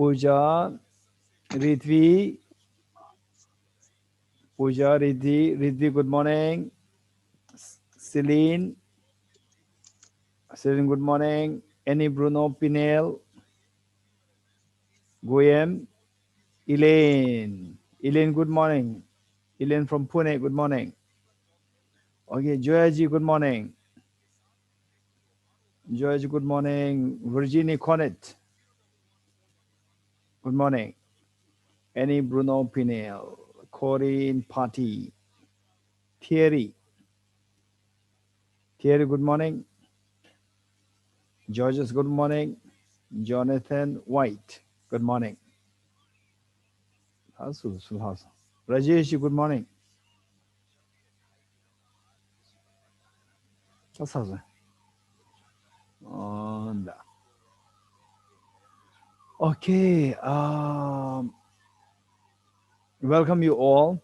Puja, Ritvi, Ritvi, good morning. Celine, good morning. Annie Bruno Pinel, Guillem, Elaine, good morning. Elaine from Pune, good morning. Okay, Joyaji, good morning. Joyaji, good morning. Virginie Connet, good morning. Annie Bruno Pinel, Corinne Patti, Thierry, good morning. Georges, good morning. Jonathan White, good morning. Rajesh, good morning. Okay, welcome you all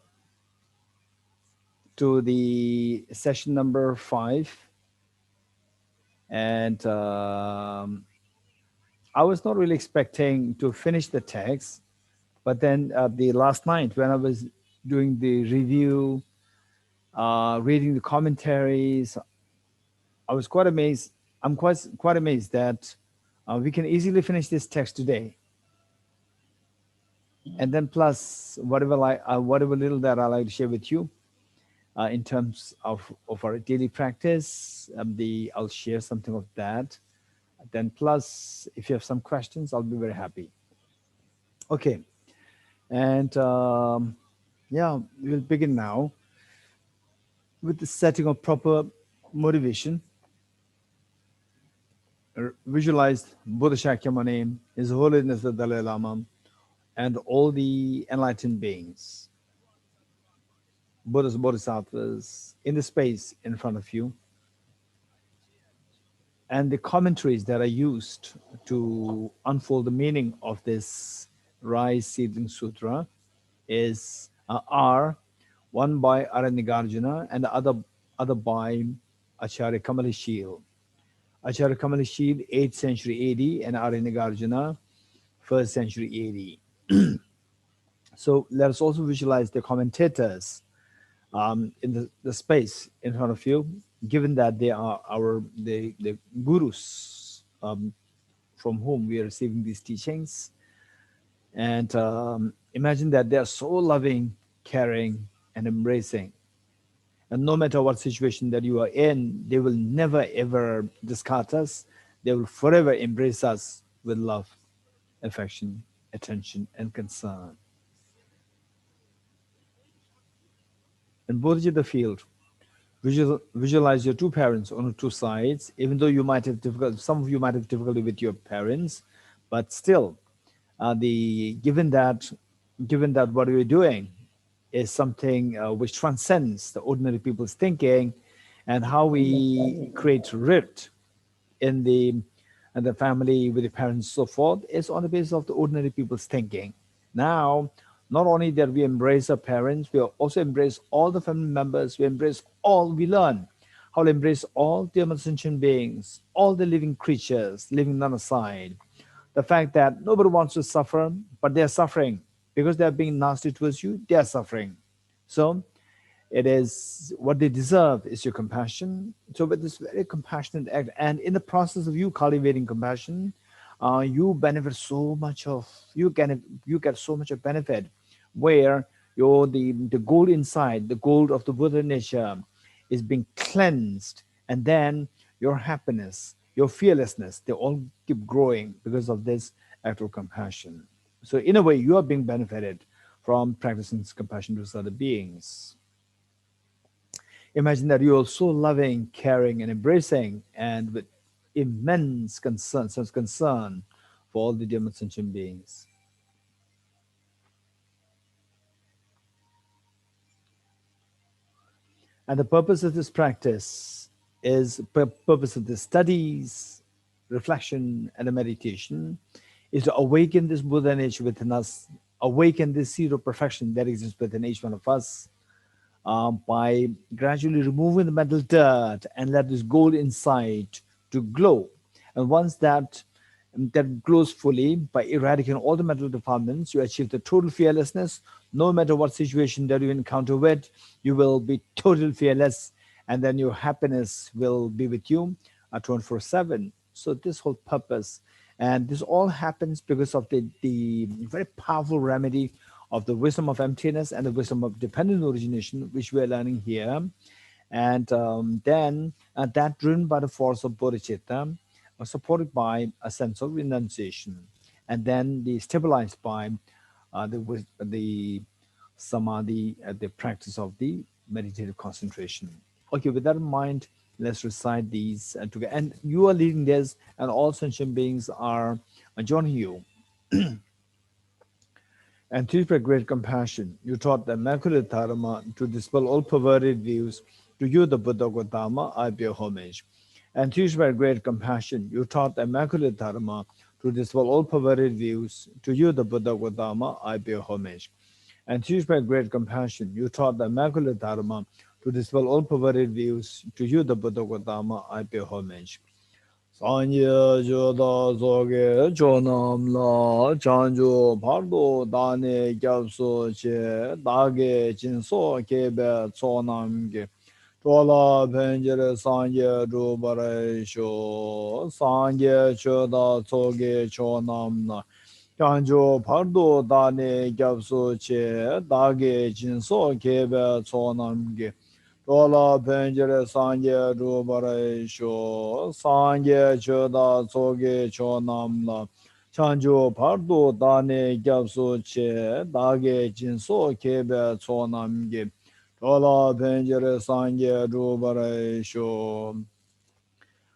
to the session number 5. And I was not really expecting to finish the text, but then the last night when I was doing the review, reading the commentaries, I was quite amazed. I'm quite amazed that we can easily finish this text today. And then plus whatever little that I like to share with you in terms of our daily practice, I'll share something of that. Then plus, if you have some questions, I'll be very happy. Okay, and yeah, we'll begin now with the setting of proper motivation. Visualize Buddha Shakyamuni, His Holiness the Dalai Lama, and all the enlightened beings, Buddhas, Bodhisattvas, in the space in front of you. And the commentaries that are used to unfold the meaning of this Rice Seedling Sutra are one by Aranigarjuna and the other by Acharya Kamalashil. Acharya Kamalashil, 8th century AD, and Aranigarjuna, 1st century AD. So let us also visualize the commentators in the space in front of you, given that they are the gurus from whom we are receiving these teachings. And imagine that they are so loving, caring, and embracing. And no matter what situation that you are in, they will never ever discard us. They will forever embrace us with love, affection, attention, and concern. And Bodhiji the field, visualize your two parents on the two sides. Even though you might have difficulty, some of you might have difficulty with your parents, but still, given that what we're doing is something which transcends the ordinary people's thinking, and how we create rift in the family with the parents, so forth, is on the basis of the ordinary people's thinking. Now, not only that we embrace our parents, we also embrace all the family members. We embrace all. We learn how to embrace all the sentient beings, all the living creatures, leaving none aside. The fact that nobody wants to suffer, but they're suffering because they're being nasty towards you. They're suffering. So it is what they deserve is your compassion. So with this very compassionate act, and in the process of you cultivating compassion, you benefit so much of you get so much of benefit, where the gold inside, the gold of the Buddha nature, is being cleansed, and then your happiness, your fearlessness, they all keep growing because of this act of compassion. So in a way, you are being benefited from practicing compassion towards other beings. Imagine that you are so loving, caring, and embracing, and with immense concern, sense concern for all the dear sentient beings. And the purpose of this practice is, purpose of the studies, reflection, and the meditation is to awaken this Buddha nature within us, awaken this seed of perfection that exists within each one of us, by gradually removing the mental dirt and let this gold inside to glow. And once that glows fully. By eradicating all the mental defilements, you achieve the total fearlessness. No matter what situation that you encounter with, you will be total fearless, and then your happiness will be with you 24/7. So this whole purpose, and this all happens because of the very powerful remedy of the wisdom of emptiness and the wisdom of dependent origination, which we are learning here. And then that driven by the force of bodhicitta, supported by a sense of renunciation, and then the stabilized by the samadhi, the practice of the meditative concentration. Okay, with that in mind, let's recite these together. And you are leading this, and all sentient beings are joining you. And teach by great compassion, you taught the Immaculate Dharma to dispel all perverted views. To you, the Buddha Gautama, I pay homage. And teach by great compassion, you taught the Immaculate Dharma to dispel all perverted views. To you, the Buddha Gautama, I pay homage. And teach by great compassion, you taught the Immaculate Dharma to dispel all perverted views. To you, the Buddha Gautama, I pay homage. Sanye joda zoge chonam la chanjo pardo dane gyabso che dage jinso kebe chonam ge chola penjere sanye rubare sho sanye choda zoge chonam la chanjo pardo dane gyabso che dage jinso kebe chonam ge Tola penjere sanje rubare sho, sanje choda tsoge cho namla, chanjo pardo dane gyabso che, dage jinso kebe cho namge. Tola penjere sanje rubare sho.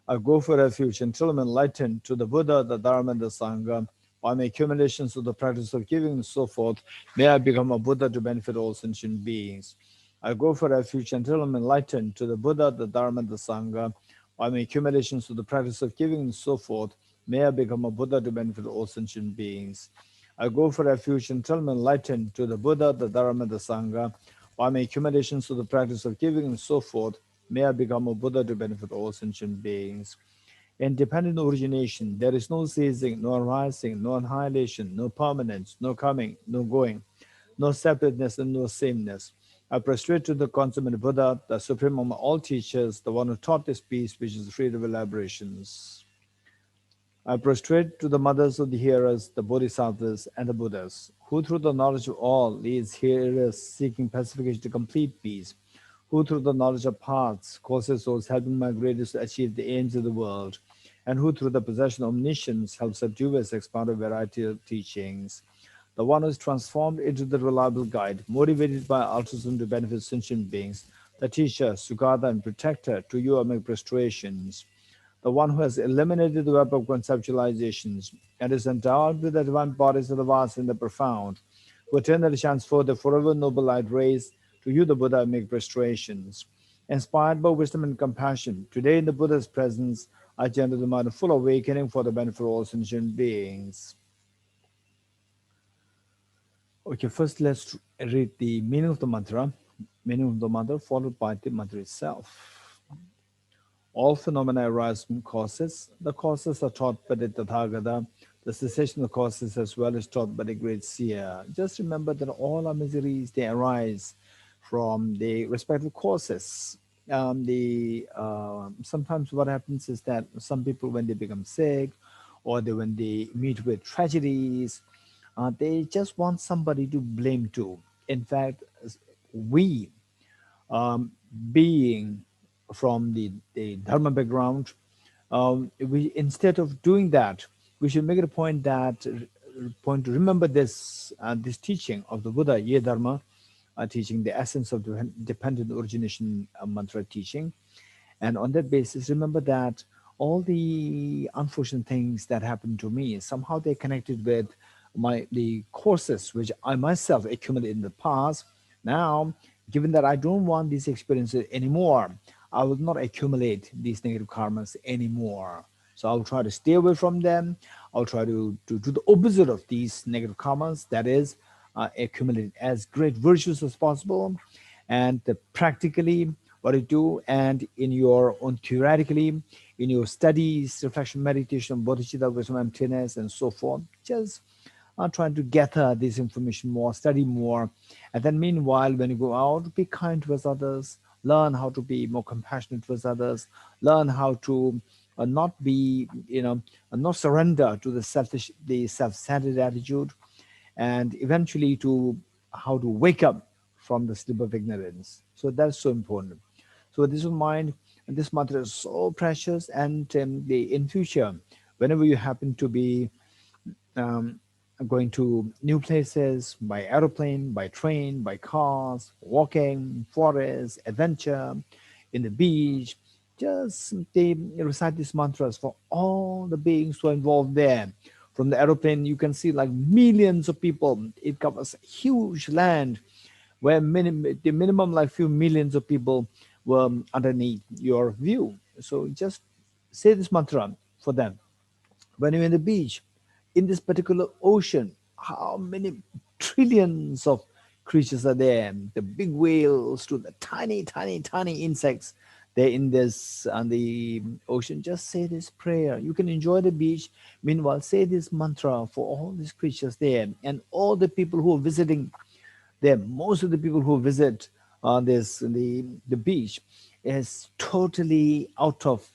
I go for refuge until I'm enlightened to the Buddha, the Dharma, and the Sangha. By my accumulations of the practice of giving and so forth, may I become a Buddha to benefit all sentient beings. I go for refuge until I'm enlightened to the Buddha, the Dharma, and the Sangha. By my accumulations of the practice of giving and so forth, may I become a Buddha to benefit all sentient beings. I go for refuge until I'm enlightened to the Buddha, the Dharma, and the Sangha. By my accumulations of the practice of giving and so forth, may I become a Buddha to benefit all sentient beings. Independent origination, there is no ceasing, no arising, no annihilation, no permanence, no coming, no going, no separateness, and no sameness. I prostrate to the consummate Buddha, the supreme among all teachers, the one who taught this peace, which is free of elaborations. I prostrate to the mothers of the hearers, the bodhisattvas, and the Buddhas, who through the knowledge of all leads hearers seeking pacification to complete peace, who through the knowledge of paths causes those helping migrators to achieve the aims of the world, and who through the possession of omniscience helps subduers expound a variety of teachings. The one who is transformed into the reliable guide, motivated by altruism to benefit sentient beings, the teacher, Sugata, and protector, to you I make prostrations. The one who has eliminated the web of conceptualizations and is endowed with the divine bodies of the vast and the profound, who eternally shines forth the forever noble light rays, to you the Buddha I make prostrations. Inspired by wisdom and compassion, today in the Buddha's presence, I gender the mind of full awakening for the benefit of all sentient beings. Okay, first let's read the meaning of the mantra. Meaning of the mantra followed by the mantra itself. All phenomena arise from causes. The causes are taught by the Tathagata. The cessation of causes as well is taught by the great seer. Just remember that all our miseries, they arise from the respective causes. Sometimes what happens is that some people, when they become sick or when they meet with tragedies, they just want somebody to blame to. In fact, we, being from the Dharma background, we instead of doing that, we should make it a point to remember this teaching of the Buddha, Ye Dharma, teaching the essence of the dependent origination mantra teaching. And on that basis, remember that all the unfortunate things that happened to me, somehow they're connected with the courses which I myself accumulated in the past. Now, given that I don't want these experiences anymore, I will not accumulate these negative karmas anymore. So I'll try to stay away from them. I'll try to do the opposite of these negative karmas, that is, accumulate as great virtues as possible. And practically, what you do, and in your own theoretically, in your studies, reflection, meditation, bodhicitta, wisdom, emptiness, and so forth. Just trying to gather this information more, study more. And then meanwhile, when you go out, be kind towards others, learn how to be more compassionate towards others, learn how to not be, not surrender to the selfish, the self-centered attitude, and eventually to how to wake up from the sleep of ignorance. So that's so important. So this is mind, and this mantra is so precious. And in future, whenever you happen to be um, going to new places by aeroplane, by train, by cars, walking, forest, adventure, in the beach, just they recite these mantras for all the beings who are involved there. From the aeroplane, you can see like millions of people. It covers a huge land where the minimum like few millions of people were underneath your view. So just say this mantra for them. When you're in the beach, in this particular ocean, how many trillions of creatures are there? The big whales to the tiny, tiny, tiny insects. They're in this on the ocean. Just say this prayer. You can enjoy the beach. Meanwhile, say this mantra for all these creatures there and all the people who are visiting there. Most of the people who visit this the beach is totally out of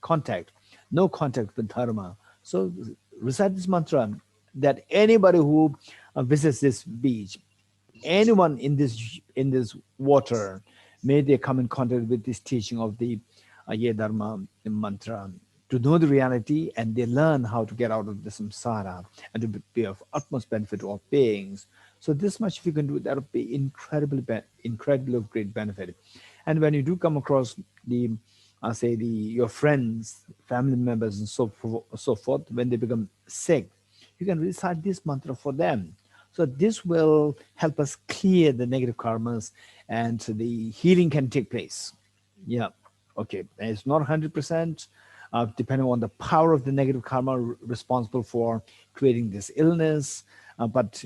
contact, no contact with dharma. So recite this mantra that anybody who visits this beach, anyone in this water, may they come in contact with this teaching of the Ye Dharma mantra to know the reality, and they learn how to get out of the samsara and to be of utmost benefit to all beings. So this much if you can do, that would be incredibly of great benefit. And when you do come across the say your friends, family members, and so forth, when they become sick, you can recite this mantra for them. So this will help us clear the negative karmas, and the healing can take place. Yeah. Okay. It's not 100%, depending on the power of the negative karma responsible for creating this illness. But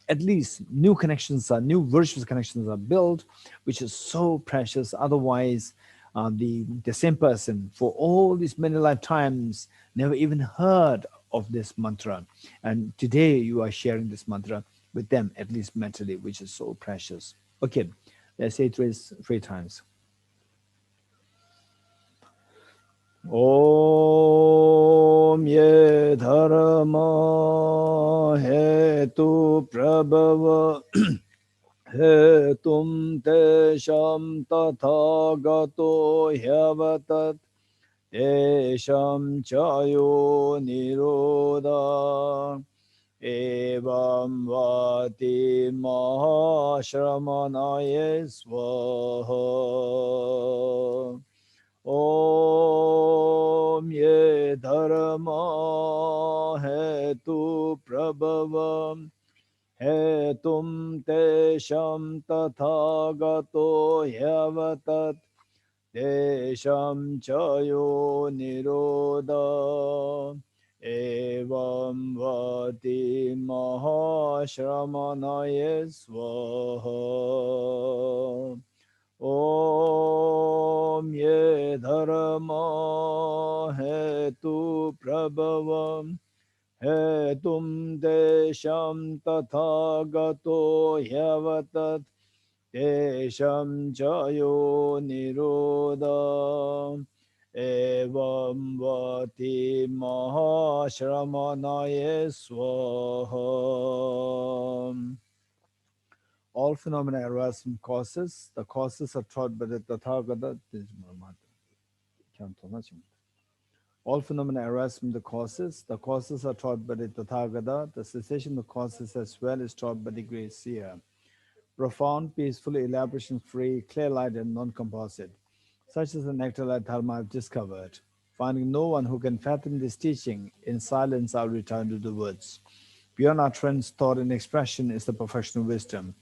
at least new virtuous connections are built, which is so precious. Otherwise, the same person for all these many lifetimes never even heard of this mantra, and today you are sharing this mantra with them, at least mentally, which is so precious. Okay, let's say it three times. Om ye dharma hetu prabhava hetum tesham tathagato hyavatat tesham chayo nirodha evam vati mahashramanaya swaha. Om ye dharma hetu prabhavam hetum tesham tathagato hyavatat tesham chayo nirodha evam vati mahashramanaya swaha. Om ye dharma hetu prabhavam hetum desham tathagato hyavatat tesham chayo nirodha evam vati mahashramanaya swaha. All phenomena arise from causes. The causes are taught by the Tathagata. All phenomena arise from the causes. The causes are taught by the Tathagata. The cessation of causes as well is taught by the great seer. Profound, peaceful, elaboration-free, clear light, and non-composite. Such is the nectar-light dharma I've discovered. Finding no one who can fathom this teaching, in silence I'll return to the woods. Beyond utterance, thought, and expression is the perfection of wisdom,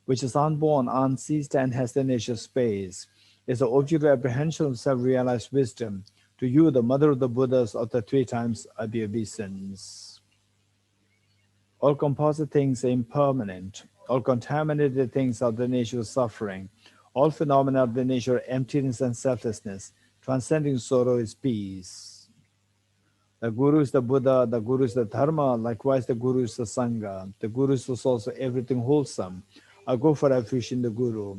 which is unborn, unceased, and has the nature of space, is the object of apprehension of self-realized wisdom. To you, the mother of the Buddhas of the three times of the obeisance. All composite things are impermanent. All contaminated things are the nature of suffering. All phenomena of the nature of emptiness and selflessness. Transcending sorrow is peace. The Guru is the Buddha, the Guru is the Dharma, likewise the Guru is the Sangha. The Guru is also everything wholesome. I go for refuge in the Guru.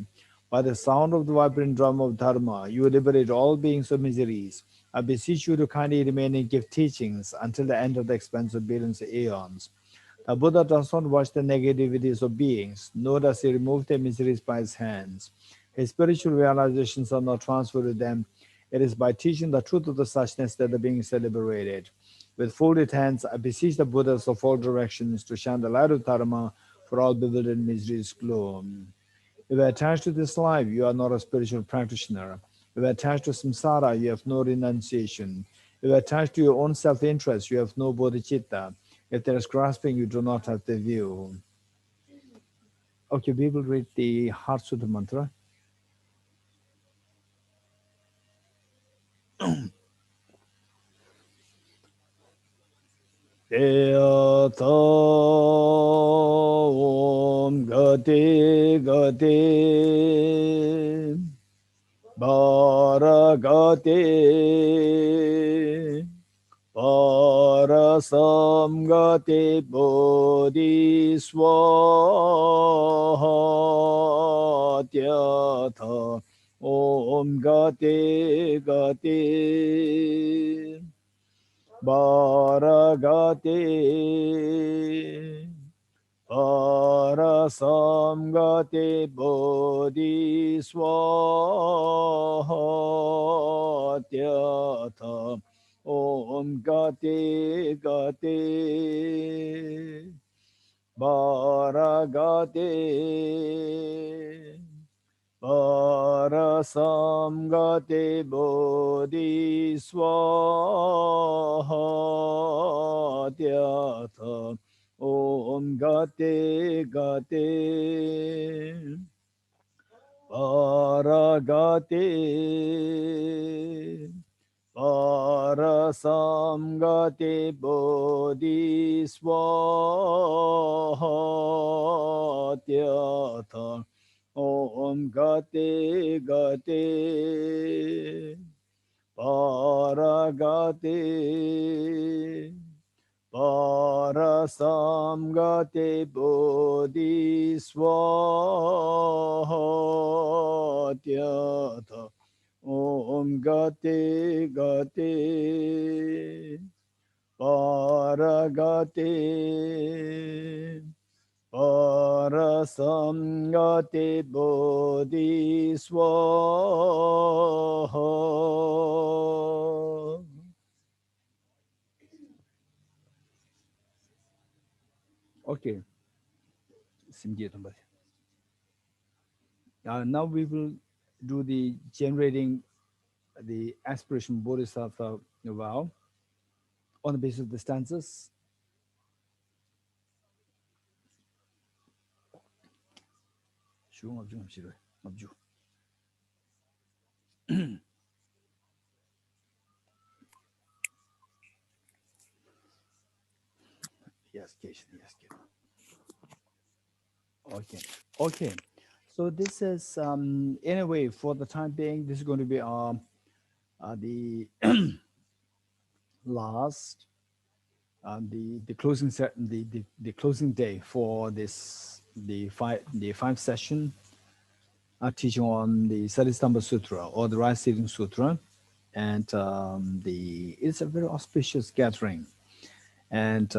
By the sound of the vibrant drum of Dharma, you liberate all beings of miseries. I beseech you to kindly remain and give teachings until the end of the expanse of billions of aeons. The Buddha does not watch the negativities of beings, nor does he remove their miseries by his hands. His spiritual realizations are not transferred to them. It is by teaching the truth of the suchness that the beings are liberated. With folded hands, I beseech the Buddhas of all directions to shine the light of Dharma for all bewildered miseries gloom. If you are attached to this life, you are not a spiritual practitioner. If you are attached to samsara, you have no renunciation. If you are attached to your own self-interest, you have no bodhicitta. If there is grasping, you do not have the view. Okay, we will read the Heart Sutra mantra. Deyata Om Gati Gati Bharagati Parasamgati Bodhiswatyatha Om Gati Gati Bharagati Parasamgati Bodhiswatyatha Om Gati Gati Bharagati Parasamgati Bodhiswatyatha Om Gati Gati Paragati Parasamgati Bodhiswatyatha Om Gati Gati Paragati Parasamgati Bodhiswatyatha Om Gati Gati Paragati Parasamgati Bodhiswaha. Okay. Now we will do the generating the aspiration bodhisattva vow on the basis of the stanzas. Yes, yes. Okay. Okay. So this is in a way, for the time being, this is going to be the last the closing the closing day for this the five session teaching on the Śhālistamba Sūtra or the Rice Sutra, and it's a very auspicious gathering, and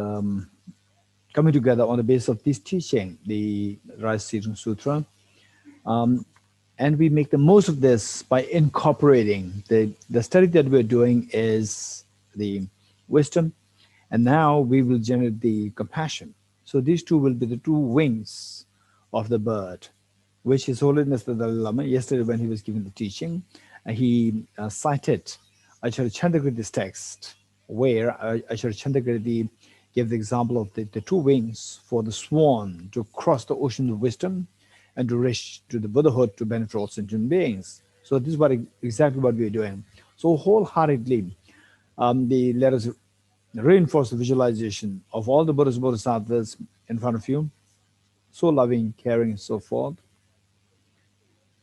coming together on the basis of this teaching, the Rice Sutra. And we make the most of this by incorporating the study that we're doing is the wisdom, and now we will generate the compassion. So these two will be the two wings of the bird, which His Holiness the Dalai Lama, yesterday when he was giving the teaching, he cited Acharya Chandragiri's text, where Acharya Chandragiri gave the example of the two wings for the swan to cross the ocean of wisdom and to reach to the Buddhahood to benefit all sentient beings. So this is exactly what we are doing. So wholeheartedly, let us reinforce the visualization of all the Buddhas and Bodhisattvas in front of you, so loving, caring, and so forth.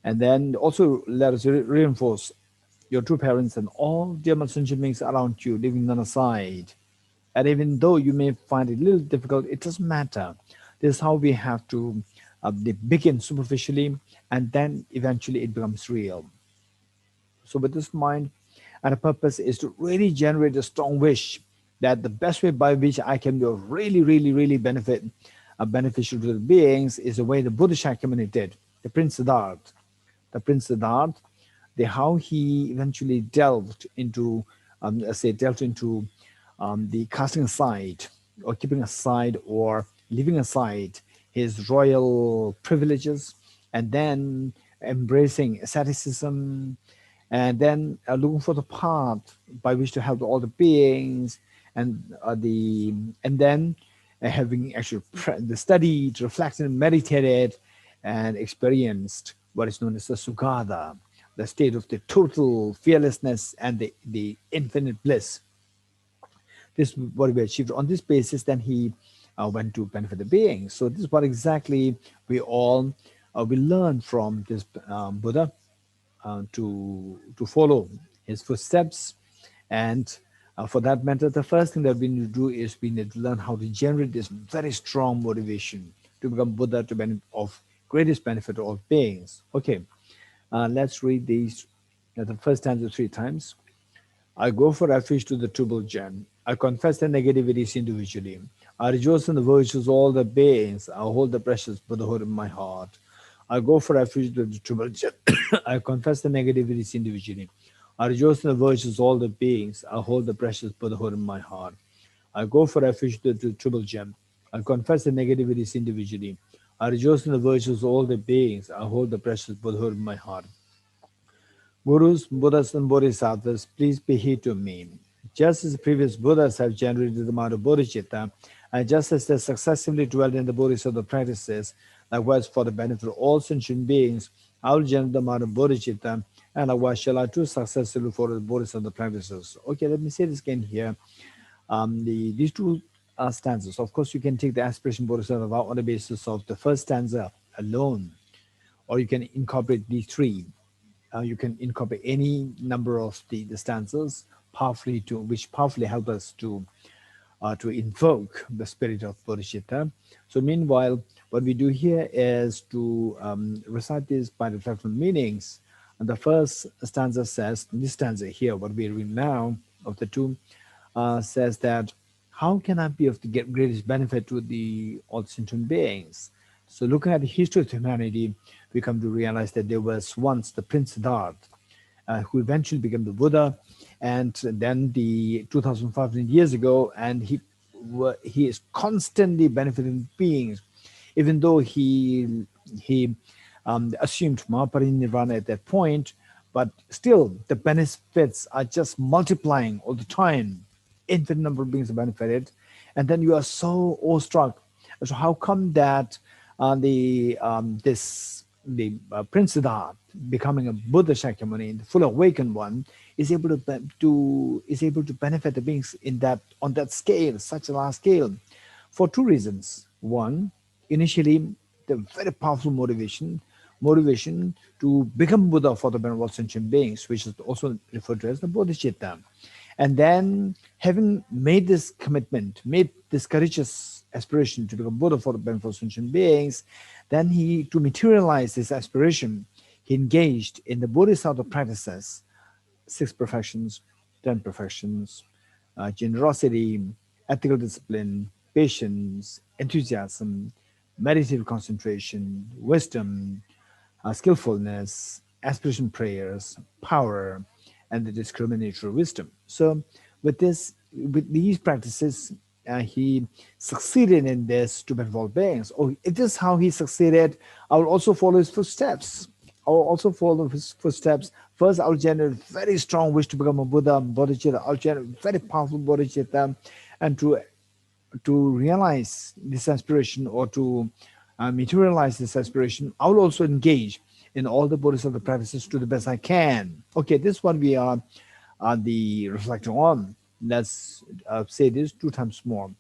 And then also let us reinforce your true parents, and all dear sentient beings around you, leaving none aside. And even though you may find it a little difficult, it doesn't matter. This is how we have to begin superficially, and then eventually it becomes real. So, with this mind and a purpose is to really generate a strong wish that the best way by which I can be really, really, really beneficial to the beings is the way the Buddha Shakyamuni did, the Prince Siddhartha. The Prince Siddhartha, how he eventually delved into, delved into the casting aside or keeping aside or leaving aside his royal privileges, and then embracing asceticism, and then looking for the path by which to help all the beings, and and then having actually the studied, reflected, meditated, and experienced what is known as the Sugata, the state of the total fearlessness and the infinite bliss. This is what we achieved. On this basis, then he went to benefit the beings. So this is what exactly we all we learn from this Buddha, to follow his footsteps. And for that matter, the first thing that we need to do is we need to learn how to generate this very strong motivation to become Buddha, to benefit of greatest benefit to all beings. Okay, let's read these the first stanza 3 times. I go for refuge to the triple gem. I confess the negativities individually. I rejoice in the virtues of all the beings. I hold the precious Buddhahood in my heart. I go for refuge to the triple gem. I confess the negativities individually. I rejoice in the virtues of all the beings. I hold the precious Buddhahood in my heart. I go for refuge to the triple gem. I confess the negativities individually. I rejoice in the virtues of all the beings. I hold the precious Buddhahood in my heart. Gurus, Buddhas, and Bodhisattvas, please be here to me. Just as the previous Buddhas have generated the amount of bodhicitta, and just as they successively dwelled in the bodhisattva practices, likewise for the benefit of all sentient beings, I will generate the amount of bodhicitta, and likewise shall I too successfully follow the bodhisattva practices. Okay, let me say this again here. These two stanzas, of course, you can take the aspiration bodhisattva vow on the basis of the first stanza alone, or you can incorporate these three. You can incorporate any number of the stanzas powerfully to which powerfully help us to invoke the spirit of bodhicitta. So meanwhile, what we do here is to recite these by reflection meanings. And the first stanza says, this stanza here, what we read now of the two, says that how can I be of the greatest benefit to the all sentient beings? So looking at the history of humanity, we come to realize that there was once the Prince Siddhartha, who eventually became the Buddha, and then the 2,500 years ago, and he is constantly benefiting beings, even though he assumed Mahaparinirvana at that point, but still the benefits are just multiplying all the time. Infinite number of beings are benefited, and then you are so awestruck. So how come that the Prince Siddhartha, becoming a Buddha Shakyamuni, the full awakened one, is able to benefit the beings in that on that scale, such a large scale, for two reasons. One, initially, the very powerful motivation to become Buddha for the benefit of sentient beings, which is also referred to as the bodhicitta. And then, having made this commitment, made this courageous aspiration to become Buddha for the benefit of sentient beings, then to materialize this aspiration, he engaged in the Bodhisattva practices, 6 perfections, 10 perfections, generosity, ethical discipline, patience, enthusiasm, meditative concentration, wisdom, skillfulness, aspiration prayers, power, and the discriminatory wisdom. So with these practices, he succeeded in this to benefit all beings. Oh, it is how he succeeded. I will also follow his footsteps. I will also follow his footsteps. First, I will generate very strong wish to become a Buddha, bodhicitta. I'll generate very powerful bodhicitta, and to realize this aspiration, or to materialize this aspiration, I will also engage in all the bodhisattva practices to the best I can. Okay, this is what we are the reflecting on. Let's say this 2 times more.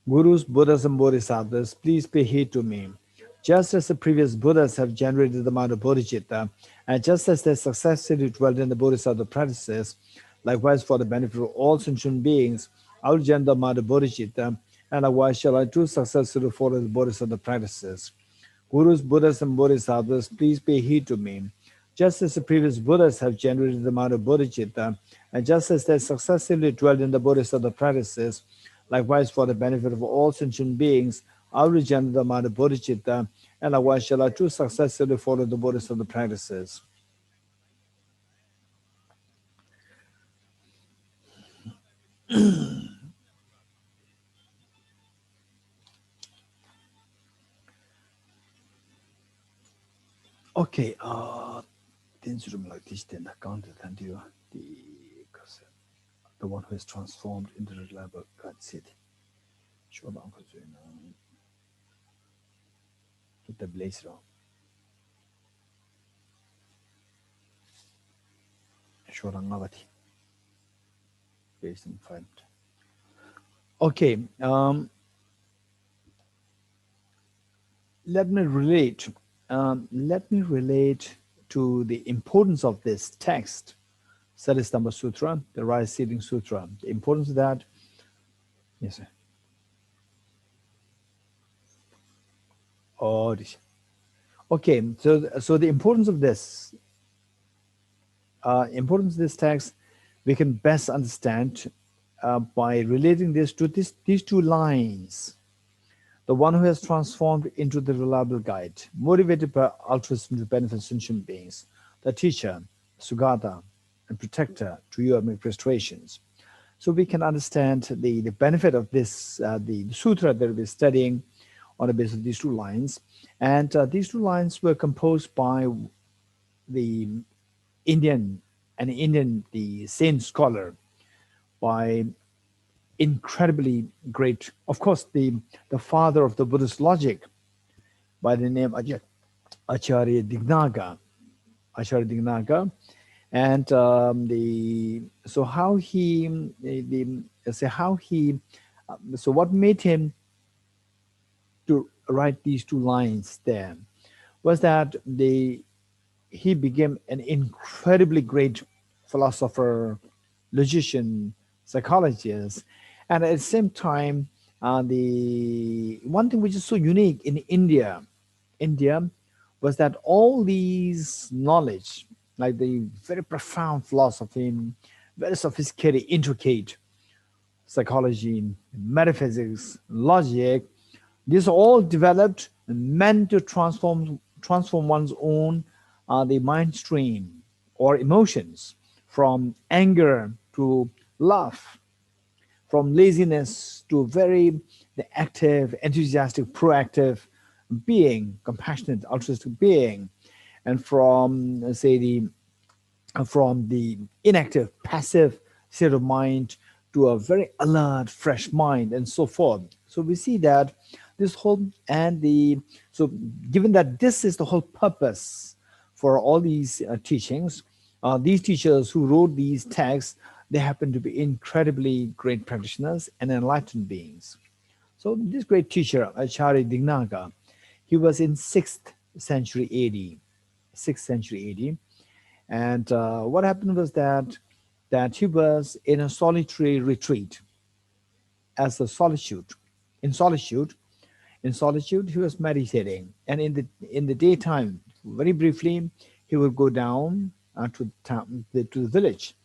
Gurus, Buddhas, and Bodhisattvas, please pay heed to me. Just as the previous Buddhas have generated the mind of bodhicitta, and just as they successfully dwelt in the bodhisattva practices, likewise for the benefit of all sentient beings, I will generate the mind of bodhicitta, and likewise shall I too successfully follow the bodhisattva practices. Gurus, Buddhas, and Bodhisattvas, please pay heed to me. Just as the previous Buddhas have generated the mind of bodhicitta, and just as they successfully dwelt in the bodhisattva practices, likewise for the benefit of all sentient beings, I will regenerate the mind of bodhicitta, and likewise shall I too successfully follow the bodhisattva practices. Okay, the one who is transformed into the level God said. The blaze round. Okay, let me relate to the importance of this text, Śhālistamba Sūtra, the Rice Seedling Sutra. The importance of that. Yes, sir. Oh, okay. So the importance of this text we can best understand by relating this to these two lines. The one who has transformed into the reliable guide, motivated by altruism to benefit sentient beings, the teacher, Sugata, and protector to your administrations. So we can understand the benefit of this, the sutra that we're studying on the basis of these two lines. And these two lines were composed by the the saint scholar, by incredibly great, of course, the father of the Buddhist logic, by the name Acharya Dignaga. And so what made him to write these two lines there was that he became an incredibly great philosopher, logician, psychologist, and at the same time, the one thing which is so unique in India was that all these knowledge, like the very profound philosophy, very sophisticated, intricate psychology, metaphysics, logic, these are all developed and meant to transform one's own the mind stream or emotions, from anger to love, from laziness to the active, enthusiastic, proactive being, compassionate, altruistic being, and from the inactive, passive state of mind to a very alert, fresh mind, and so forth. So we see that this whole so given that this is the whole purpose for all these teachings, these teachers who wrote these texts, they happen to be incredibly great practitioners and enlightened beings. So this great teacher, Acharya Dignaga, he was in 6th century AD. And what happened was that he was in a solitary retreat, as a solitude. In solitude, he was meditating, and in the daytime, very briefly, he would go down to the village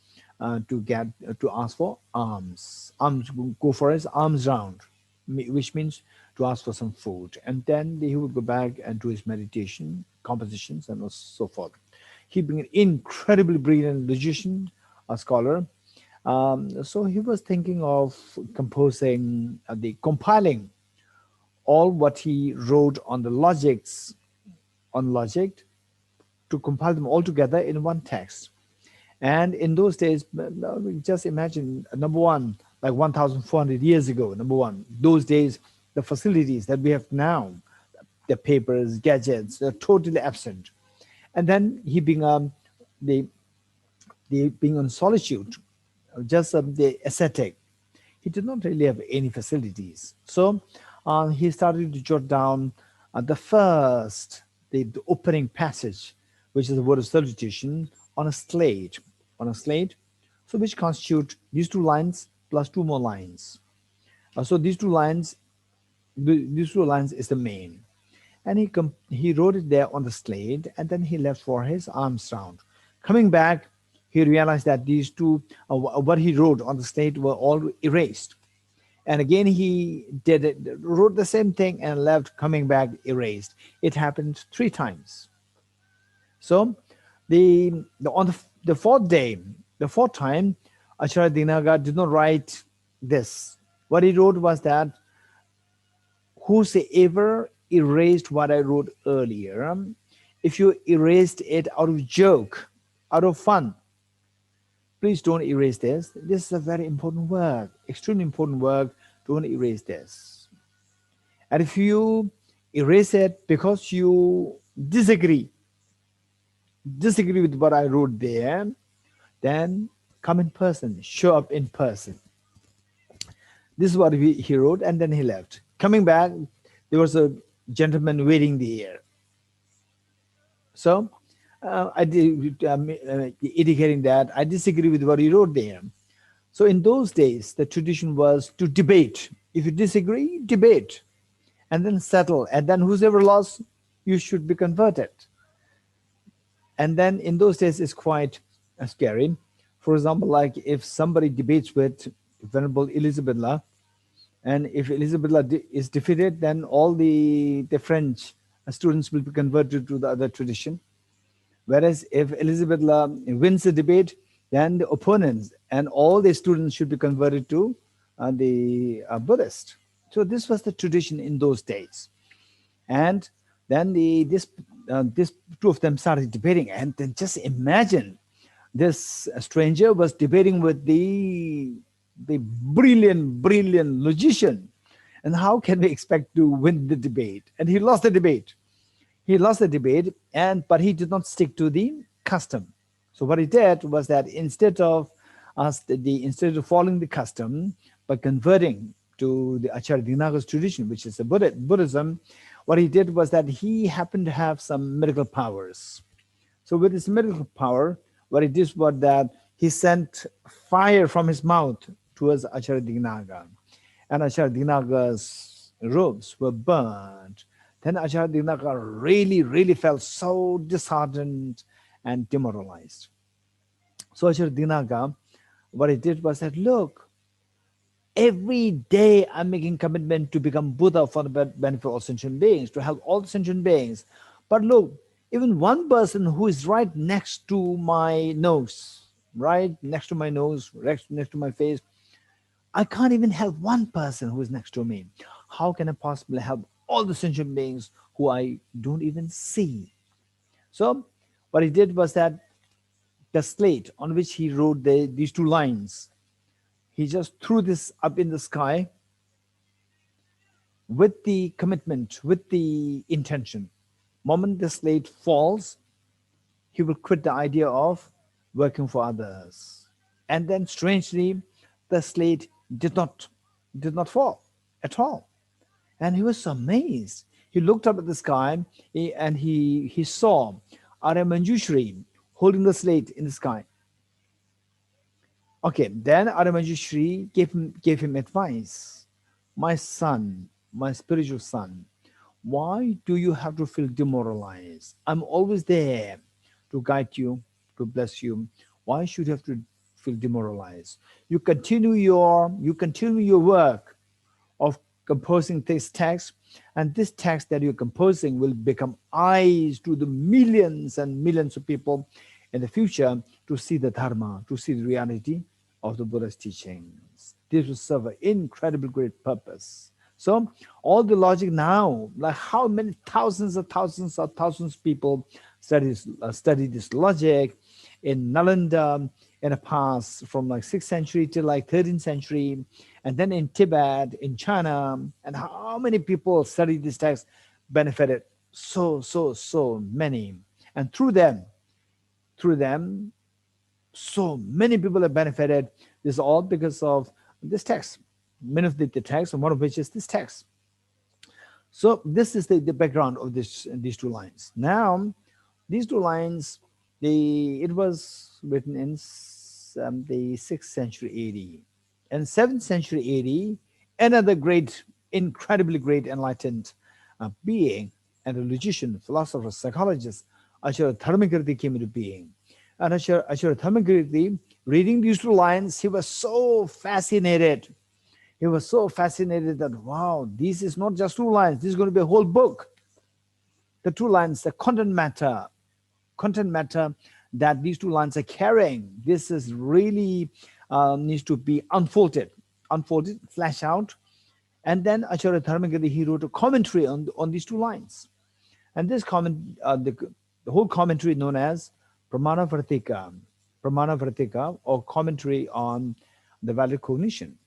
to ask for alms, go for his alms round, which means to ask for some food, and then he would go back and do his meditation, compositions, and so forth. He being an incredibly brilliant logician, a scholar. So he was thinking of compiling all what he wrote on logic, to compile them all together in one text. And in those days, just imagine, number one, like 1,400 years ago, number one, those days, the facilities that we have now, the papers, gadgets, are totally absent. And then he being being on solitude, just the ascetic, he did not really have any facilities. So he started to jot down the first, the opening passage, which is the word of salutation on a slate, so which constitute these two lines plus two more lines. So these two lines is the main, and he wrote it there on the slate, and then he left for his alms round. Coming back, he realized that these two, what he wrote on the slate, were all erased. And again, he wrote the same thing and left, coming back, erased. It happened 3 times. So on the fourth day, the fourth time, Acharya Dignaga did not write this. What he wrote was that, whosoever erased what I wrote earlier, if you erased it out of joke, out of fun, please don't erase this. This is a very important work, extremely important work. Don't erase this. And if you erase it because you disagree with what I wrote there, then come in person, show up in person. This is what he wrote, and then he left. Coming back, there was a gentleman waiting there. So I did, indicating that I disagree with what he wrote there. So in those days, the tradition was to debate. If you disagree, debate, and then settle. And then whoever lost, you should be converted. And then in those days, it's quite scary. For example, like if somebody debates with Venerable Elizabeth, and if Elizabeth is defeated, then all the French students will be converted to the other tradition. Whereas if Elizabeth wins the debate, then the opponents and all the students should be converted to the Buddhist. So this was the tradition in those days. And then this two of them started debating, and then just imagine this stranger was debating with the brilliant logician, and how can we expect to win the debate? And he lost the debate. But he did not stick to the custom. So what he did was that instead of following the custom, but converting to the Acharya Dignaga's tradition, which is the Buddhism, what he did was that he happened to have some medical powers. So with his medical power, what he did was that he sent fire from his mouth towards Acharya Dignaga, and Acharya Dignaga's robes were burned. Then Acharya Dignaga really felt so disheartened and demoralized. So Acharya Dignaga, what he did was that, look, every day I'm making commitment to become Buddha for the benefit of all sentient beings, to help all the sentient beings. But look, even one person who is right next to my nose, next to my face, I can't even help one person who is next to me. How can I possibly help all the sentient beings who I don't even see? So what he did was that the slate on which he wrote these 2 lines, he just threw this up in the sky with the commitment, with the intention. Moment the slate falls, he will quit the idea of working for others. And then strangely, the slate did not fall at all. And he was amazed. He looked up at the sky, and he saw Arya Manjushri holding the slate in the sky. Okay, then Arya Manjushri gave him advice. My son, my spiritual son, why do you have to feel demoralized? I'm always there to guide you, to bless you. Why should you have to feel demoralized? You continue your work of composing this text, and this text that you're composing will become eyes to the millions and millions of people in the future to see the Dharma, to see the reality of the Buddha's teachings. This will serve an incredibly great purpose. So all the logic now, like how many thousands of people study this logic in Nalanda in the past, from like 6th century to like 13th century, and then in Tibet, in China, and how many people studied this text, benefited so many. And through them, so many people have benefited. This is all because of this text. Many of the text, and one of which is this text. So this is the background of these two lines. Now, these two lines, it was written in the 6th century AD. And 7th century AD, another great, incredibly great enlightened being and a logician, philosopher, psychologist, Acharya Dharmakirti came into being. And Acharya Dharmakirti, reading these two lines, he was so fascinated. He was so fascinated that, wow, this is not just two lines, this is going to be a whole book. The two lines, the content matter that these two lines are carrying, this is really needs to be unfolded, flesh out. And then Acharya Dharmakirti, he wrote a commentary on these two lines. And this comment, the whole commentary known as Pramana Vartika, or commentary on the valid cognition,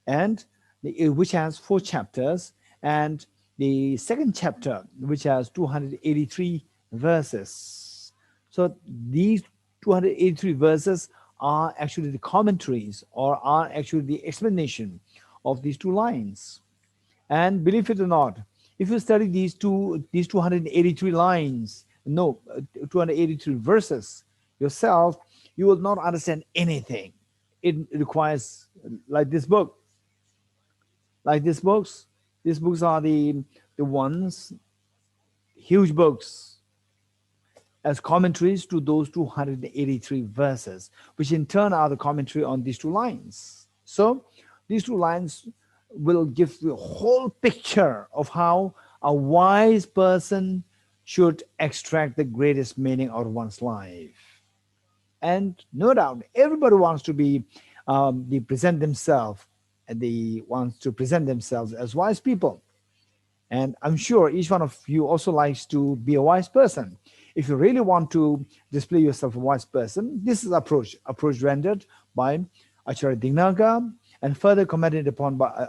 and which has 4 chapters, and the second chapter, which has 283 verses. So these 283 verses are actually the commentaries, or are actually the explanation of these two lines. And believe it or not, if you study these 283 lines, 283 verses yourself, you will not understand anything. It requires, like this book, these books are the ones, huge books, as commentaries to those 283 verses, which in turn are the commentary on these two lines. So these two lines will give the whole picture of how a wise person should extract the greatest meaning out of one's life. And no doubt, everybody wants to present themselves, and they want to present themselves as wise people. And I'm sure each one of you also likes to be a wise person. If you really want to display yourself a wise person, this is approach rendered by Acharya Dignaga, and further commented upon by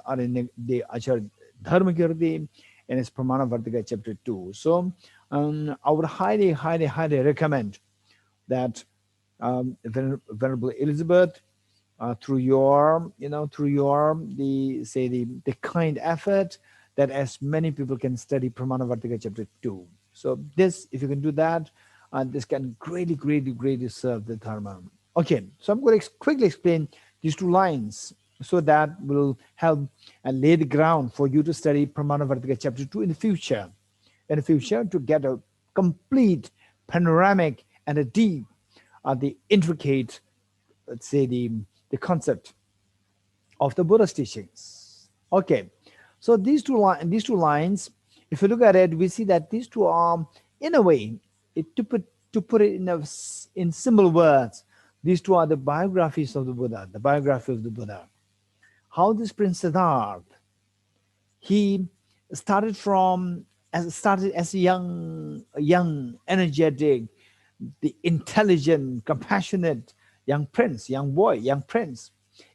the Acharya Dharmakirti in his Pramana Vartika chapter 2. So I would highly recommend that Venerable Elizabeth, through your the kind effort, that as many people can study Pramana Vartika chapter 2. So this, if you can do that, this can greatly serve the Dharma. Okay, so I'm going to quickly explain these two lines, so that will help and lay the ground for you to study Pramana Vartika chapter 2 in the future. To get a complete, panoramic, and a deep, the intricate, let's say the concept of the Buddha's teachings. Okay, so these two lines, if you look at it, we see that these two are, in a way, to put it in simple words, these two are the biographies of the Buddha, the biography of the Buddha. How this Prince Siddhartha, he started as a young, energetic, the intelligent, compassionate young prince,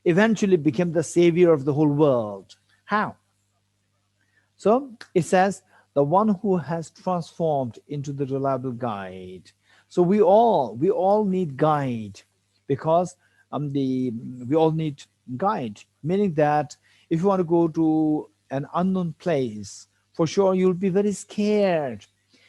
eventually became the savior of the whole world. How? So it says, the one who has transformed into the reliable guide. So we all need guide, because we all need guide, meaning that if you want to go to an unknown place, for sure you'll be very scared.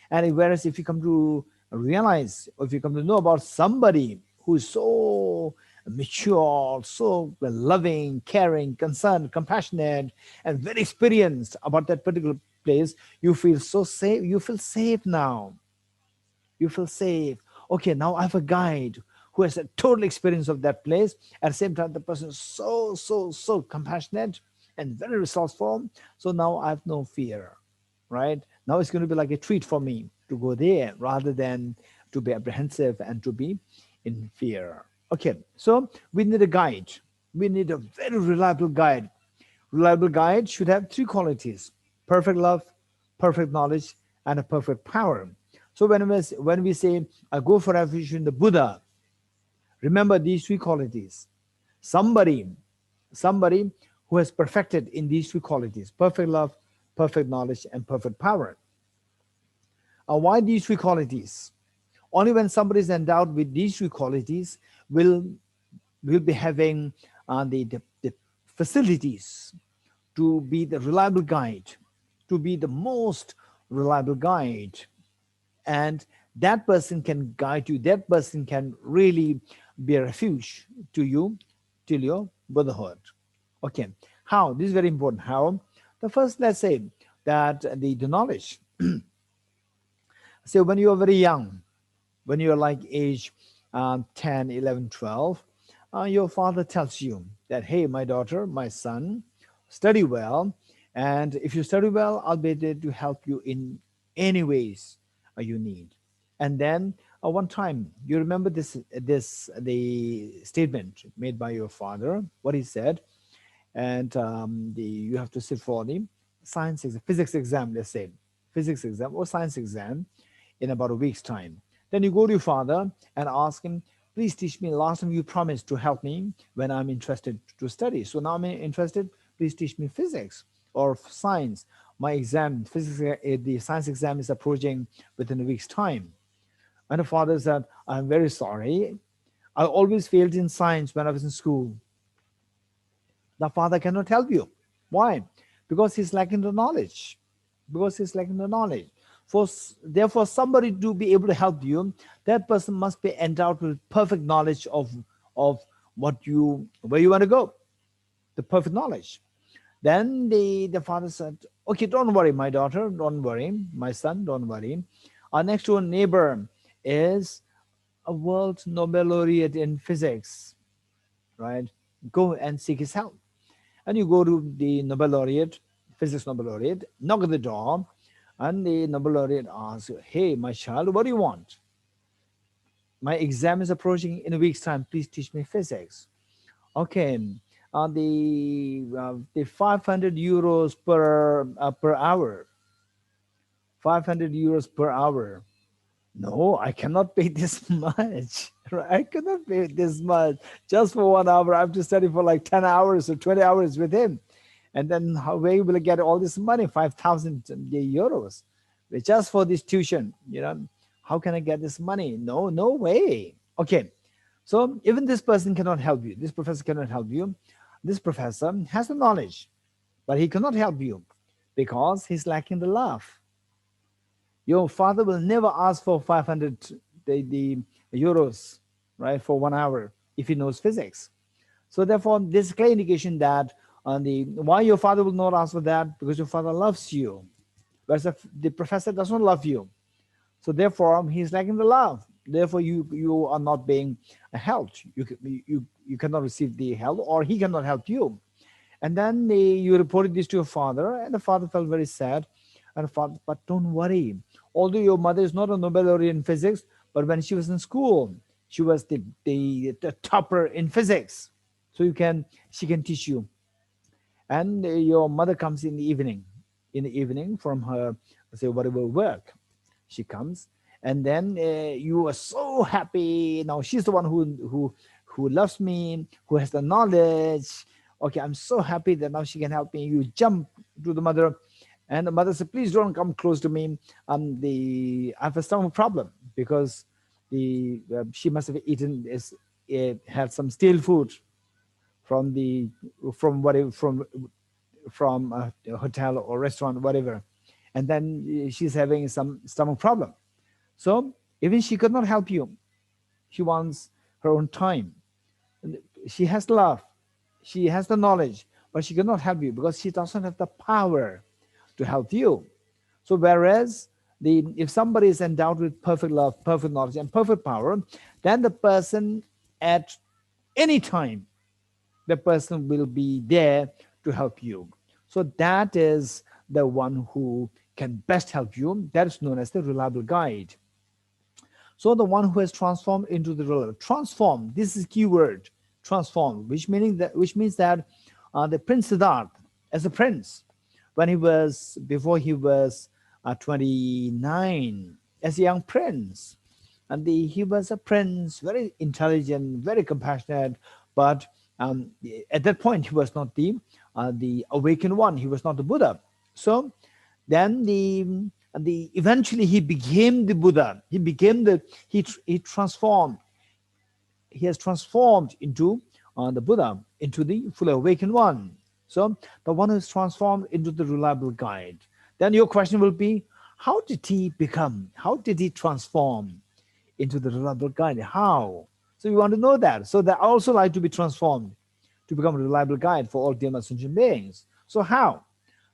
And whereas if you come to realize, or if you come to know about somebody who is so mature, so loving, caring, concerned, compassionate, and very experienced about that particular place, you feel so safe. You feel safe now. You feel safe. Okay, now I have a guide who has a total experience of that place. At the same time, the person is so compassionate and very resourceful. So now I have no fear, right? Now it's going to be like a treat for me to go there, rather than to be apprehensive and to be in fear. Okay, so we need a guide. We need a very reliable guide. Reliable guide should have 3 qualities: perfect love, perfect knowledge, and a perfect power. So when we say, I go for refuge in the Buddha, remember these 3 qualities. Somebody who has perfected in these 3 qualities: perfect love, perfect knowledge, and perfect power. Why these 3 qualities? Only when somebody is endowed with these 3 qualities will be having the facilities to be the reliable guide, to be the most reliable guide. And that person can guide you, that person can really be a refuge to you till your Buddhahood. Okay, how? This is very important. How? The first, let's say that the knowledge. So when you are very young, when you're like age 10, 11, 12, your father tells you that, hey, my daughter, my son, study well. And if you study well, I'll be there to help you in any ways you need. And then one time, you remember the statement made by your father, what he said, and you have to sit for the physics exam, let's say, physics exam or science exam in about a week's time. Then you go to your father and ask him, please teach me. Last time you promised to help me when I'm interested to study. So now I'm interested, please teach me physics or science. My exam, physics, the science exam is approaching within a week's time. And the father said, I'm very sorry. I always failed in science when I was in school. The father cannot help you. Why? Because he's lacking the knowledge. Because he's lacking the knowledge. Therefore, somebody to be able to help you, that person must be endowed with perfect knowledge of where you want to go, the perfect knowledge. Then the father said, okay, don't worry, my daughter, don't worry, my son, don't worry. Our next door neighbor is a world Nobel laureate in physics, right? Go and seek his help. And you go to the Nobel laureate, physics Nobel laureate, knock at the door, and the Nobel laureate asks, hey, my child, what do you want? My exam is approaching in a week's time. Please teach me physics. Okay, the 500 euros per hour. 500 euros per hour. No, I cannot pay this much. I cannot pay this much just for 1 hour. I have to study for like 10 hours or 20 hours with him. And then where will I get all this money? 5,000 euros just for this tuition. How can I get this money? No way. Okay, so even this person cannot help you. This professor cannot help you. This professor has the knowledge, but he cannot help you because he's lacking the love. Your father will never ask for 500 the euros, right, for 1 hour if he knows physics. So therefore, this is clear indication that why your father will not ask for that, because your father loves you, whereas the professor does not love you. So therefore, he's lacking the love. Therefore, you are not being helped. You cannot receive the help, or he cannot help you. And then you reported this to your father, and the father felt very sad. And the father, but don't worry. Although your mother is not a Nobel laureate in physics, but when she was in school, she was the topper in physics. So she can teach you. And your mother comes in the evening from her, say, whatever work. She comes, and then you are so happy. Now she's the one who loves me, who has the knowledge. Okay, I'm so happy that now she can help me. You jump to the mother, and the mother said, please don't come close to me. I have a stomach problem because she must have had some stale food from a hotel or restaurant, whatever. And then she's having some stomach problem. So even she could not help you. She wants her own time. She has love. She has the knowledge, but she cannot help you because she doesn't have the power to help you. So whereas if somebody is endowed with perfect love, perfect knowledge, and perfect power, then the person at any time, the person will be there to help you. So that is the one who can best help you. That is known as the reliable guide. So the one who has transformed into the reliable. Transform, this is key word, transform, which means that the Prince Siddhartha, as a prince, before he was 29, as a young prince, and he was a prince, very intelligent, very compassionate, but at that point he was not the awakened one. He was not the Buddha. So then eventually he became the Buddha. He transformed. He has transformed into the Buddha, into the fully awakened one. So the one who is transformed into the reliable guide. Then your question will be, how did he become? How did he transform into the reliable guide? How? So you want to know that. So that I also like to be transformed to become a reliable guide for all demon sentient beings. So how?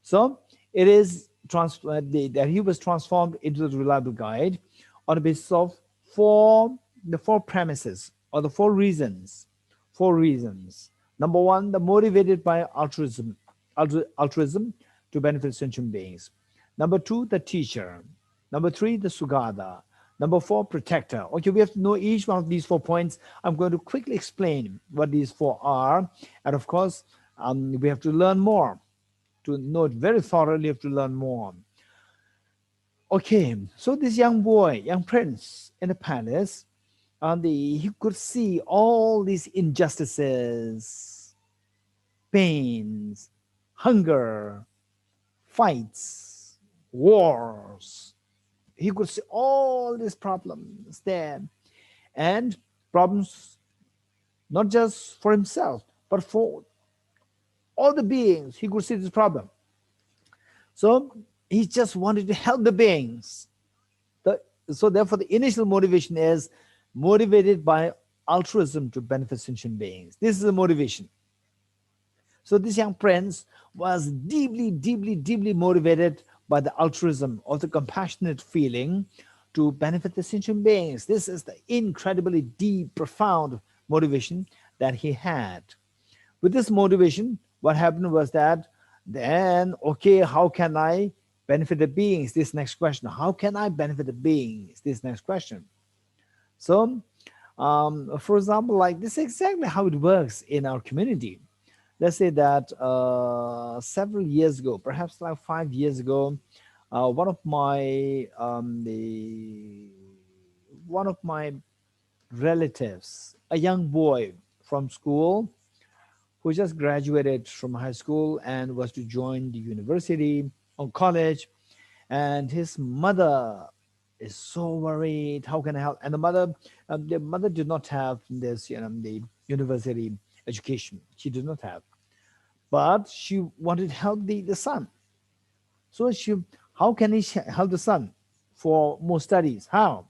So it is that he was transformed into the reliable guide on the basis of the four premises or the four reasons. Four reasons. Number one, the motivated by altruism to benefit sentient beings. Number two, the teacher. Number three, the Sugata. Number four, protector. Okay, we have to know each one of these 4 points. I'm going to quickly explain what these 4 are. And of course, we have to learn more. To know it very thoroughly, you have to learn more. Okay, so this young boy, young prince in the palace, he could see all these injustices, pains, hunger, fights, wars. He could see all these problems there, and problems not just for himself, but for all the beings. He could see this problem. So he just wanted to help the beings. So therefore, the initial motivation is motivated by altruism to benefit sentient beings. This is the motivation. So this young prince was deeply, deeply, deeply motivated by the altruism or the compassionate feeling to benefit the sentient beings. This is the incredibly deep, profound motivation that he had. With this motivation, what happened was that then, okay, how can I benefit the beings? This next question. How can I benefit the beings? This next question. So, for example, like this is exactly how it works in our community. Let's say that several years ago, perhaps like 5 years ago, one of my relatives, a young boy from school, who just graduated from high school and was to join the university or college, and his mother is so worried. How can I help? And the mother did not have this, the university education. She did not have, but she wanted to help the son. So how can he help the son for more studies? How?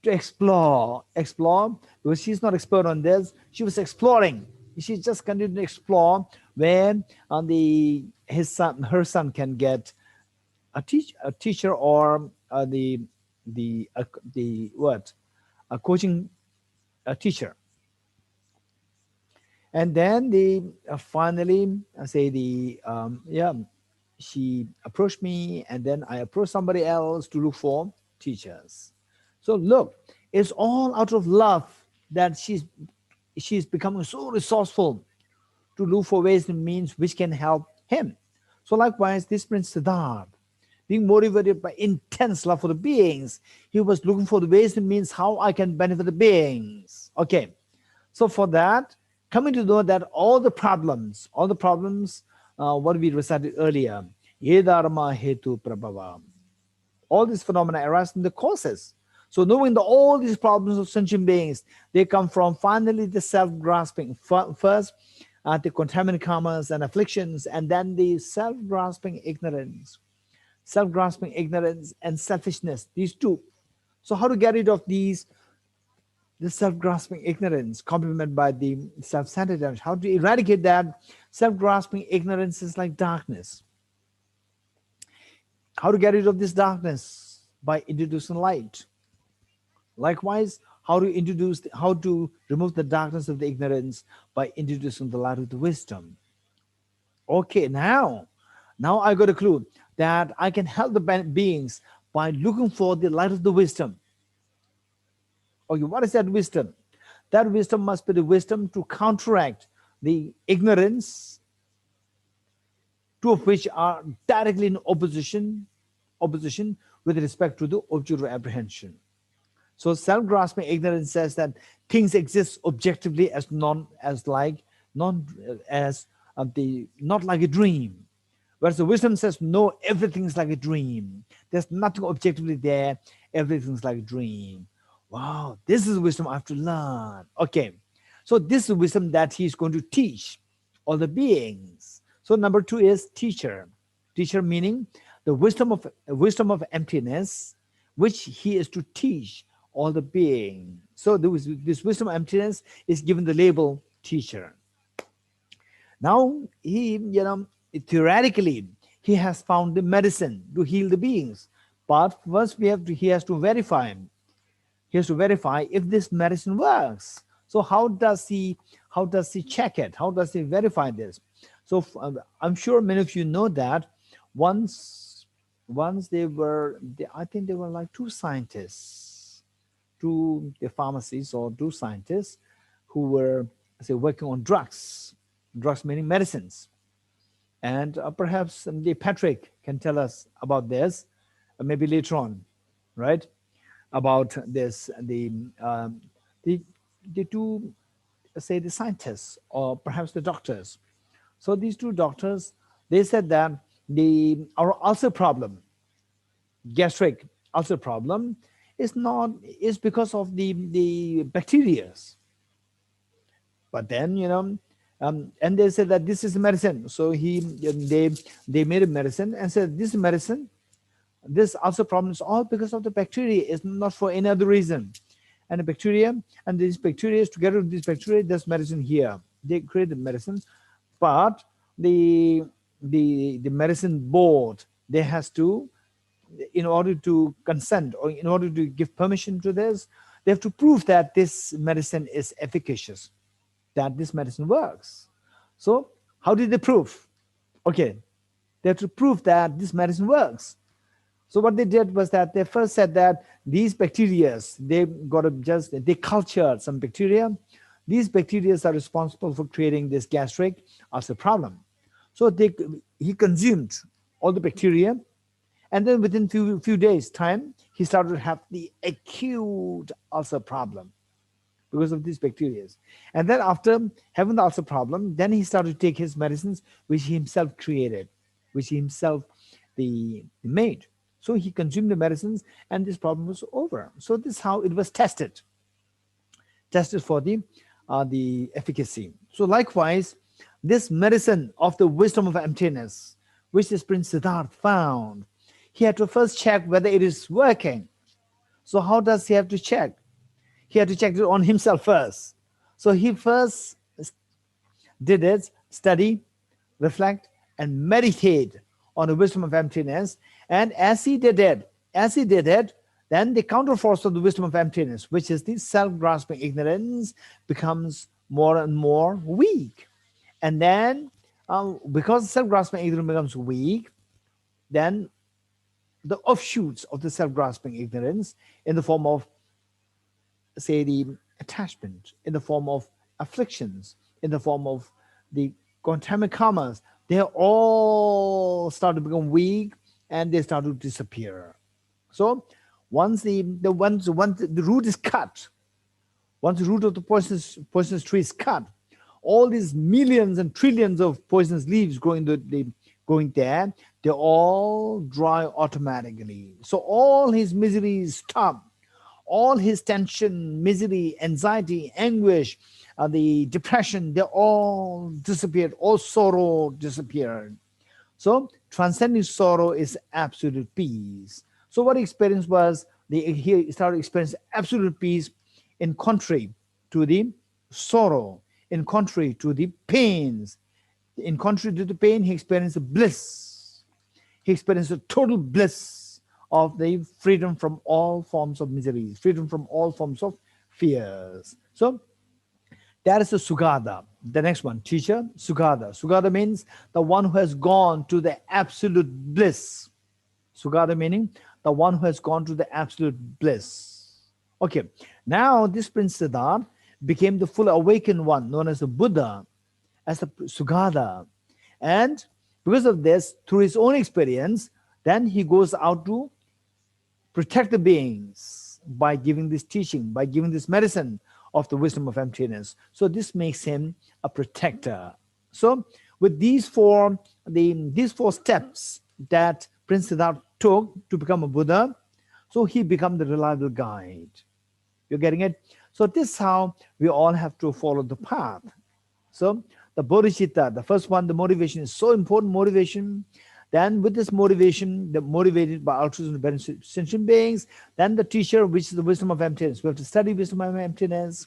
To explore, because she's not expert on this. She was exploring. She just continued to explore where her son can get a teacher or a coaching teacher. And then finally she approached me, and then I approached somebody else to look for teachers. So look, it's all out of love that she's becoming so resourceful to look for ways and means which can help him. So likewise, this Prince Siddhartha, being motivated by intense love for the beings, he was looking for the ways and means how I can benefit the beings. Okay, so for that, coming to know that all the problems, what we recited earlier, ye dharma hetu prabhava, all these phenomena arise from the causes. So knowing that all these problems of sentient beings, they come from finally the self-grasping. First, the contaminant karmas and afflictions, and then the self-grasping ignorance. Self-grasping ignorance and selfishness, these two. So how to get rid of the self-grasping ignorance, complemented by the self-centeredness? How to eradicate that? Self-grasping ignorance is like darkness. How to get rid of this darkness? By introducing light. Likewise, how to remove the darkness of the ignorance? By introducing the light of the wisdom. Okay, now I got a clue that I can help the beings by looking for the light of the wisdom. Okay, what is that wisdom? That wisdom must be the wisdom to counteract the ignorance, two of which are directly in opposition with respect to the object of apprehension. So self-grasping ignorance says that things exist objectively not like a dream. Whereas the wisdom says, no, everything's like a dream. There's nothing objectively there. Everything's like a dream. Wow, this is wisdom I have to learn. Okay, so this is wisdom that he's going to teach all the beings. So number 2 is teacher. Teacher meaning the wisdom of emptiness, which he is to teach all the being. So this wisdom of emptiness is given the label teacher. Now he, theoretically, he has found the medicine to heal the beings, but first he has to verify. He has to verify if this medicine works. So how does he check it? How does he verify this? So I'm sure many of you know that once I think they were like two scientists, two pharmacists or two scientists who were, say, working on drugs meaning medicines. And perhaps Patrick can tell us about this, maybe later on, right? About this, the two, say, the scientists or perhaps the doctors. So these two doctors, they said that our ulcer problem, gastric ulcer problem, is because of the bacteria. But then, and they said that this is medicine. So they made a medicine and said this medicine, this ulcer problem is all because of the bacteria. It's not for any other reason. And the bacteria, and these bacteria, together with these bacteria, there's medicine here. They created medicine, but the medicine board, they has to, in order to consent or in order to give permission to this, they have to prove that this medicine is efficacious, that this medicine works. So how did they prove? Okay, they have to prove that this medicine works. So what they did was that they first said that these bacteria, they cultured some bacteria. These bacteria are responsible for creating this gastric ulcer problem. So he consumed all the bacteria, and then within few days time, he started to have the acute ulcer problem because of these bacteria. And then after having the ulcer problem, then he started to take his medicines, which he himself created, which he himself made. So he consumed the medicines and this problem was over. So this is how it was tested for the efficacy. So likewise, this medicine of the wisdom of emptiness, which this Prince Siddhartha found, he had to first check whether it is working. So how does he have to check? He had to check it on himself first. So he first did it, study, reflect, and meditate on the wisdom of emptiness. And as he did it, then the counterforce of the wisdom of emptiness, which is the self-grasping ignorance, becomes more and more weak. And then because self-grasping ignorance becomes weak, then the offshoots of the self-grasping ignorance in the form of, say, the attachment, in the form of afflictions, in the form of the contaminant karmas, they all start to become weak and they start to disappear. So once the root is cut, once the root of the poisonous tree is cut, all these millions and trillions of poisonous leaves going there, they all dry automatically. So all his miseries stop. All his tension, misery, anxiety, anguish, the depression, they all disappeared. All sorrow disappeared. So transcending sorrow is absolute peace. So what he experienced was, he started experiencing absolute peace in contrary to the sorrow, in contrary to the pains. In contrary to the pain, he experienced bliss. He experienced a total bliss of the freedom from all forms of misery, freedom from all forms of fears. So that is the Sugata. The next one, teacher, Sugata. Sugata means the one who has gone to the absolute bliss. Sugata meaning the one who has gone to the absolute bliss. Okay, now this Prince Siddhartha became the full awakened one, known as the Buddha, as the Sugata. And because of this, through his own experience, then he goes out to protect the beings by giving this teaching, by giving this medicine of the wisdom of emptiness. So this makes him a protector. So with these four steps that Prince Siddhartha took to become a Buddha, so he became the reliable guide. You're getting it? So this is how we all have to follow the path. So the bodhicitta, the first one, the motivation is so important. Motivation, Then with this motivation, motivated by altruism and beneficent sentient beings, then the teacher, which is the wisdom of emptiness. We have to study wisdom of emptiness.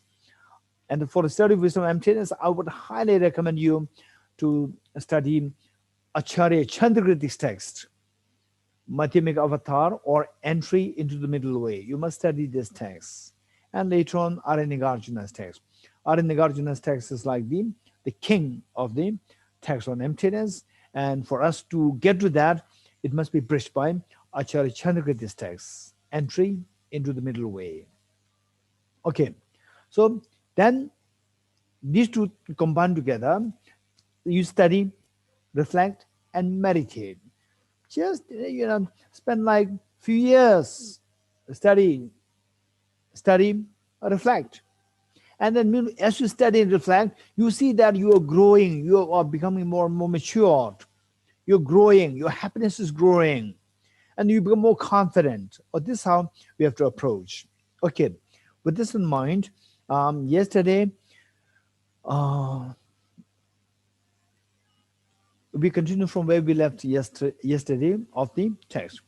And for the study of wisdom of emptiness, I would highly recommend you to study Acharya Chandragiri's text, Madhyamika Avatar, or Entry into the Middle Way. You must study this text. And later on, Aranagarjuna's text. Aranagarjuna's text is like the king of the text on emptiness. And for us to get to that, it must be bridged by Acharya Chandragiri's text, Entry into the Middle Way. Okay, so then these two combined together, you study, reflect, and meditate. Just, spend like few years, study, reflect. And then as you study and reflect, you see that you are growing, you are becoming more and more matured. You're growing, your happiness is growing, and you become more confident. Or this is how we have to approach. Okay, with this in mind, yesterday, we continue from where we left yesterday of the text.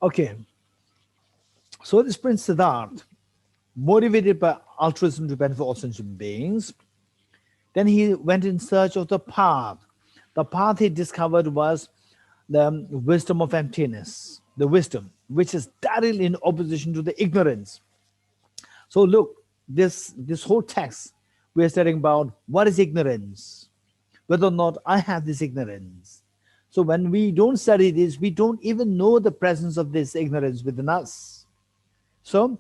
Okay, so this Prince Siddhartha, motivated by altruism to benefit all sentient beings, then he went in search of the path. The path he discovered was the wisdom of emptiness, the wisdom, which is directly in opposition to the ignorance. So look, this whole text, we are studying about what is ignorance, whether or not I have this ignorance. So when we don't study this, we don't even know the presence of this ignorance within us. So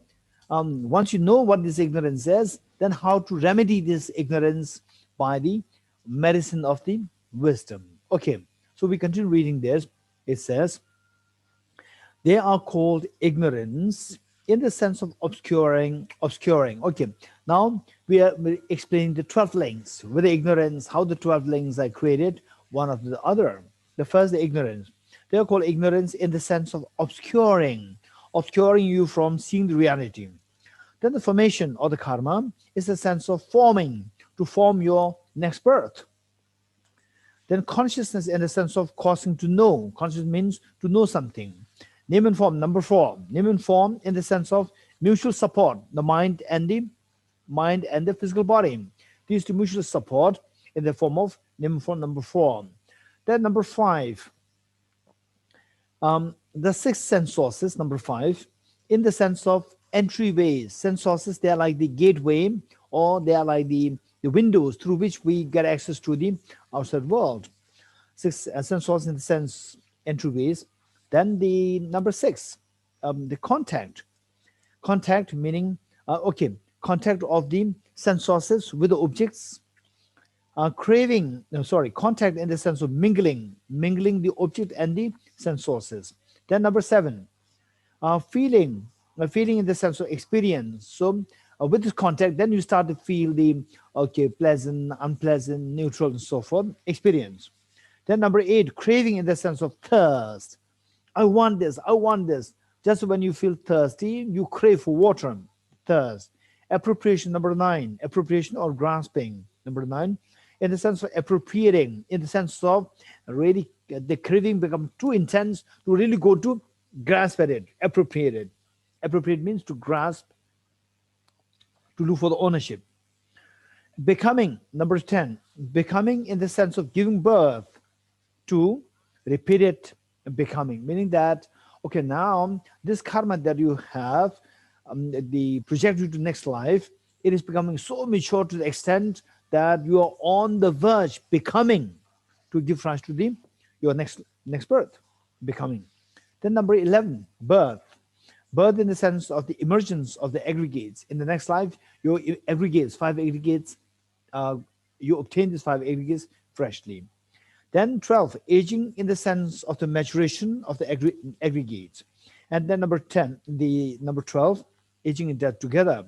once you know what this ignorance is, then how to remedy this ignorance by the medicine of the wisdom. Okay, so we continue reading this. It says, they are called ignorance in the sense of obscuring. Okay, now we are explaining the 12 links with the ignorance, how the 12 links are created, one after the other. The first, the ignorance. They are called ignorance in the sense of obscuring you from seeing the reality. Then the formation or the karma is the sense of forming, to form your next birth. Then consciousness in the sense of causing to know. Consciousness means to know something. Name and form, number 4. Name and form in the sense of mutual support, the mind and the physical body. These two mutual support in the form of name and form, number 4. Then number 5, the 6 sense sources, number 5, in the sense of entryways. Sense sources, they are like the gateway, or they are like the windows through which we get access to the outside world. 6 sense sources in the sense entryways. Then the number 6, the contact. Contact meaning, contact of the sense sources with the objects. Contact in the sense of mingling the object and the sense sources. Then number 7, feeling in the sense of experience. So with this contact, then you start to feel the pleasant, unpleasant, neutral, and so forth experience. Then number 8, craving in the sense of thirst. I want this. Just when you feel thirsty, you crave for water, thirst. Appropriation, number 9, appropriation or grasping, number 9, in the sense of appropriating, in the sense of really the craving become too intense to really go to grasp at it, appropriate means to grasp, to look for the ownership. Becoming, number 10, becoming in the sense of giving birth to repeated becoming, meaning that, okay, now this karma that you have, the trajectory to next life, it is becoming so mature to the extent that you are on the verge becoming to give rise to your next birth, becoming. Then number 11, birth in the sense of the emergence of the aggregates. In the next life, your aggregates, 5 aggregates, you obtain these 5 aggregates freshly. Then 12, aging in the sense of the maturation of the aggregates. And then number 10, the number 12, aging and death together.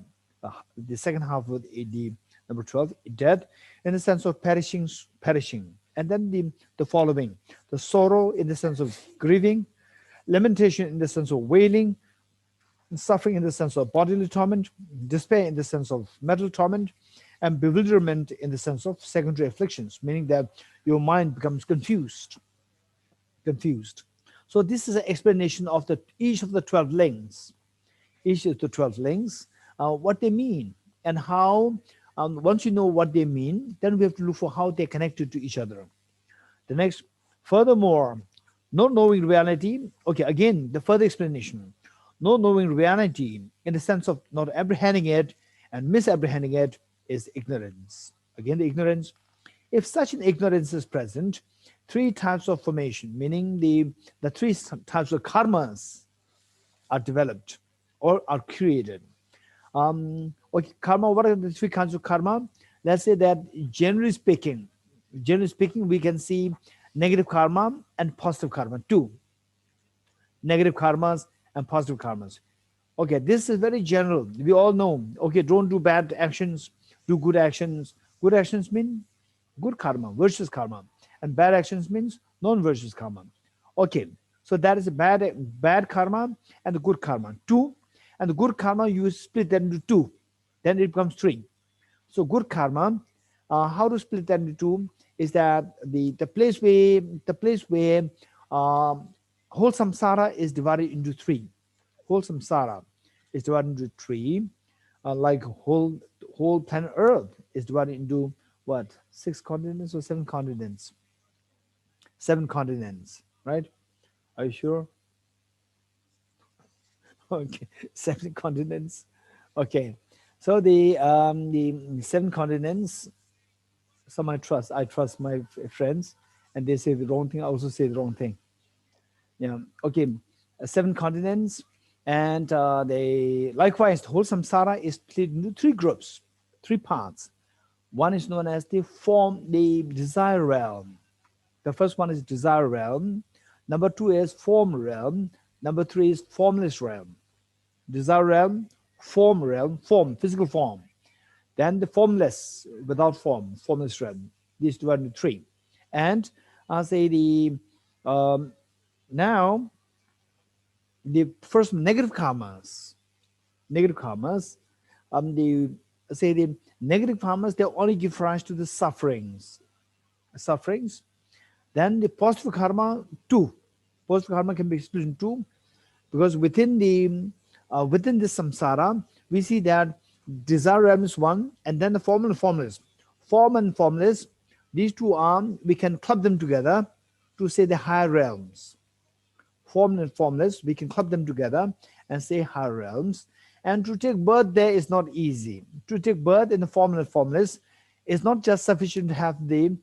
The second half of the number 12, death in the sense of perishing. And then the following, the sorrow in the sense of grieving, lamentation in the sense of wailing, suffering in the sense of bodily torment, despair in the sense of mental torment, and bewilderment in the sense of secondary afflictions, meaning that your mind becomes confused. So this is an explanation of each of the 12 links, what they mean, and how, once you know what they mean, then we have to look for how they're connected to each other. The next, furthermore, not knowing reality, okay, again, the further explanation, not knowing reality in the sense of not apprehending it and misapprehending it is ignorance. Again, the ignorance. If such an ignorance is present, three types of formation, meaning the three types of karmas are developed or are created. Okay, karma, what are the three kinds of karma? Let's say that generally speaking, we can see negative karma and positive karma, two. Negative karmas and positive karmas. Okay, this is very general. We all know, okay, don't do bad actions, do good actions. Good actions mean good karma, virtuous karma. And bad actions means non-virtuous karma. Okay, so that is a bad karma and the good karma. Two, and the good karma, you split that into two. Then it becomes three. So good karma, how to split that into two is that the place where whole samsara is divided into three. Whole samsara is divided into three, like whole planet Earth is divided into what, 6 continents or 7 continents? 7 continents, right? Are you sure? Okay, 7 continents. Okay, so the 7 continents. Some I trust my friends, and they say the wrong thing. I also say the wrong thing. Yeah. Okay, 7 continents, and they likewise the whole samsara is split into 3 groups, 3 parts. One is known as the desire realm. The first one is desire realm. Number 2 is form realm. Number 3 is formless realm. Desire realm, form, physical form. Then the formless, without form, formless realm. These divided into 3. And I'll say now the first negative karmas, the negative karmas, they only give rise to the sufferings. Then the positive karma, 2. Positive karma can be split into 2, because within the samsara, we see that desire realm is 1, and then the form and formless. Form and formless, these 2 are, we can club them together to say the higher realms. Form and formless, we can club them together and say higher realms. And to take birth there is not easy. To take birth in the form and formless is not just sufficient to have the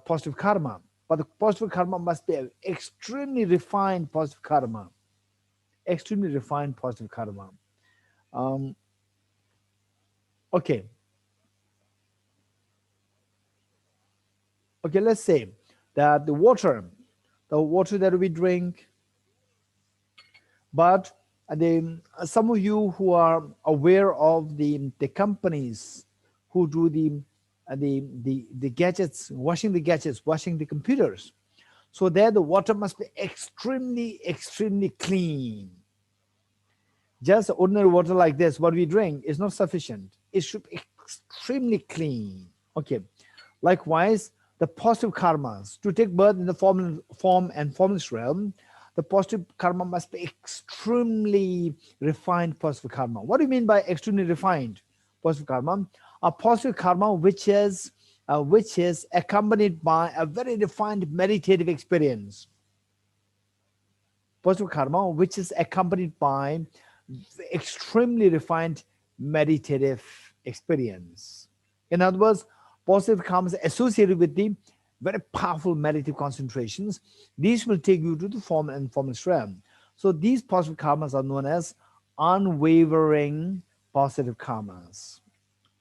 positive karma, but the positive karma must be an extremely refined positive karma. Extremely refined positive karma. Okay. Okay, let's say that the water that we drink, but some of you who are aware of the companies who do the gadgets, washing the computers. So there the water must be extremely clean. Just ordinary water like this, what we drink, is not sufficient. It should be extremely clean. Okay. Likewise, the positive karmas, to take birth in the form and formless realm, the positive karma must be extremely refined positive karma. What do you mean by extremely refined positive karma? A positive karma which is accompanied by a very refined meditative experience. Positive karma which is accompanied by extremely refined meditative experience. In other words, positive karma is associated with the very powerful meditative concentrations. These will take you to the form and formless realm. So these positive karmas are known as unwavering positive karmas.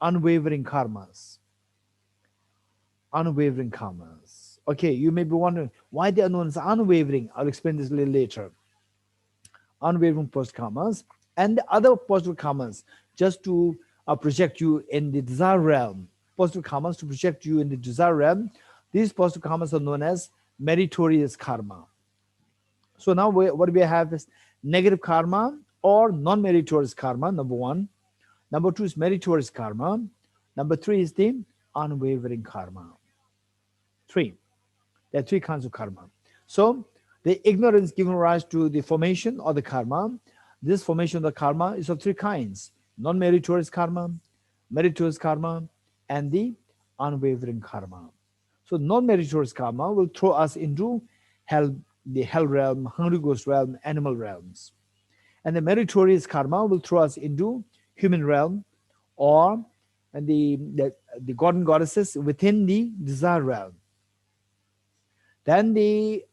Unwavering karmas. Unwavering karmas. Okay, you may be wondering why they are known as unwavering. I'll explain this a little later. Unwavering positive karmas and the other positive karmas just to project you in the desire realm. Positive karmas to project you in the desire realm. These positive karmas are known as meritorious karma. So now what we have is negative karma or non-meritorious karma, number 1. Number 2 is meritorious karma. Number 3 is the unwavering karma. 3. There are 3 kinds of karma. So the ignorance giving rise to the formation or the karma. This formation of the karma is of 3 kinds: non-meritorious karma, meritorious karma, and the unwavering karma. So non-meritorious karma will throw us into hell, the hell realm, hungry ghost realm, animal realms. And the meritorious karma will throw us into human realm, or the god and goddesses within the desire realm. Then the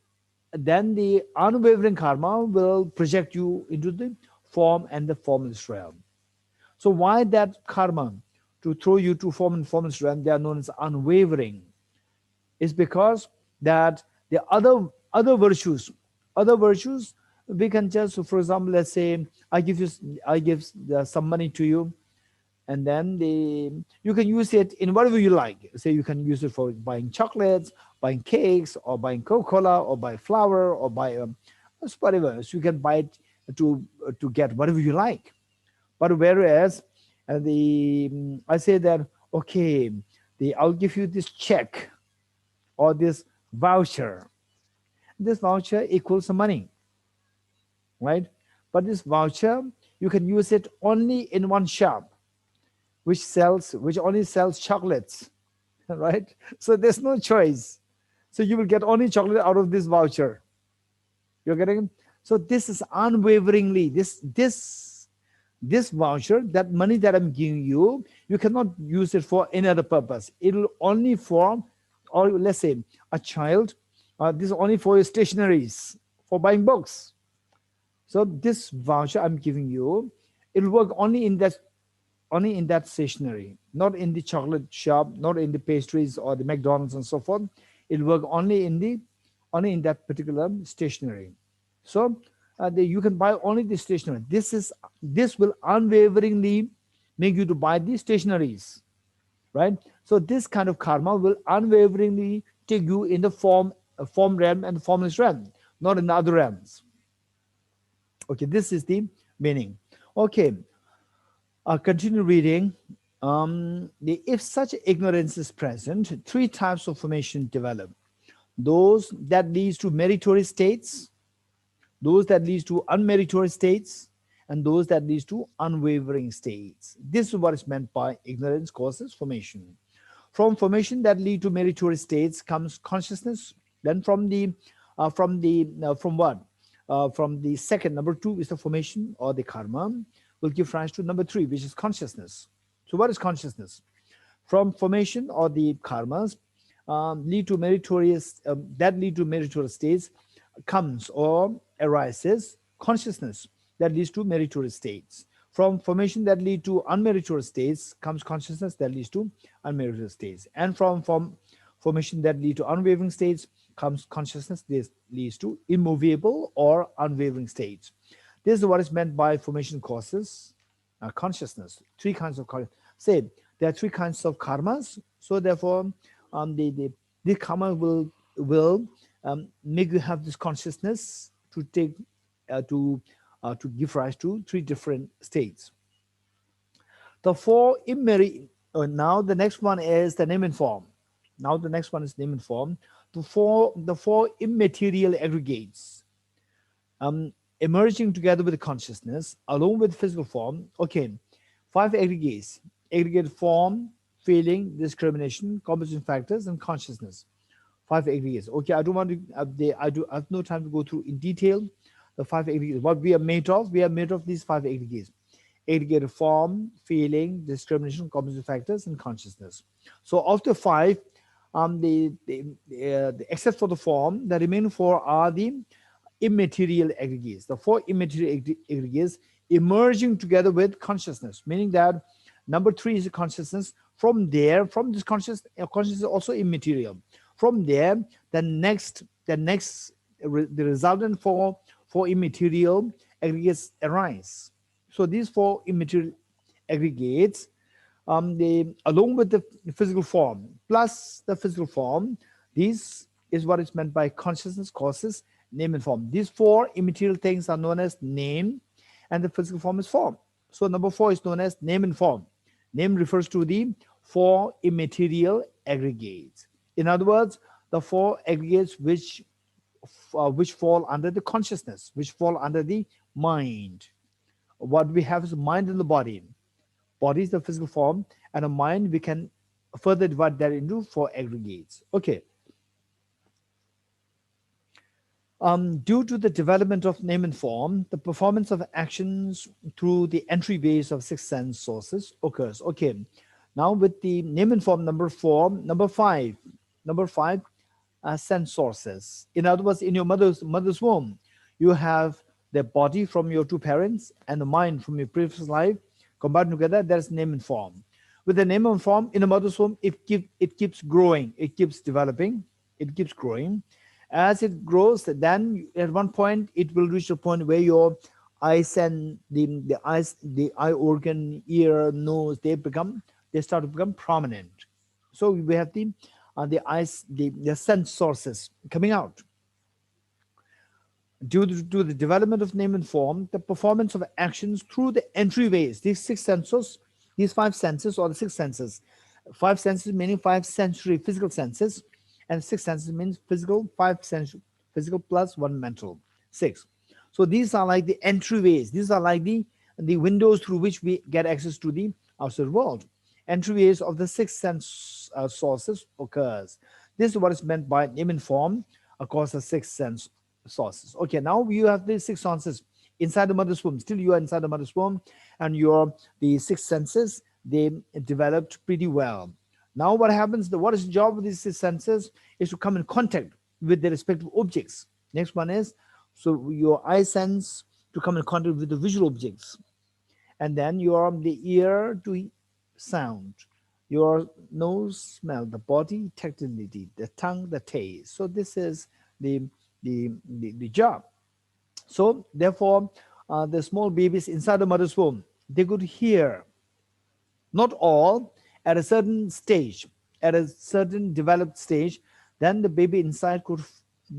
unwavering karma will project you into the form and the formless realm. So why that karma to throw you to form and formless realm, they are known as unwavering, is because that the other virtues, we can just, for example, let's say I give some money to you, and then you can use it in whatever you like. Say you can use it for buying chocolates, buying cakes, or buying Coca-Cola, or buy flour, or buy whatever. So you can buy it to get whatever you like. But whereas I say that, okay, I'll give you this check or this voucher. This voucher equals some money, right? But this voucher, you can use it only in one shop, which only sells chocolates, right? So there's no choice. So you will get only chocolate out of this voucher. You're getting it? So this is unwaveringly, this voucher, that money that I'm giving you, you cannot use it for any other purpose. It'll only for, or let's say a child, this is only for your stationaries, for buying books. So this voucher I'm giving you, it'll work only in that stationery, not in the chocolate shop, not in the pastries or the McDonald's and so forth. It'll work only in that particular stationery. So you can buy only the stationery. This will unwaveringly make you to buy the stationaries, right? So this kind of karma will unwaveringly take you in the form realm and formless realm, not in the other realms. Okay, this is the meaning. Okay, I'll continue reading. If such ignorance is present, 3 types of formation develop: those that leads to meritorious states, those that leads to unmeritorious states, and those that leads to unwavering states. This is what is meant by ignorance causes formation. From formation that lead to meritorious states comes consciousness. Then from the second, number 2 is the formation or the karma, will give rise to number 3, which is consciousness. So what is consciousness? From formation or the karmas lead to meritorious states comes or arises consciousness that leads to meritorious states. From formation that lead to unmeritorious states comes consciousness that leads to unmeritorious states. And from formation that lead to unwavering states comes consciousness that leads to immovable or unwavering states. This is what is meant by formation causes consciousness. 3 kinds of karma. Say there are 3 kinds of karmas. So therefore, the karma will make you have this consciousness to take to give rise to 3 different states. The 4 now the next one is the name and form. Now the next one is name and form. The four immaterial aggregates emerging together with consciousness along with physical form. Okay, 5 aggregates: aggregate form, feeling, discrimination, composition factors, and consciousness. 5 aggregates. Okay, I don't want to. I have no time to go through in detail the 5 aggregates. What we are made of? We are made of these 5 aggregates: aggregate form, feeling, discrimination, composition factors, and consciousness. So of the 5, except for the form, the remaining 4 are the immaterial aggregates. The 4 immaterial aggregates emerging together with consciousness, meaning that number 3 is consciousness. From this consciousness is also immaterial. From there, the resultant 4 immaterial aggregates arise. So these 4 immaterial aggregates, along with the physical form plus the physical form, this is what is meant by consciousness causes name and form. These 4 immaterial things are known as name, and the physical form is form. So number 4 is known as name and form. Name refers to the four immaterial aggregates. In other words, the four aggregates which fall under the consciousness, which fall under the mind. What we have is mind and the body. Body is the physical form, and a mind, we can further divide that into four aggregates. Okay. Due to the development of name and form, the performance of actions through the entryways of six sense sources occurs. Okay. Now with the name and form, number five, sense sources. In other words, in your mother's womb, you have the body from your two parents and the mind from your previous life combined together. There's name and form. With the name and form in the mother's womb, it keeps growing, it keeps developing, it keeps growing. As it grows, then at one point it will reach a point where your eyes and the eye organ, ear, nose, they start to become prominent. So we have the eyes, the sense sources coming out. Due to the development of name and form, the performance of actions through the entryways, these six senses, these five senses or the six senses. Five senses meaning five sensory physical senses, and six senses means physical, five sensory physical plus one mental, six. So these are like the entryways. These are like the windows through which we get access to the outside world. Entryways of the six sense sources occurs. This is what is meant by name and form across the six sense sources. Okay, now you have the six senses inside the mother's womb. Still, you are inside the mother's womb, and the six senses, they developed pretty well. Now, what happens? What is the job of these six senses? Is to come in contact with the respective objects. Next one is, so your eye sense to come in contact with the visual objects, and then the ear to sound, your nose smell, the body tactility, the tongue the taste. So this is the job. So therefore, the small babies inside the mother's womb, they could hear. Not all, at a certain stage, at a certain developed stage, then the baby inside could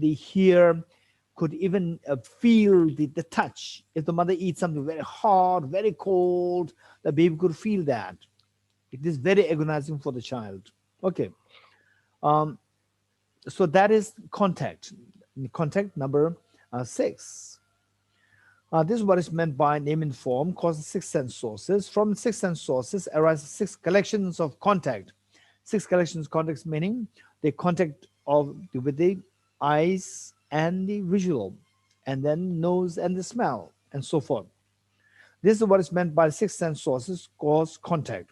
hear, could even feel the touch. If the mother eats something very hot, very cold, the baby could feel that. It is very agonizing for the child. Okay. So that is contact number 6. This is what is meant by name and form, causes six sense sources. From six sense sources arise six collections of contact. Six collections of contact meaning the contact with the eyes and the visual, and then nose and the smell, and so forth. This is what is meant by six sense sources cause contact.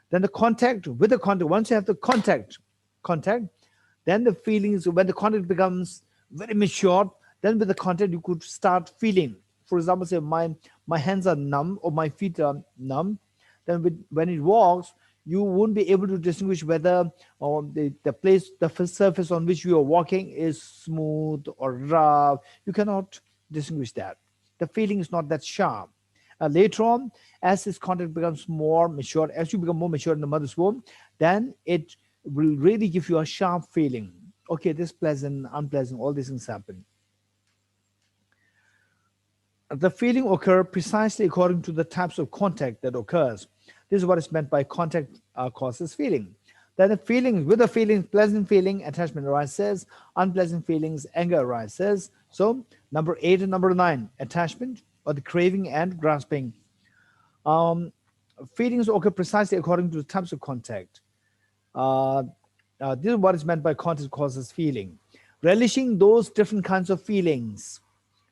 Then the contact with the contact, once you have the contact, then the feelings, when the contact becomes very mature, then with the contact you could start feeling. For example, say my hands are numb or my feet are numb. Then when it walks, you won't be able to distinguish whether the surface on which you are walking is smooth or rough. You cannot distinguish that. The feeling is not that sharp. Later on, as this contact becomes more mature, as you become more mature in the mother's womb, then it will really give you a sharp feeling. Okay, this pleasant, unpleasant, all these things happen. The feeling occurs precisely according to the types of contact that occurs. This is what is meant by contact causes feeling. Then the feelings, with the feeling, pleasant feeling, attachment arises, unpleasant feelings, anger arises. So number 8 and number 9, attachment or the craving and grasping. Feelings occur precisely according to the types of contact. This is what is meant by contact causes feeling. Relishing those different kinds of feelings,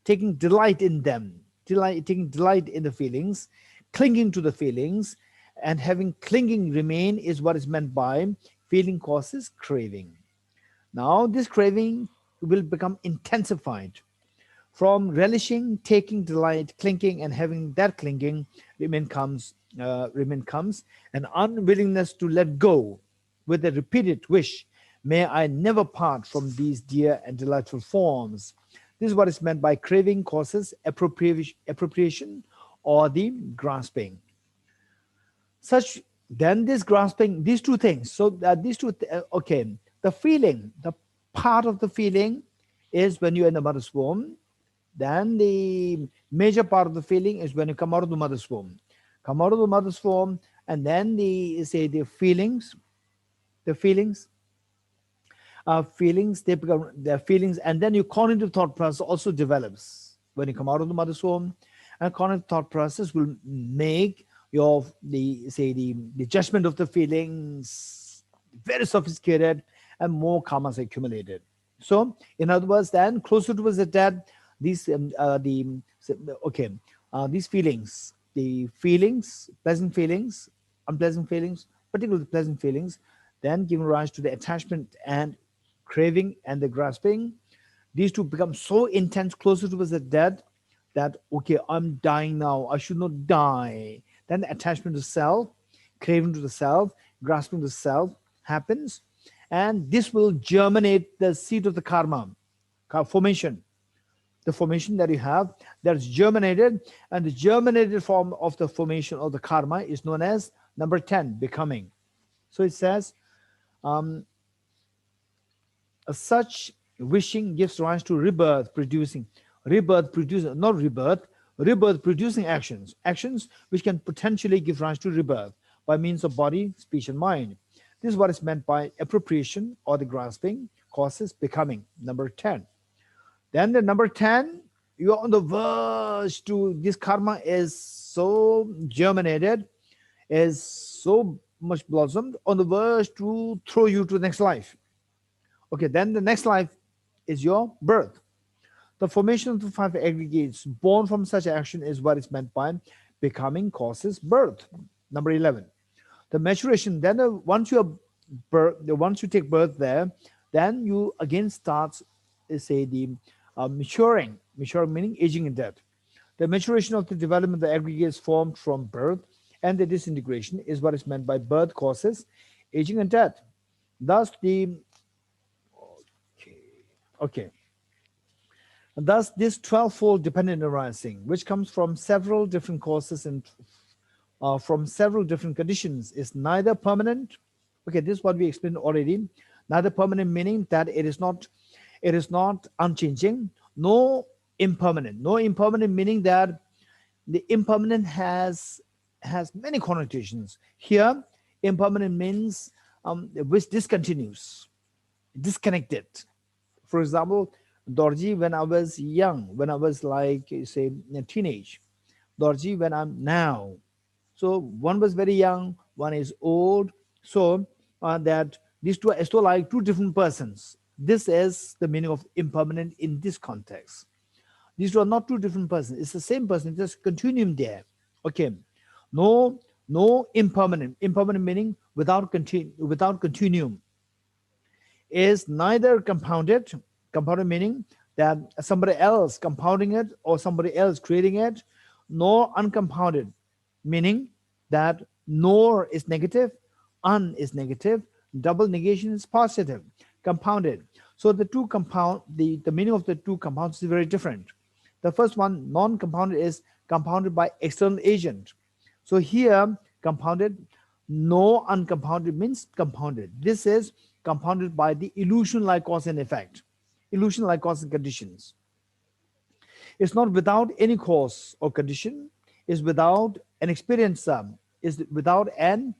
taking delight in them, taking delight in the feelings, clinging to the feelings, and having clinging remain is what is meant by feeling causes craving. Now this craving will become intensified. From relishing, taking delight, clinging, and having that clinging remain comes an unwillingness to let go with a repeated wish, may I never part from these dear and delightful forms. This is what is meant by craving causes appropriation or the grasping. Then this grasping, these two things. So okay, the feeling, the part of the feeling is when you're in the mother's womb. Then the major part of the feeling is when you come out of the mother's womb. Come out of the mother's womb, and then the say the feelings, the feelings, feelings, they become their feelings, and then your cognitive thought process also develops when you come out of the mother's womb, and cognitive thought process will make your the judgment of the feelings very sophisticated, and more karmas accumulated. So in other words, then closer towards the death, these okay, these feelings, the feelings, pleasant feelings, unpleasant feelings, particularly pleasant feelings, then giving rise to the attachment and craving and the grasping. These two become so intense closer towards the death that, okay, I'm dying now, I should not die. Then the attachment to self, craving to the self, grasping to self happens, and this will germinate the seed of the karma formation. The formation that you have that's germinated, and the germinated form of the formation of the karma is known as number 10, becoming. So it says, such wishing gives rise to rebirth producing, not rebirth, rebirth producing actions, actions which can potentially give rise to rebirth by means of body, speech, and mind. This is what is meant by appropriation or the grasping causes becoming, number 10. Then the number 10, you are on the verge to, this karma is so germinated, is so much blossomed, on the verge to throw you to the next life. Okay, then the next life is your birth. The formation of the 5 aggregates born from such action is what is meant by becoming causes birth. Number 11. The maturation, then once you take birth there, then you again start, say, the maturing meaning aging and death. The maturation of the development of the aggregates formed from birth and the disintegration is what is meant by birth causes aging and death. Thus the okay. Thus, this 12-fold dependent arising, which comes from several different causes and from several different conditions, is neither permanent. Okay, this is what we explained already. Neither permanent meaning that it is not unchanging, no impermanent. No impermanent meaning that the impermanent has many connotations. Here, impermanent means which discontinues, disconnected. For example, Dorji, when I was young, when I was like, say, a teenage. Dorji, when I'm now. So one was very young, one is old. So that these two are still like two different persons. This is the meaning of impermanent in this context. These two are not two different persons. It's the same person, just continuum there. Okay. No impermanent. Impermanent meaning without continuum. Is neither compounded meaning that somebody else compounding it or somebody else creating it, nor uncompounded, meaning that nor is negative, un is negative, double negation is positive, compounded. So the two compound, the meaning of the two compounds is very different. The first one, non-compounded, is compounded by external agent. So here, compounded, no uncompounded means compounded. This is compounded by the illusion like cause and effect, illusion like cause and conditions. It's not without any cause or condition, is without an experiencer, is without a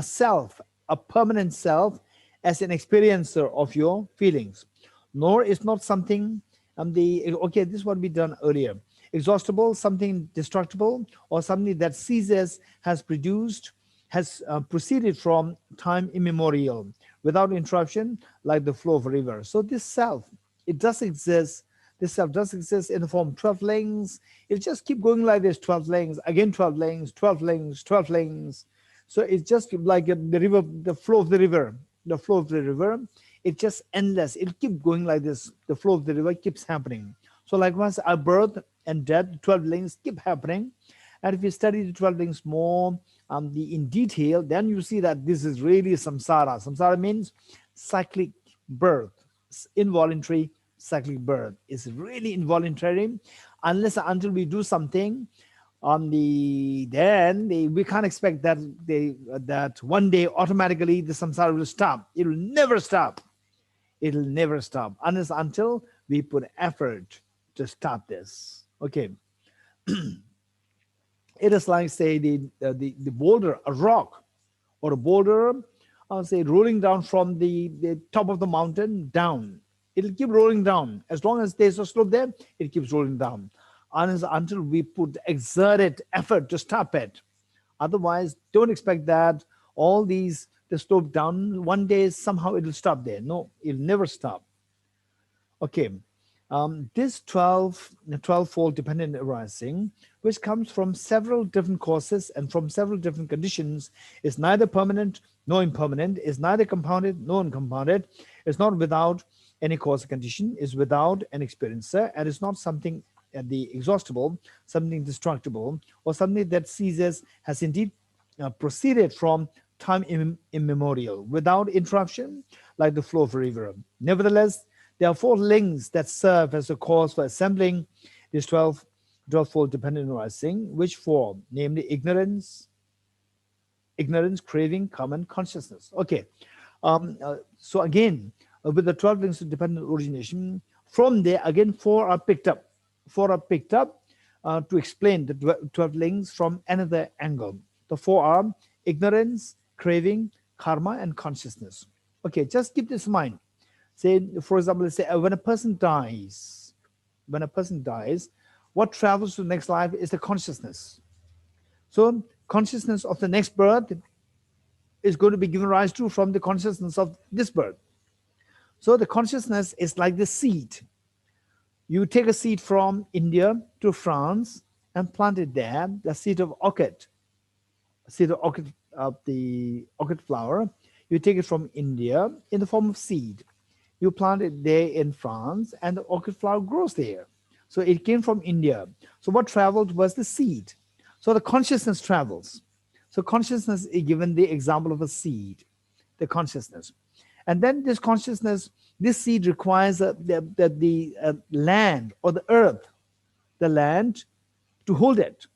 self, a permanent self as an experiencer of your feelings. Nor is not something, okay, this is what we done earlier. Exhaustible, something destructible, or something that ceases, has produced, has proceeded from time immemorial, without interruption, like the flow of a river. So this self, it does exist. This self does exist in the form of 12 links. It just keep going like this, 12 links, again 12 links, 12 links, 12 links. So it's just like the river, the flow of the river. The flow of the river, it's just endless. It keep going like this. The flow of the river keeps happening. So likewise, our birth and death, 12 links keep happening. And if you study the 12 links more in detail, then you see that this is really samsara. Samsara means cyclic birth, involuntary cyclic birth. It's really involuntary unless until we do something we can't expect that that one day automatically the samsara will stop. It will never stop. It will never stop unless until we put effort to stop this. Okay. It is like, say, the boulder, a rock, or a boulder, say, rolling down from the top of the mountain down. It'll keep rolling down. As long as there's a slope there, it keeps rolling down. Until we put exerted effort to stop it. Otherwise, don't expect that all these, the slope down, one day somehow it'll stop there. No, it'll never stop. Okay, this 12-fold dependent arising, which comes from several different causes and from several different conditions, is neither permanent nor impermanent, is neither compounded nor uncompounded, is not without any cause or condition, is without an experiencer, and is not something the exhaustible, something destructible, or something that ceases, has indeed proceeded from time immemorial, without interruption, like the flow of a river. Nevertheless, there are 4 links that serve as a cause for assembling this 12-fold dependent arising, which form, namely ignorance, craving, karma, and consciousness. Okay, so again, with the 12 links of dependent origination, from there again 4 are picked up. 4 are picked up to explain the 12 links from another angle. The 4 are ignorance, craving, karma, and consciousness. Okay, just keep this in mind. Say, for example, let's say when a person dies, what travels to the next life is the consciousness. So consciousness of the next birth is going to be given rise to from the consciousness of this birth. So the consciousness is like the seed. You take a seed from India to France and plant it there, the seed of orchid, the orchid flower. You take it from India in the form of seed. You plant it there in France, and the orchid flower grows there. So it came from India. So what traveled was the seed. So the consciousness travels. So consciousness is given the example of a seed, the consciousness. And then this consciousness, this seed requires the land or the earth, the land to hold it.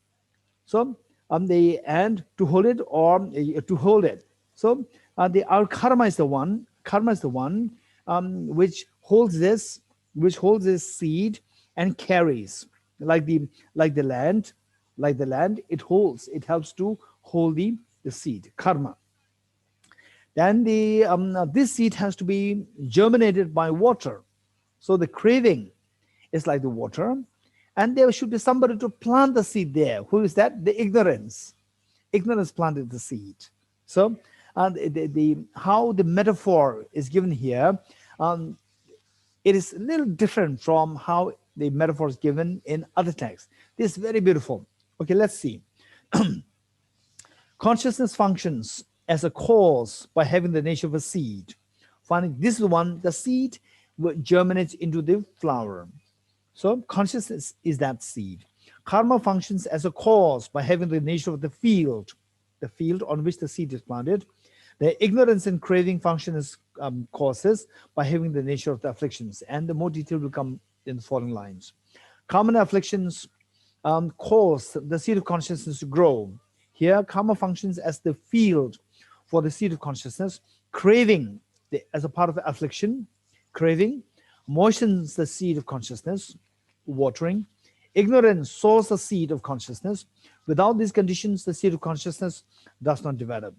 So and to hold it or to hold it. So our karma is the one. Karma is the one which holds this seed and carries, like the land, it holds, it helps to hold the seed, karma. Then this seed has to be germinated by water. So the craving is like the water, and there should be somebody to plant the seed there. Who is that? The ignorance. Ignorance planted the seed. So how the metaphor is given here, it is a little different from how the metaphor is given in other texts. This is very beautiful. Okay, let's see. Consciousness functions as a cause by having the nature of a seed. Finally, this is the seed germinates into the flower. So consciousness is that seed. Karma functions as a cause by having the nature of the field on which the seed is planted. The ignorance and craving function as causes by having the nature of the afflictions. And the more detail will come in the following lines. Common afflictions cause the seed of consciousness to grow. Here, karma functions as the field for the seed of consciousness. Craving, as a part of the affliction, craving moistens the seed of consciousness, watering. Ignorance sows the seed of consciousness. Without these conditions, the seed of consciousness does not develop.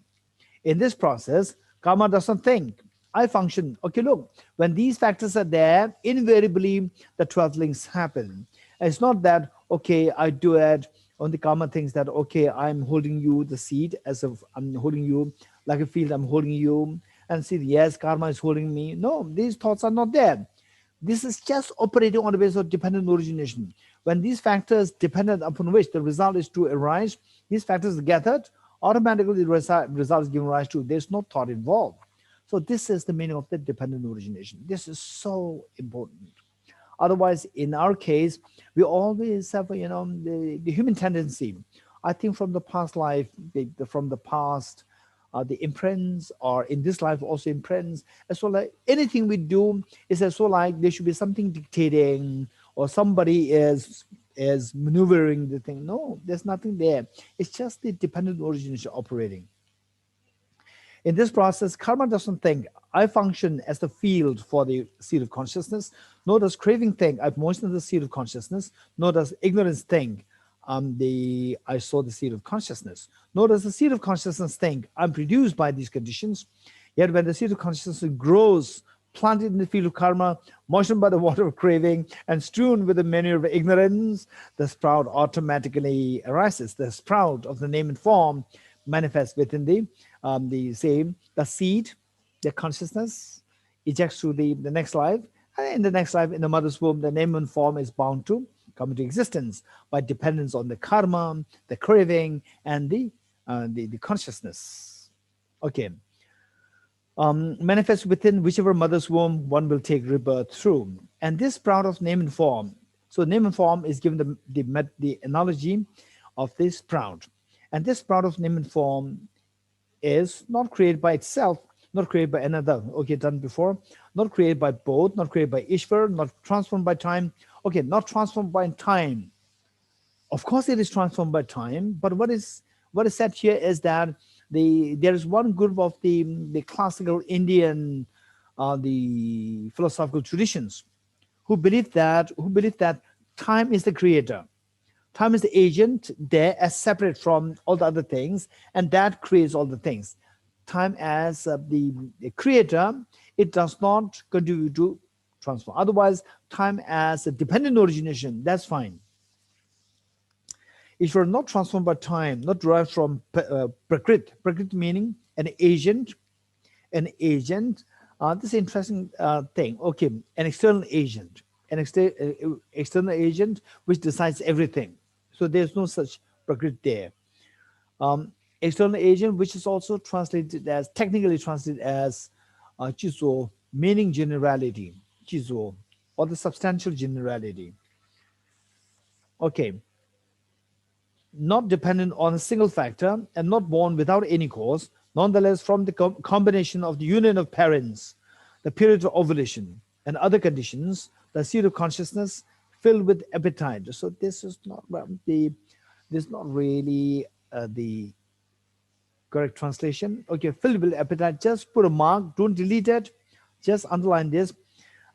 In this process, karma does not think. I function. Okay, look, when these factors are there, invariably the 12 links happen. And it's not that, okay, I do it on the karma thinks that, okay, I'm holding you, the seed, as if I'm holding you like a field, I'm holding you, and see, yes, karma is holding me. No, these thoughts are not there. This is just operating on the basis of dependent origination. When these factors dependent upon which the result is to arise, these factors are gathered, automatically the result is given rise to. There's no thought involved. So this is the meaning of the dependent origination. This is so important. Otherwise, in our case, we always have, the human tendency. I think from the past life, the imprints, or in this life also imprints, as well like anything we do is as well like there should be something dictating or somebody is maneuvering the thing. No, there's nothing there. It's just the dependent origination operating. In this process, karma doesn't think. I function as the field for the seed of consciousness. Nor does craving think. I've moistened the seed of consciousness. Nor does ignorance think. I sow the seed of consciousness. Nor does the seed of consciousness think, I'm produced by these conditions. Yet when the seed of consciousness grows, planted in the field of karma, moistened by the water of craving, and strewn with the manure of ignorance, the sprout automatically arises. The sprout of the name and form manifests within the seed, the consciousness, ejects through the next life. And in the next life, in the mother's womb, the name and form is bound to come into existence by dependence on the karma, the craving, and the consciousness. Okay. Manifests within whichever mother's womb one will take rebirth through. And this sprout of name and form, so name and form is given the analogy of this sprout. And this sprout of name and form is not created by itself, not created by another, okay, done before, not created by both, not created by Ishvara, not transformed by time, okay, not transformed by time. Of course it is transformed by time, but what is said here is that there is one group of the classical Indian the philosophical traditions who believe that time is the creator. Time is the agent there as separate from all the other things, and that creates all the things. Time as the creator, it does not contribute to transform. Otherwise, time as a dependent origination, that's fine. If you're not transformed by time, not derived from prakrit meaning an agent. This is an interesting thing. Okay, an external agent, external agent which decides everything. So there's no such prakrit there. External agent which is also technically translated as chizo, meaning generality, chizo, or the substantial generality. Okay. Not dependent on a single factor and not born without any cause, nonetheless from the combination of the union of parents, the period of ovulation, and other conditions, the seed of consciousness filled with appetite. So this is not really the correct translation. Okay, filled with appetite. Just put a mark. Don't delete it. Just underline this.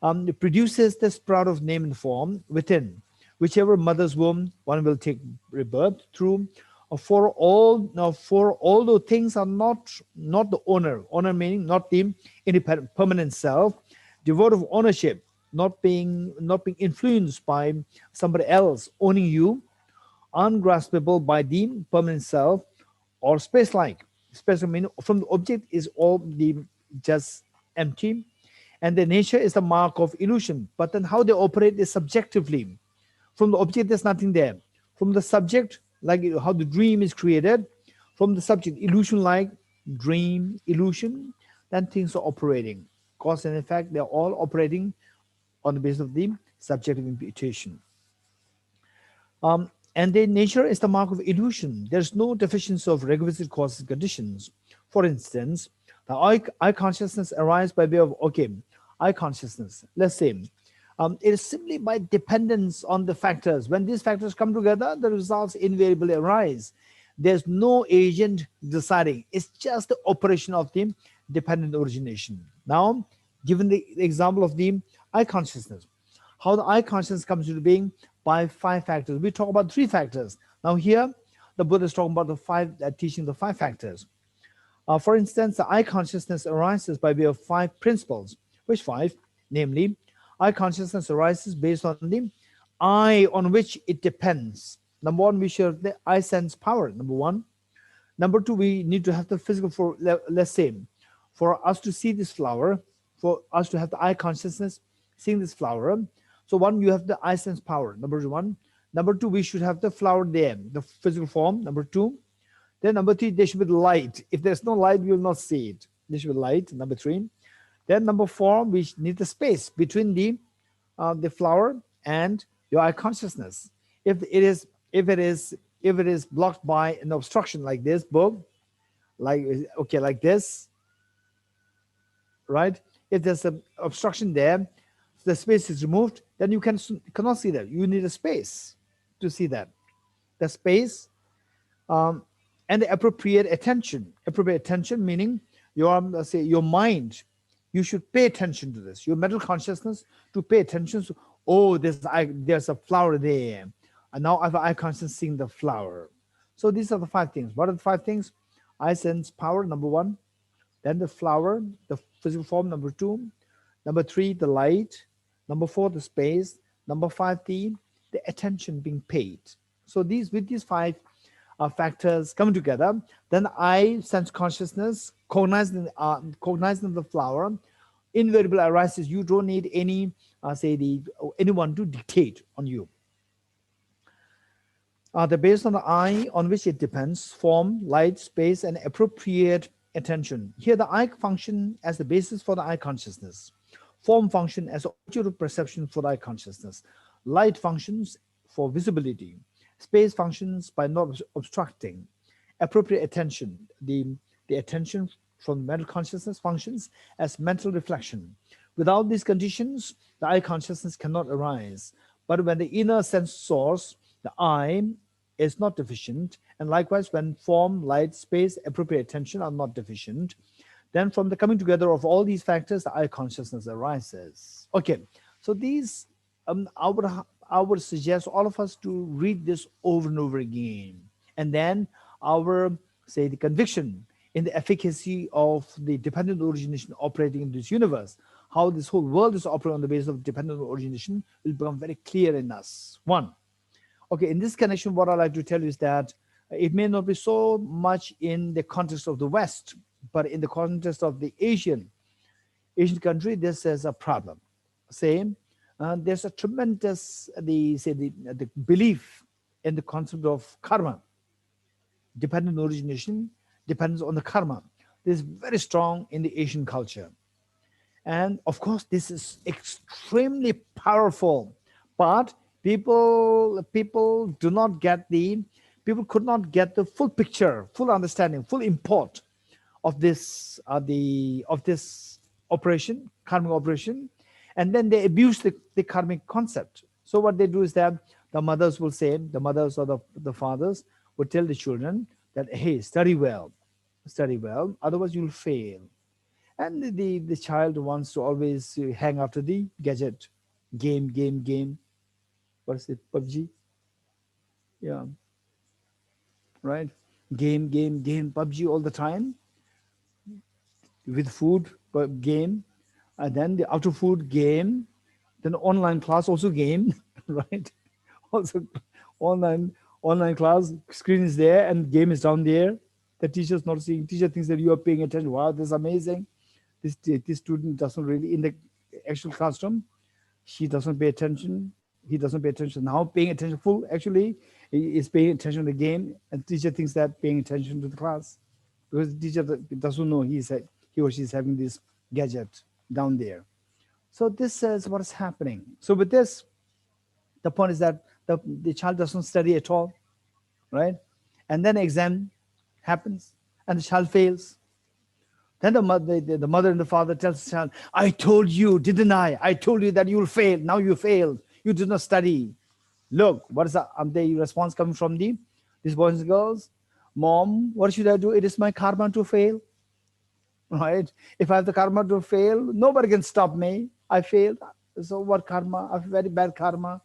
It produces the sprout of name and form within whichever mother's womb one will take rebirth through. For although things are not the owner meaning not the independent permanent self, devoid of ownership, not being influenced by somebody else owning you, ungraspable by the permanent self, or space-like. Space meaning from the object is all just empty, and the nature is the mark of illusion. But then how they operate is subjectively. From the object, there's nothing there. From the subject, like how the dream is created, from the subject, illusion like dream, illusion, then things are operating. Cause and effect, they're all operating on the basis of the subjective imputation. And their nature is the mark of illusion. There's no deficiency of requisite causes and conditions. For instance, the I consciousness arises by way of, I consciousness, let's say, it is simply by dependence on the factors. When these factors come together, the results invariably arise. There's no agent deciding. It's just the operation of the dependent origination. Now, given the example of the I consciousness, how the I consciousness comes into being by 5 factors. We talk about 3 factors. Now here, the Buddha is talking about teaching the 5 factors. For instance, the I consciousness arises by way of 5 principles. Which 5? Namely, I consciousness arises based on the I on which it depends. Number 1, we should have the I sense power, number 1. Number 2, we need to have the physical, let's say, for us to see this flower, for us to have the I consciousness seeing this flower. So 1, you have the I sense power, number 1. Number 2, we should have the flower there, the physical form, number 2. Then number 3, there should be light. If there's no light, we will not see it. There should be light, number 3. Then number 4, we need the space between the flower and your I consciousness. If it is blocked by an obstruction like this book, like this, right? If there's an obstruction there, the space is removed, then you cannot see that. You need a space to see that. The space and the appropriate attention. Appropriate attention meaning your mind. You should pay attention to this. Your mental consciousness to pay attention to, there's a flower there. And now I have eye consciousness seeing the flower. So these are the 5 things. What are the 5 things? I sense power, number 1. Then the flower, the physical form, number 2. Number 3, the light. Number 4, the space. Number 5, the attention being paid. So with these 5 factors coming together, then I sense consciousness, cognizing the flower, invariably arises. You don't need any, anyone to dictate on you. They're based on the eye on which it depends, form, light, space, and appropriate attention. Here the eye function as the basis for the eye consciousness. Form function as object of perception for the eye consciousness. Light functions for visibility. Space functions by not obstructing. Appropriate attention, the attention from mental consciousness functions as mental reflection. Without these conditions, the eye consciousness cannot arise. But when the inner sense source, the eye, is not deficient, and likewise when form, light, space, appropriate attention are not deficient, then from the coming together of all these factors, the eye consciousness arises. Okay, so these, I would suggest all of us to read this over and over again. And then the conviction in the efficacy of the dependent origination operating in this universe, how this whole world is operating on the basis of dependent origination will become very clear in us. 1. Okay, in this connection, what I'd like to tell you is that it may not be so much in the context of the West, but in the context of the Asian country, this is a problem. There's a tremendous, the belief in the concept of karma. Dependent origination depends on the karma. This is very strong in the Asian culture. And of course, this is extremely powerful, but people could not get the full picture, full understanding, full import of this operation, karmic operation, and then they abuse the karmic concept. So what they do is that the mothers will say, the mothers or the fathers would tell the children that, hey, study well, otherwise you'll fail. And the child wants to always hang after the gadget, game. What is it? PUBG? Yeah. Right? Game, PUBG all the time. With food, game. And then the after food game. Then online class also game, right? Also online class, screen is there and game is down there. The teacher's not seeing. Teacher thinks that you are paying attention. Wow, this is amazing. This student doesn't really, in the actual classroom, she doesn't pay attention. He doesn't pay attention. Now paying attention full, actually, he is paying attention to the game, and the teacher thinks that paying attention to the class, because the teacher doesn't know he or she is having this gadget down there. So this is what is happening. So with this, the point is that the child doesn't study at all, right? And then exam happens, and the child fails. Then the mother and the father tells the child, I told you, didn't I? I told you that you'll fail. Now you failed. You did not study. Look, what is the response coming from these boys and girls? Mom, what should I do? It is my karma to fail, right? If I have the karma to fail, nobody can stop me. I failed. So what karma? I have very bad karma.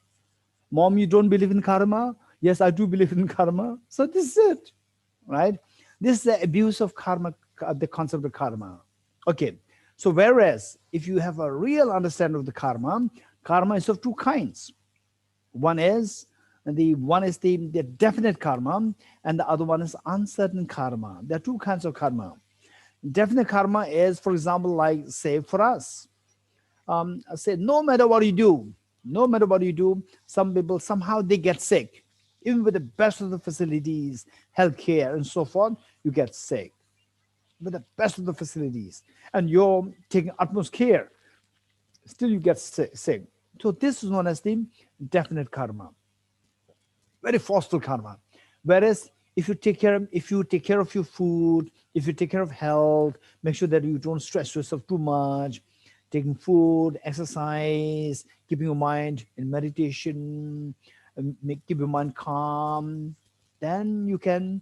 Mom, you don't believe in karma? Yes, I do believe in karma. So this is it, right? This is the abuse of karma, the concept of karma. Okay, so whereas if you have a real understanding of the karma is of 2 kinds. One is the definite karma, and the other one is uncertain karma. There are 2 kinds of karma. Definite karma is, for example, like say for us, say no matter what you do, some people somehow they get sick. Even with the best of the facilities, healthcare and so forth, you get sick. With the best of the facilities, and you're taking utmost care, still you get sick. So this is known as the definite karma, very forceful karma. Whereas if you take care of your food, if you take care of health, make sure that you don't stress yourself too much, taking food, exercise, keeping your mind in meditation, keep your mind calm, then you can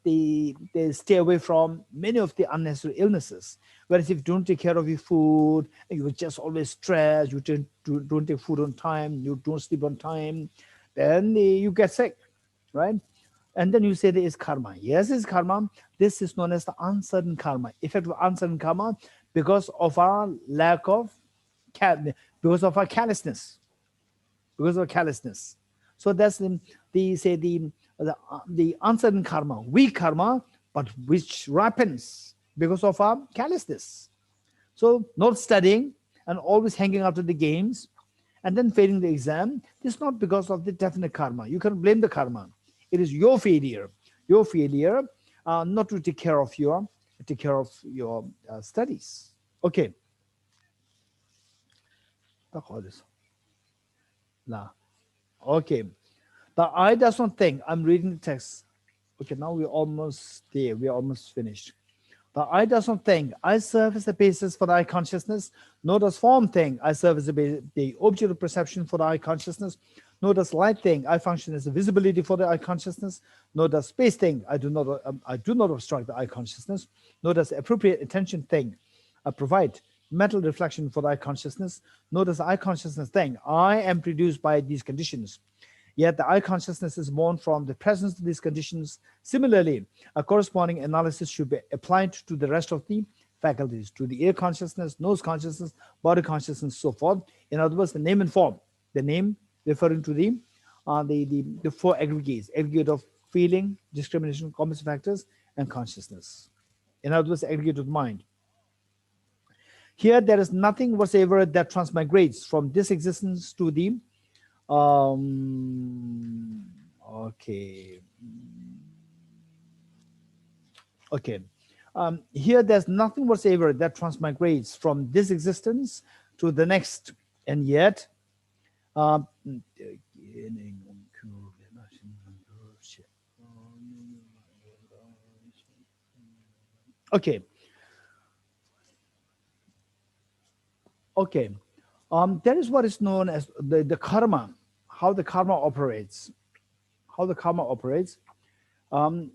they stay away from many of the unnecessary illnesses. Whereas if you don't take care of your food, you just always stress, you don't take food on time, you don't sleep on time, then you get sick, right? And then you say there is karma. Yes, it's karma. This is known as the uncertain karma, effect of uncertain karma, because of our lack of, because of our callousness, because of callousness. So that's the uncertain karma, weak karma, but which ripens because of our callousness. So not studying and always hanging out at the games and then failing the exam, this is not because of the definite karma. You can blame the karma. It is your failure not to take care of your studies. Okay. Okay. The I does not think. I'm reading the text. Okay, now we're almost there. We're almost finished. The I does not think. I serve as the basis for the I consciousness. Nor does form think. I serve as the object of perception for the I consciousness. Nor does light think. I function as a visibility for the I consciousness. Nor does space think. I do not obstruct the I consciousness. Nor does appropriate attention think. I provide mental reflection for the I consciousness. Nor does I consciousness think. I am produced by these conditions. Yet the I consciousness is born from the presence of these conditions. Similarly, a corresponding analysis should be applied to the rest of the faculties, to the ear consciousness, nose consciousness, body consciousness, so forth. In other words, the name and form. The name referring to the four aggregates: aggregate of feeling, discrimination, compensating factors, and consciousness. In other words, aggregate of mind. Here, there is nothing whatsoever that transmigrates from this existence to the okay. Here, there's nothing whatsoever that transmigrates from this existence to the next, and yet, okay. That is what is known as the karma. How the karma operates.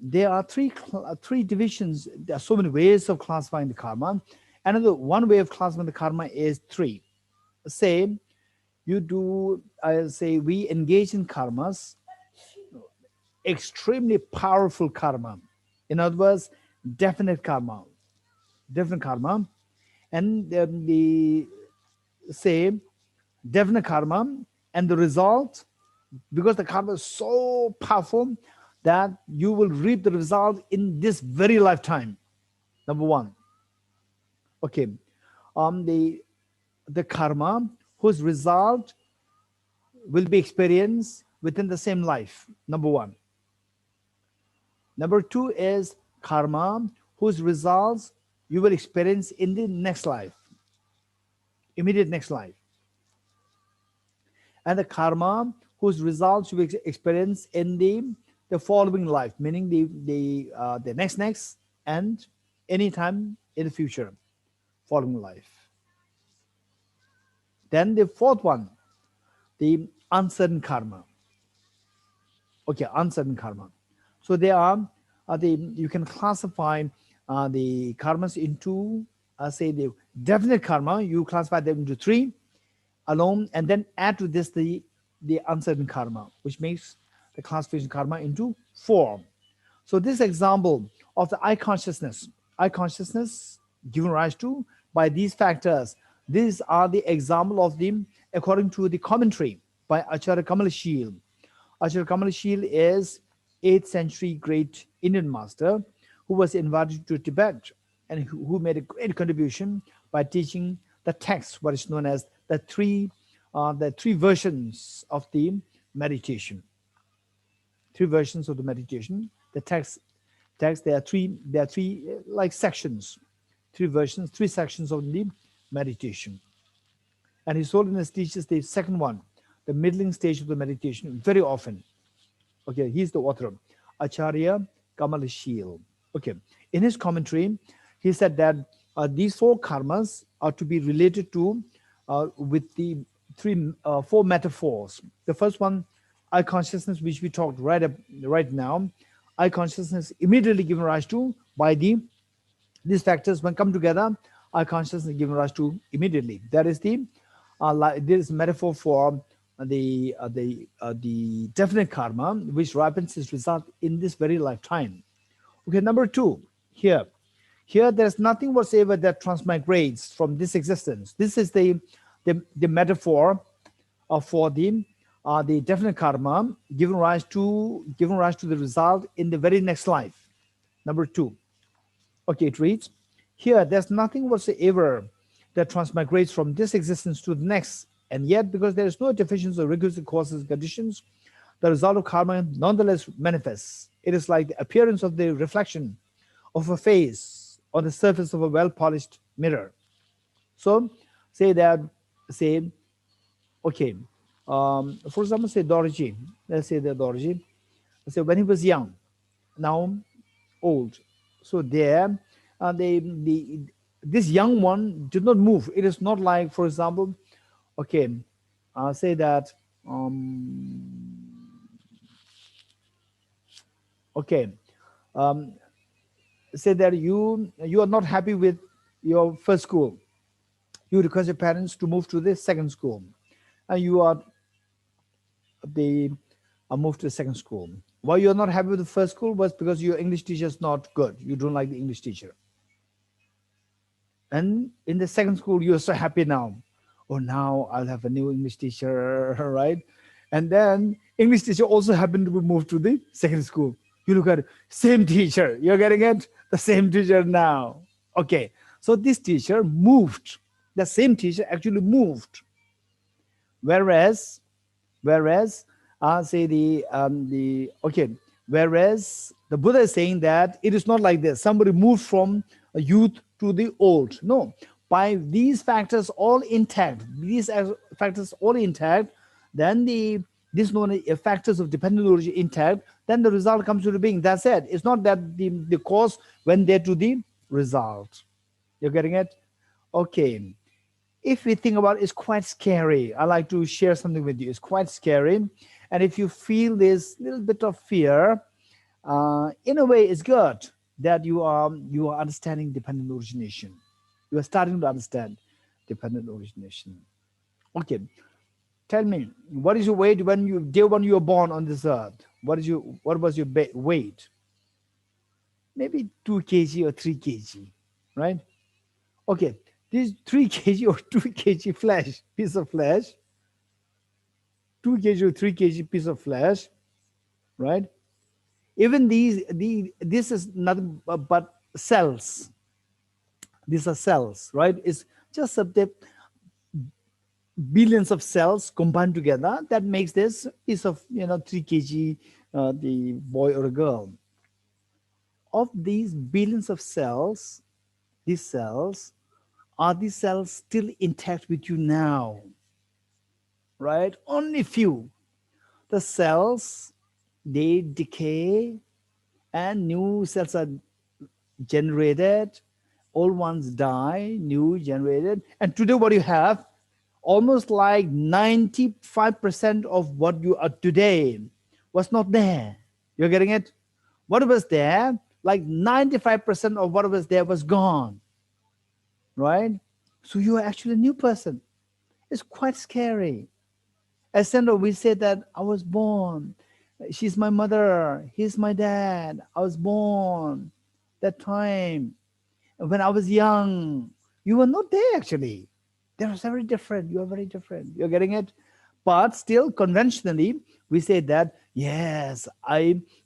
There are three divisions. There are so many ways of classifying the karma. Another one way of classifying the karma is three. Say we engage in karmas, extremely powerful karma. In other words, definite karma, and the say definite karma, and the result, because the karma is so powerful that you will reap the result in this very lifetime. Number one. Okay. The karma whose result will be experienced within the same life. Number one. Number two is karma whose results you will experience in the next life, immediate next life. And the karma whose results you will experience in the following life, meaning the next and any time in the future, following life. Then the fourth one, the uncertain karma. Okay, uncertain karma. So there are you can classify the karmas into say the definite karma. You classify them into three alone, and then add to this the uncertain karma, which makes the classification karma into four. So this example of the I consciousness given rise to by these factors, these are the example of them according to the commentary by Acharya Kamalashil. Acharya Kamalashil is 8th century great Indian master who was invited to Tibet and who made a great contribution by teaching the text, what is known as the three versions of the meditation. Three versions of the meditation. The text there are three like sections, three versions, three sections of the meditation. And His Holiness teaches the second one, the middling stage of the meditation, very often. Okay, he's the author, Acharya Kamalashil. Okay, in his commentary, he said that these four karmas are to be related to with the four metaphors. The first one, I consciousness, which we talked right now. I consciousness immediately given rise to by these factors when come together. I consciousness given rise to immediately. That is this metaphor for the definite karma, which ripens its result in this very lifetime. Okay, number two, here. Here, there's nothing whatsoever that transmigrates from this existence. This is the metaphor for the definite karma giving rise to the result in the very next life. Number two. Okay, it reads, here, there's nothing whatsoever that transmigrates from this existence to the next, and yet, because there is no deficiency of requisite causes and conditions, the result of karma nonetheless manifests. It is like the appearance of the reflection of a face on the surface of a well-polished mirror. So, say, okay, for example, say Dorji. Let's say the Dorji. Say when he was young, now old. So there, this young one did not move. It is not like, for example, okay, say that, okay, say that you are not happy with your first school. You request your parents to move to the second school, and you are moved to the second school. Why you're not happy with the first school was because your English teacher is not good. You don't like the English teacher. And in the second school, you're so happy now. Oh, now I'll have a new English teacher, right? And then English teacher also happened to be moved to the second school. You look at it, same teacher. You're getting it? The same teacher now. Okay. So this teacher moved. The same teacher actually moved. Whereas say whereas the Buddha is saying that it is not like this. Somebody moved from a youth to the old. No, by these factors all intact, then this known as factors of dependent origin intact, then the result comes to being. That's it. It's not that the cause went there to the result. You're getting it? Okay. If we think about it, it's quite scary. I like to share something with you. It's quite scary. And if you feel this little bit of fear, in a way, it's good that you are understanding dependent origination. You are starting to understand dependent origination. Okay, tell me, what is your weight day when you were born on this earth? What was your weight? Maybe 2 kg or 3 kg, right? Okay, this 3 kg or 2 kg piece of flesh, 2 kg or 3 kg piece of flesh, right? Even this is nothing but cells. These are cells, right? It's just the billions of cells combined together that makes this piece of 3 kg the boy or a girl. Of these billions of cells, are these cells still intact with you now? Right? Only few. The cells, they decay and new cells are generated. Old ones die, new generated. And today what you have, almost like 95% of what you are today was not there. You're getting it? What was there, like 95% of what was there was gone. Right? So you are actually a new person. It's quite scary. As Sandra, we say that I was born. She's my mother. He's my dad. I was born that time. When I was young, you were not there actually. They are very different. You are very different. You're getting it? But still, conventionally, we say that, yes,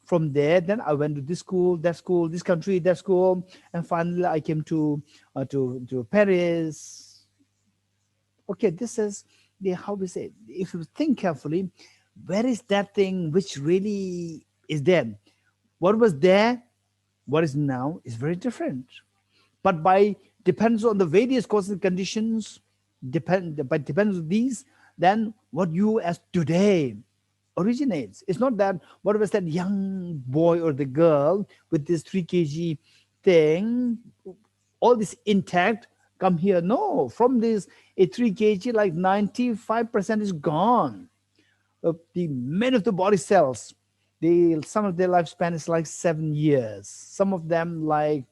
from there, then I went to this school, this country, that school, and finally I came to Paris. Okay, this is how we say, if you think carefully, where is that thing which really is there? What was there, what is now is very different. But depends on the various causes and conditions, depends on these, then what you as today originates. It's not that what was that young boy or the girl with this 3 kg thing, all this intact, come here. No, from this a 3 kg, like 95% is gone. The many of the body cells, some of their lifespan is like 7 years. Some of them like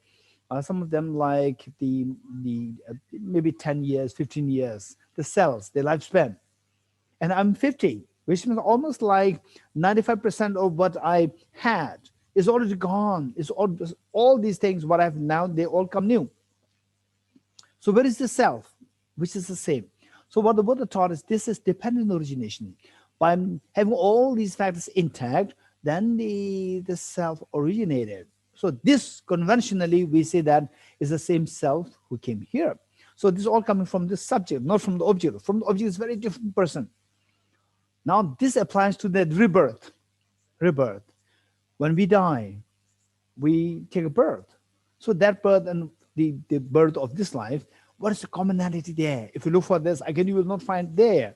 maybe 10 years, 15 years. The cells, their lifespan. and I'm 50, which means almost like 95% of what I had is already gone. It's all these things, what I have now, they all come new. So where is the self, which is the same? So what the Buddha taught is this is dependent origination. By having all these factors intact, then the self originated. So this conventionally we say that is the same self who came here. So this is all coming from the subject, not from the object. From the object is a very different person. Now this applies to that rebirth. Rebirth. When we die, we take a birth. So that birth and the birth of this life, what is the commonality there? If you look for this, again, you will not find there.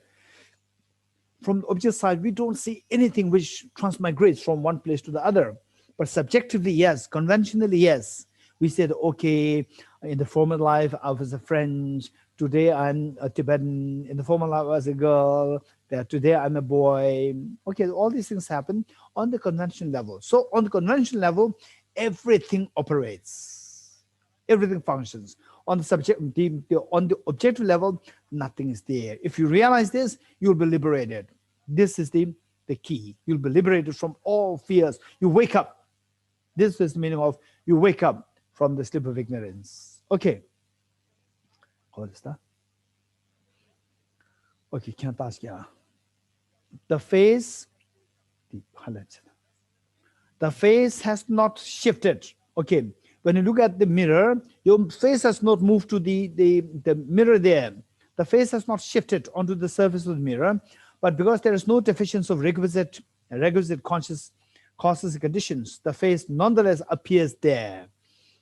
From the object side, we don't see anything which transmigrates from one place to the other. But subjectively, yes. Conventionally, yes. We said, okay, in the former life, I was a French. Today, I'm a Tibetan. In the former life, I was a girl. Today, I'm a boy. Okay, all these things happen on the conventional level. So on the conventional level, everything operates. Everything functions. On the subject, on the objective level, nothing is there. If you realize this, you'll be liberated. This is the key. You'll be liberated from all fears. You wake up. This is the meaning of you wake up from the sleep of ignorance. Okay. Okay, can't ask ya. The face has not shifted. Okay. When you look at the mirror, your face has not moved to the mirror there. The face has not shifted onto the surface of the mirror, but because there is no deficiency of requisite conscious causes and conditions, the face nonetheless appears there.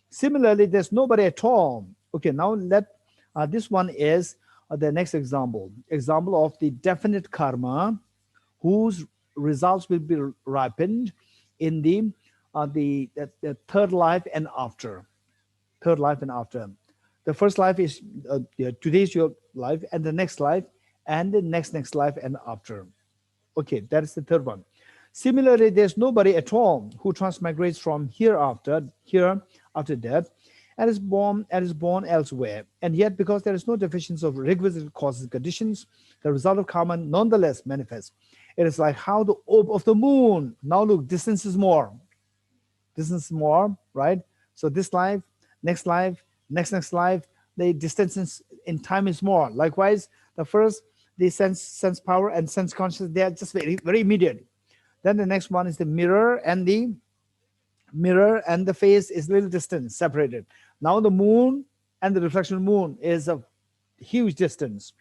Similarly, there's nobody at all. Okay, now this one is the next example of the definite karma whose results will be ripened in the third life and after. The first life is today's your life, and the next life, and the next life and after. Okay, that is the third one. Similarly, there's nobody at all who transmigrates from here after death, and is born elsewhere. And yet, because there is no deficiency of requisite causes and conditions, the result of karma nonetheless manifests. It is like how the orb of the moon. Now look, distance is more, right? So this life, next life, next life, the distance in time is more. Likewise, the first, the sense power and sense consciousness, they are just very, very immediate. Then the next one is the mirror, and the face is little distance separated. Now the moon and the reflection of the moon is a huge distance.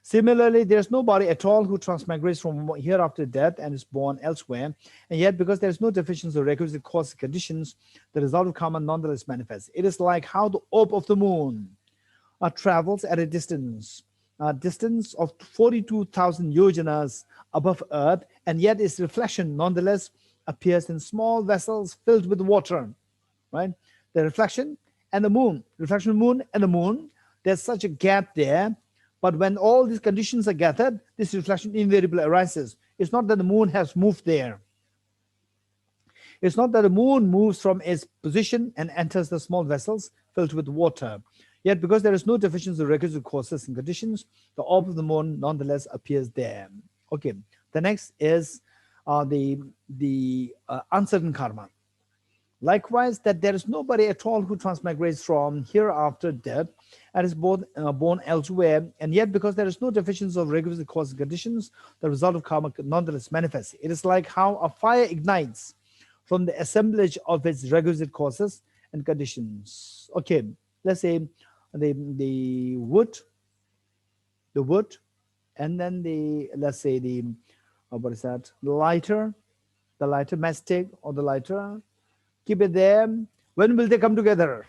Similarly, there's nobody at all who transmigrates from here after death and is born elsewhere. And yet, because there's no deficiency of requisite causes and conditions, the result of karma nonetheless manifests. It is like how the orb of the moon travels at a distance of 42,000 yojanas above earth, and yet its reflection nonetheless appears in small vessels filled with water, right? The reflection and the moon, reflection of the moon and the moon, there's such a gap there. But when all these conditions are gathered, this reflection invariably arises. It's not that the moon has moved there. It's not that the moon moves from its position and enters the small vessels filled with water. Yet, because there is no deficiency of requisite causes and conditions, the orb of the moon nonetheless appears there. Okay, the next is the uncertain karma. Likewise, that there is nobody at all who transmigrates from here after death and is born elsewhere, and yet because there is no deficiency of requisite causes and conditions, the result of karma nonetheless manifests. It is like how a fire ignites from the assemblage of its requisite causes and conditions. Okay, let's say the wood, and then let's say the what is that? The lighter matchstick or the lighter. Keep it there. When will they come together?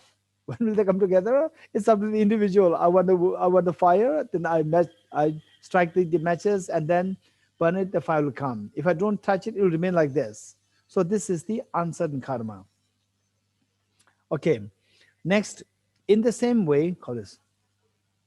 When will they come together? It's up to the individual. I want the fire, then I strike the matches and then burn it, the fire will come. If I don't touch it, it will remain like this. So this is the uncertain karma. Okay, next, in the same way, call this,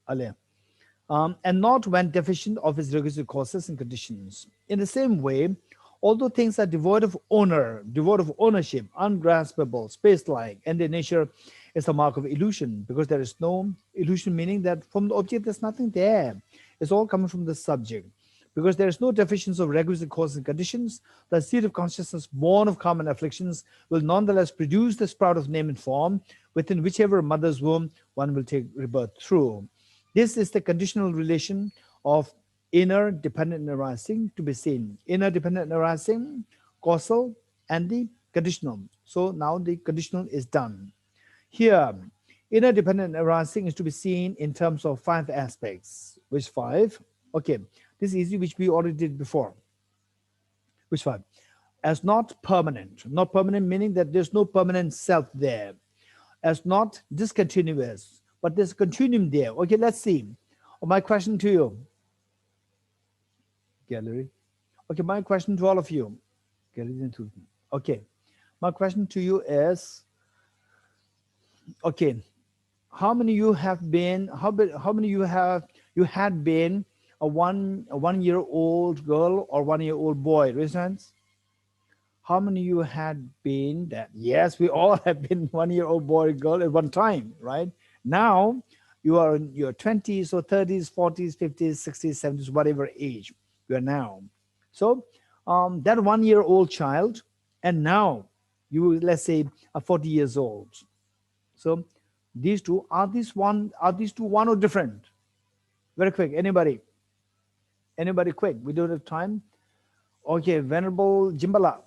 and not when deficient of its requisite causes and conditions. In the same way, although things are devoid of ownership, ungraspable, space-like, and their nature is the mark of illusion, because there is no illusion, meaning that from the object there's nothing there. It's all coming from the subject. Because there is no deficiency of requisite causes and conditions, the seed of consciousness born of common afflictions will nonetheless produce the sprout of name and form, within whichever mother's womb one will take rebirth through. This is the conditional relation of inner dependent arising to be seen. Inner dependent arising, causal, and the conditional. So now the conditional is done. Here, inner dependent arising is to be seen in terms of 5 aspects. Which 5? Okay, this is easy, which we already did before. Which 5? As not permanent. Not permanent meaning that there's no permanent self there. As not discontinuous, but there's a continuum there. Okay, let's see. My question to you, gallery. Okay, my question to all of you. Okay, my question to you is, okay, how many you have been, how many you had been a one-year-old girl or one-year-old boy? Raise hands. How many you had been that? Yes, we all have been one-year-old boy or girl at one time, right? Now you are in your 20s or 30s, 40s, 50s, 60s, 70s, whatever age you are now. So that one-year-old child, and now you, let's say, are 40 years old. So these two, are these two one or different? Very quick, anybody quick, we don't have time. Okay, Venerable Jimbala.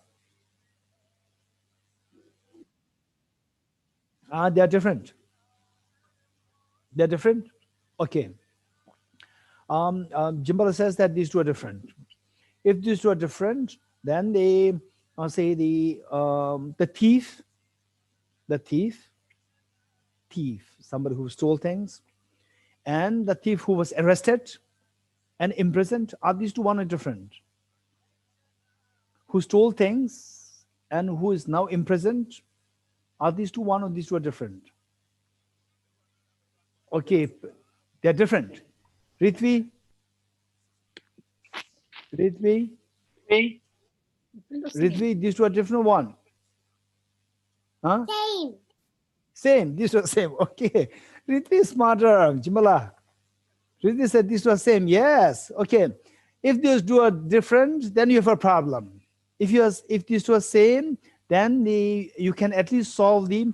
They are different. They're different. Okay. Jimbala says that these two are different. If these two are different, then they say the thief, somebody who stole things, and the thief who was arrested and imprisoned, are these two one or different? Who stole things and who is now imprisoned, are these two one or these two are different? Okay, they're different. Ritvi, these two are different one. Huh? Same, these two are same. Okay, Ritvi is smarter, Jimala. Ritvi said these two are same. Yes, okay. If these two are different, then you have a problem. If these two are same, then you can at least solve the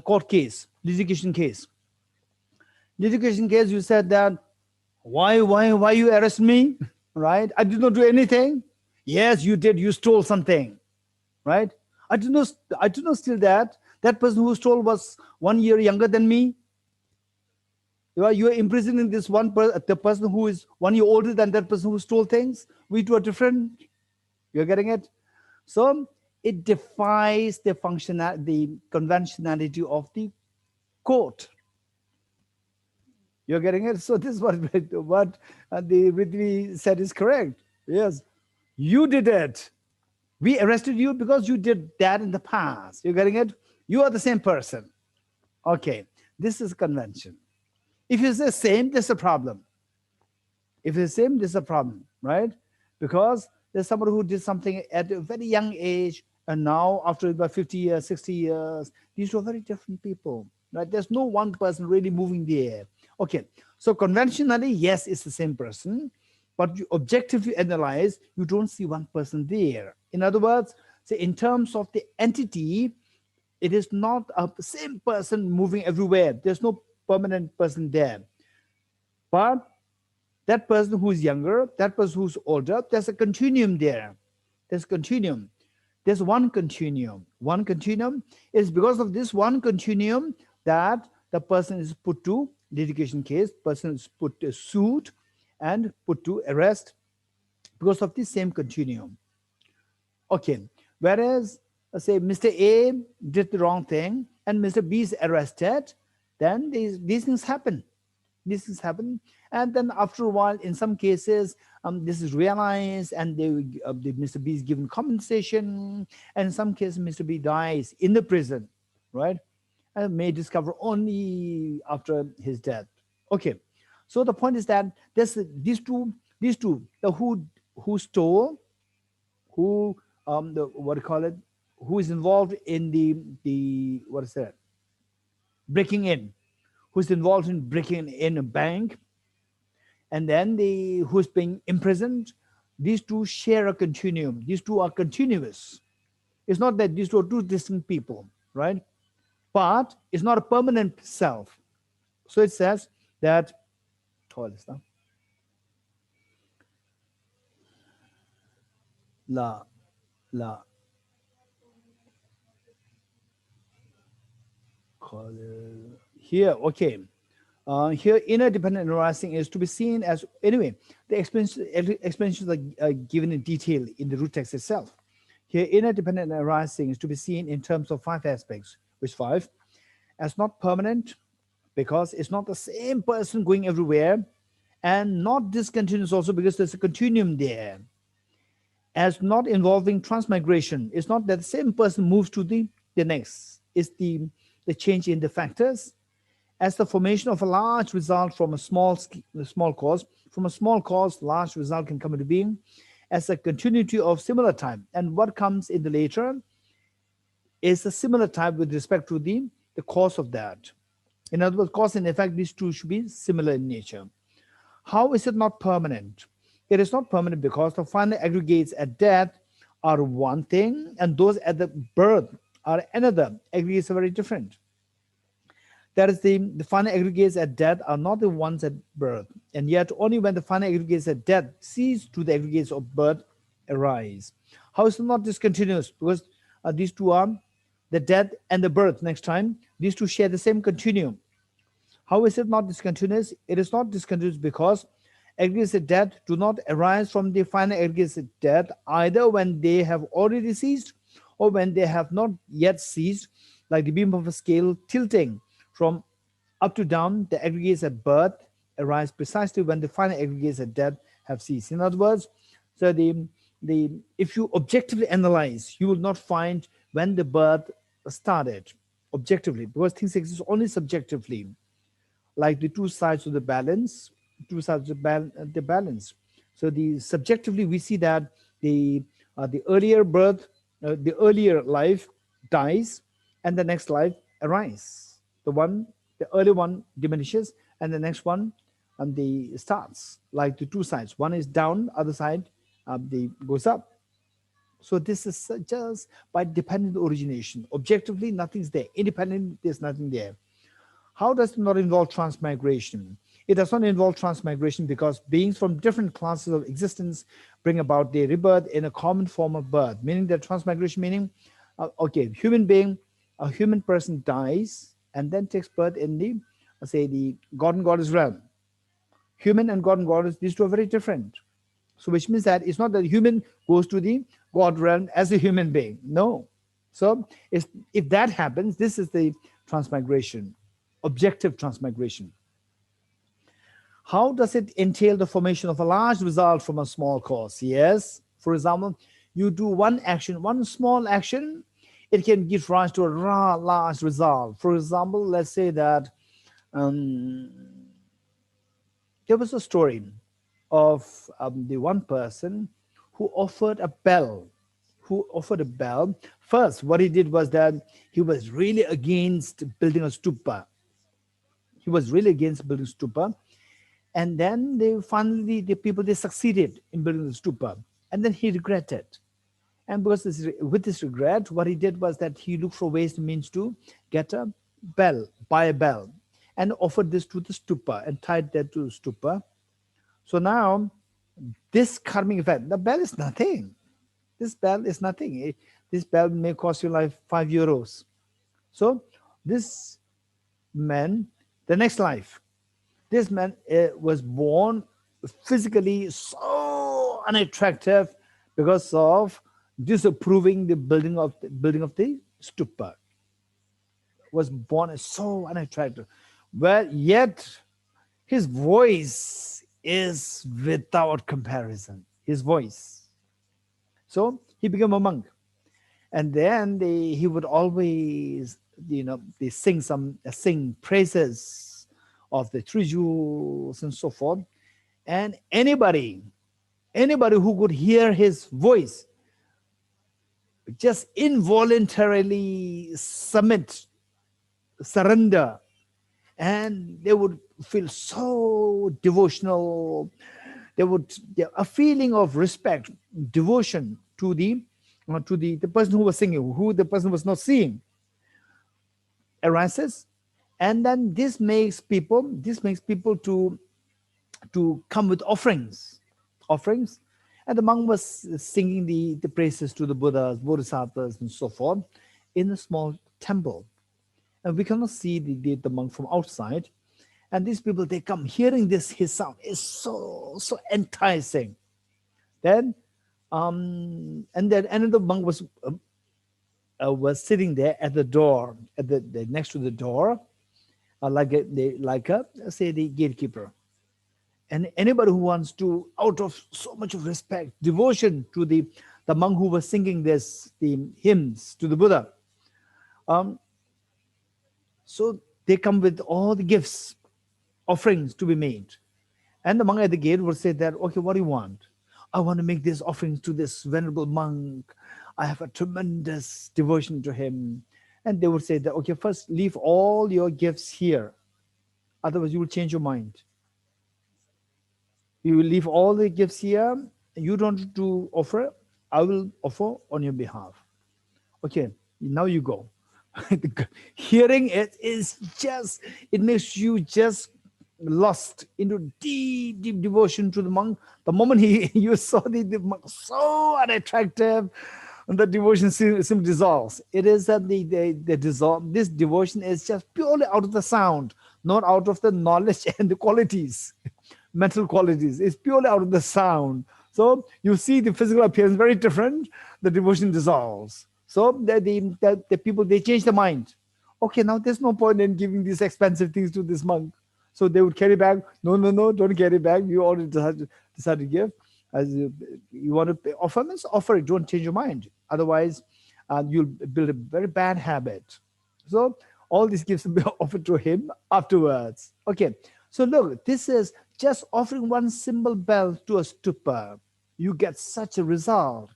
court case, litigation case. Litigation case, you said that, why you arrest me, right? I did not do anything. Yes, you did. You stole something, right? I did not steal that. That person who stole was 1 year younger than me. You are imprisoning this the person who is 1 year older than that person who stole things. We two are different. You're getting it? So it defies the conventionality of the court. You're getting it? So this is what the Ridvi said is correct. Yes, you did it. We arrested you because you did that in the past. You're getting it? You are the same person. Okay, this is convention. If it's the same, there's a problem. If it's the same, there's a problem, right? Because there's somebody who did something at a very young age, and now after about 50 years, 60 years, these are very different people, right? There's no one person really moving there. Okay, so conventionally, yes, it's the same person, but you objectively analyze, you don't see one person there. In other words, say in terms of the entity, it is not a same person moving everywhere. There's no permanent person there. But that person who's younger, that person who's older, there's a continuum there. There's a continuum. There's one continuum. One continuum is because of this one continuum that the person is put to litigation case, person is put to suit and put to arrest because of the same continuum. Okay, whereas say Mr. A did the wrong thing and Mr. B is arrested, then these things happen. These things happen, and then after a while, in some cases, this is realized, and Mr. B is given compensation, and in some cases, Mr. B dies in the prison, right? And may discover only after his death. Okay, so the point is that there's these two, the who stole, who who is involved in the what is that? Breaking in. Who's involved in breaking in a bank, and then who's being imprisoned, these two share a continuum. These two are continuous. It's not that these two are two distinct people, right? But it's not a permanent self. So it says that la la here, okay. Here, inner dependent arising is to be seen as, anyway, the explanations are given in detail in the root text itself. Here, inner dependent arising is to be seen in terms of 5 aspects. Which 5? As not permanent, because it's not the same person going everywhere, and not discontinuous also because there's a continuum there. As not involving transmigration, it's not that the same person moves to the next. It's the change in the factors. As the formation of a large result from a small cause. From a small cause, large result can come into being. As a continuity of similar type. And what comes in the later is a similar type with respect to the cause of that. In other words, cause and effect, these two should be similar in nature. How is it not permanent? It is not permanent because the final aggregates at death are one thing, and those at the birth are another. Aggregates are very different. That is, the final aggregates at death are not the ones at birth, and yet only when the final aggregates at death cease to the aggregates of birth arise. How is it not discontinuous? Because these two are the death and the birth next time. These two share the same continuum. How is it not discontinuous? It is not discontinuous because aggregates at death do not arise from the final aggregates at death, either when they have already ceased or when they have not yet ceased, like the beam of a scale tilting from up to down. The aggregates at birth arise precisely when the final aggregates at death have ceased. In other words, so if you objectively analyze, you will not find when the birth started objectively, because things exist only subjectively, like the two sides of the balance, the balance. So subjectively we see that the earlier birth, the earlier life dies, and the next life arises. The early one diminishes, and the next one starts, like the two sides. One is down, other side goes up. So this is just by dependent origination. Objectively, nothing's there. Independent, there's nothing there. How does it not involve transmigration? It does not involve transmigration because beings from different classes of existence bring about their rebirth in a common form of birth, meaning that transmigration, meaning, okay, human being, a human person dies and then takes birth in the God and Goddess realm. Human and God and Goddess, these two are very different. So which means that it's not that human goes to the God realm as a human being. No. So if that happens, this is the transmigration, objective transmigration. How does it entail the formation of a large result from a small cause? Yes. For example, you do one action, one small action, it can give rise to a large result. For example, let's say that there was a story of the one person who offered a bell. First, what he did was that he was really against building a stupa. And then the people succeeded in building the stupa. And then he regretted. And because with this regret, what he did was that he looked for ways and means to get a bell, buy a bell, and offered this to the stupa and tied that to the stupa. So now, this karmic event, the bell is nothing. This bell is nothing. This bell may cost you like €5. So this man, the next life, this man was born physically so unattractive because of disapproving the building of the stupa. Was born as so unattractive. Well, yet his voice is without comparison. His voice. So he became a monk, and then he would always, they sing praises of the three jewels and so forth, and anybody who could hear his voice just involuntarily surrender, and they would feel so devotional. a feeling of respect, devotion to the person who was singing, who the person was not seeing, arises, and then this makes people to come with offerings, and the monk was singing the praises to the Buddhas, Bodhisattvas, and so forth in a small temple, and we cannot see the monk from outside. And these people, they come hearing his sound is so enticing. Then and then another monk was sitting there at the door, next to the door, like say the gatekeeper. And anybody who wants to, out of so much of respect, devotion to the monk who was singing the hymns to the Buddha, so they come with all the gifts, offerings to be made. And the monk at the gate would say that, okay, what do you want? I want to make this offering to this venerable monk. I have a tremendous devotion to him. And they would say that, okay, first leave all your gifts here. Otherwise, you will change your mind. You will leave all the gifts here. You don't have to offer. I will offer on your behalf. Okay, now you go. Hearing it is just, it makes you just lost into deep devotion to the monk. The moment you saw the monk so unattractive, the devotion simply dissolves. It is that this devotion is just purely out of the sound, not out of the knowledge and the qualities, mental qualities. It's purely out of the sound. So you see the physical appearance very different, the devotion dissolves. So the people, they change their mind. Okay, now there's no point in giving these expensive things to this monk. So they would carry back. No, don't carry back. You already decided to give. As you want to offer this, offer it. Don't change your mind. Otherwise, you'll build a very bad habit. So all these gifts will be offered to him afterwards. Okay. So look, this is just offering one simple bell to a stupa. You get such a result.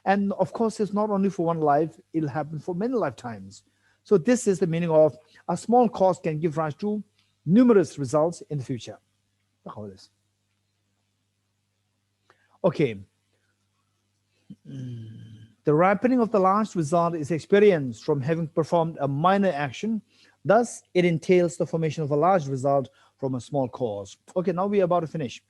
And of course, it's not only for one life, it'll happen for many lifetimes. So this is the meaning of a small cost can give rise to numerous results in the future. How this? Okay. The ripening of the last result is experienced from having performed a minor action. Thus, it entails the formation of a large result from a small cause. Okay, now we are about to finish.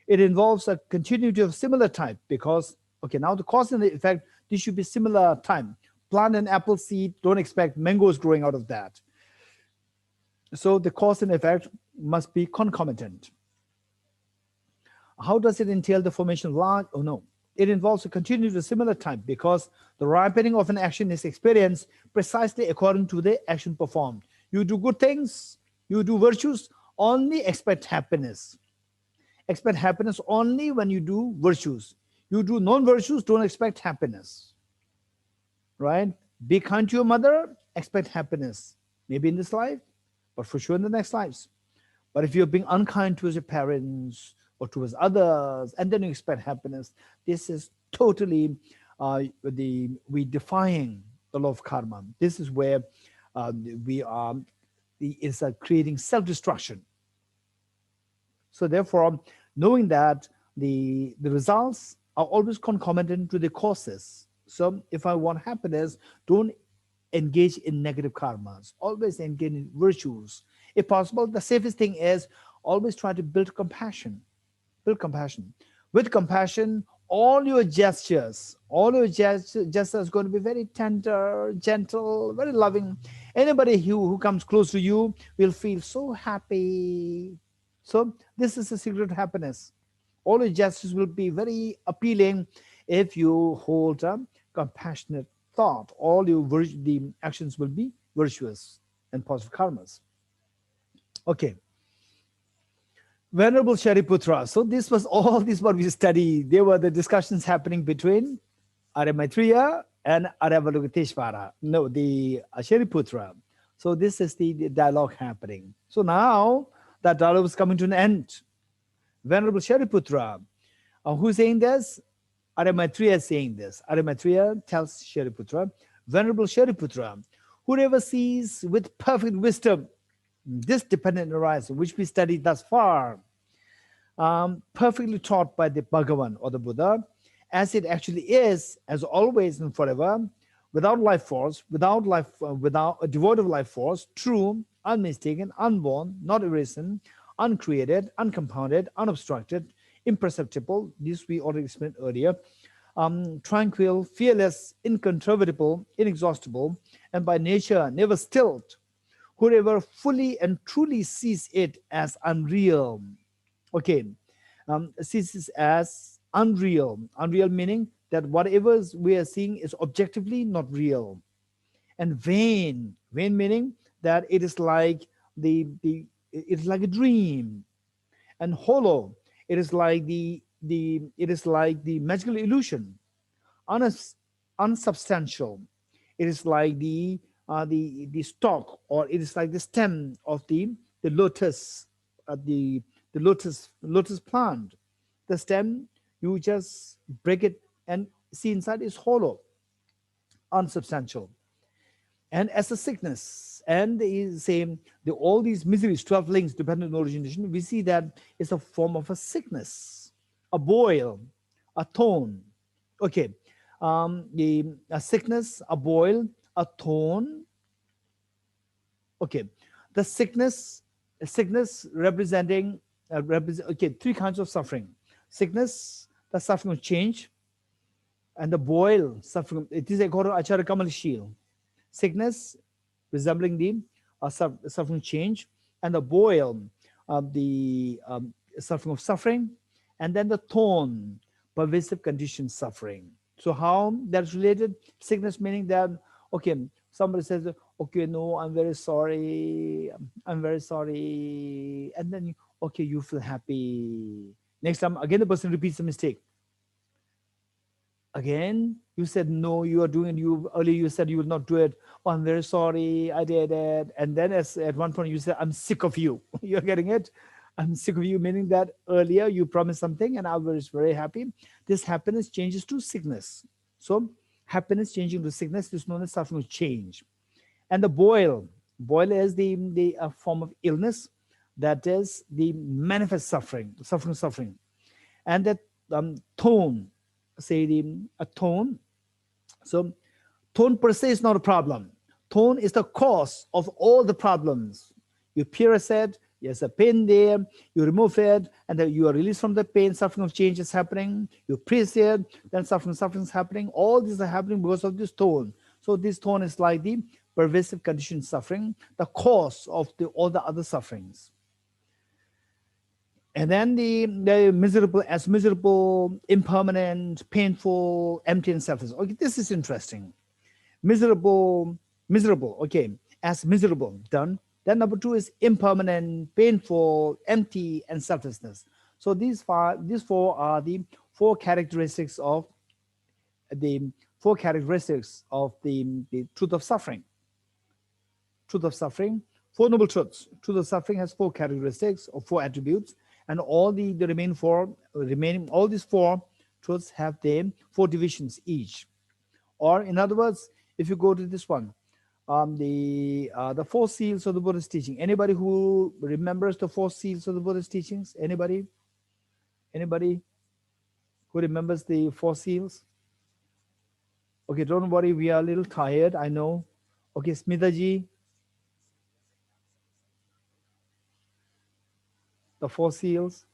It involves a continuity of similar type because, okay, now the cause and the effect, this should be similar time. Plant an apple seed, don't expect mangoes growing out of that. So the cause and effect must be concomitant. How does it entail the formation of large? Oh no, it involves a continuity of similar type because the ripening of an action is experienced precisely according to the action performed. You do good things, you do virtues, only expect happiness. Expect happiness only when you do virtues. You do non-virtues, don't expect happiness. Right? Be kind to your mother, expect happiness. Maybe in this life, but for sure in the next lives. But if you're being unkind towards your parents or towards others, and then you expect happiness, this is totally we defying the law of karma. This is where we are creating self-destruction. So therefore, knowing that the results are always concomitant to the causes. So if I want happiness, don't engage in negative karmas. Always engage in virtues. If possible, the safest thing is always try to build compassion. Build compassion. With compassion, all your gestures are going to be very tender, gentle, very loving. Anybody who comes close to you will feel so happy. So this is the secret of happiness. All your gestures will be very appealing if you hold a compassionate thought. All the actions will be virtuous and positive karmas. Okay. Venerable Shariputra. So this was all this what we studied. There were the discussions happening between Arya Maitreya and Aryavalokiteshvara. No, the Shariputra. So this is the dialogue happening. So now that dialogue is coming to an end. Venerable Shariputra, who's saying this? Arya Maitreya is saying this. Arya Maitreya tells Shariputra, Venerable Shariputra, whoever sees with perfect wisdom this dependent arising, which we studied thus far, perfectly taught by the Bhagavan or the Buddha, as it actually is, as always and forever, without life force, without devoid of life force, true, unmistaken, unborn, not arisen, uncreated, uncompounded, unobstructed, imperceptible. This we already explained earlier. Tranquil, fearless, incontrovertible, inexhaustible, and by nature never stilled. Whoever fully and truly sees it as unreal, okay, sees it as unreal. Unreal meaning that whatever we are seeing is objectively not real. And vain, vain meaning that it is like it's like a dream. And hollow, it is like the magical illusion. Unsubstantial, it is like the stalk, or it is like the stem of the lotus, the lotus plant. The stem, you just break it and see inside is hollow, unsubstantial. And as a sickness, and the same, all these miseries, 12 links, dependent on origination, we see that it's a form of a sickness, a boil, a thorn. Okay, a sickness, a boil, a thorn. Okay, the sickness representing, okay, three kinds of suffering. Sickness, the suffering of change, and the boil, suffering. It is according to Acharya Kamal Shil. Sickness resembling the suffering change, and the boil, the suffering of suffering, and then the thorn, pervasive condition suffering. So how that's related? Sickness meaning that, okay, somebody says, okay, no, I'm very sorry, and then okay, you feel happy. Next time again the person repeats the mistake. Again, you said no, you are doing it. Earlier you said you will not do it. Oh, I'm very sorry, I did it. And then at one point you said, I'm sick of you. You're getting it? I'm sick of you, meaning that earlier you promised something and I was very happy. This happiness changes to sickness. So happiness changing to sickness is known as suffering of change. And the boil is the form of illness, that is the manifest suffering. And that tone, say a tone. So tone per se is not a problem. Tone is the cause of all the problems. You pierce it, there's a pain there, you remove it, and then you are released from the pain, suffering of change is happening. You press it, then suffering is happening. All these are happening because of this tone. So this tone is like the pervasive condition suffering, the cause of all the other sufferings. And then the miserable, impermanent, painful, empty, and selfless. Okay, this is interesting. Miserable, okay, as miserable, done. Then number two is impermanent, painful, empty, and selflessness. So these four are the four characteristics of the truth of suffering. Truth of suffering, four noble truths. Truth of suffering has four characteristics or four attributes. And all the remaining all these four truths have their four divisions each. Or in other words, if you go to this one, the four seals of the Buddha's teaching. Anybody who remembers the four seals of the Buddha's teachings? Anybody who remembers the four seals? Okay, don't worry, we are a little tired, I know. Okay, Smitaji. The four seals,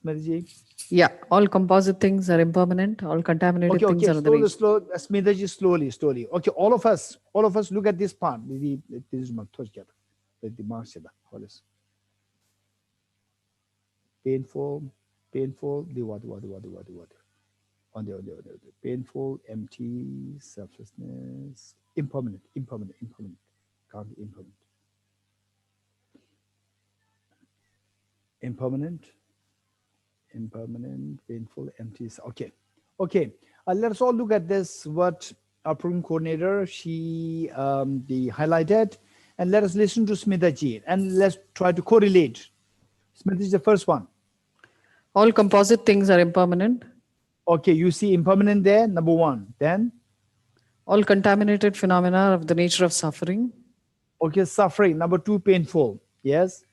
Smitaji. Yeah, all composite things are impermanent. All contaminated things are the race. Smitaji, slowly. Okay, all of us look at this part. Painful, on the painful, empty, selflessness, impermanent. Can't be impermanent, painful, empty. Okay. Let us all look at this. What our program coordinator she highlighted, and let us listen to Smitaji and let's try to correlate. Smitaji is the first one. All composite things are impermanent. Okay, you see impermanent there, number one. Then all contaminated phenomena of the nature of suffering. Okay, suffering. Number two, painful. Yes.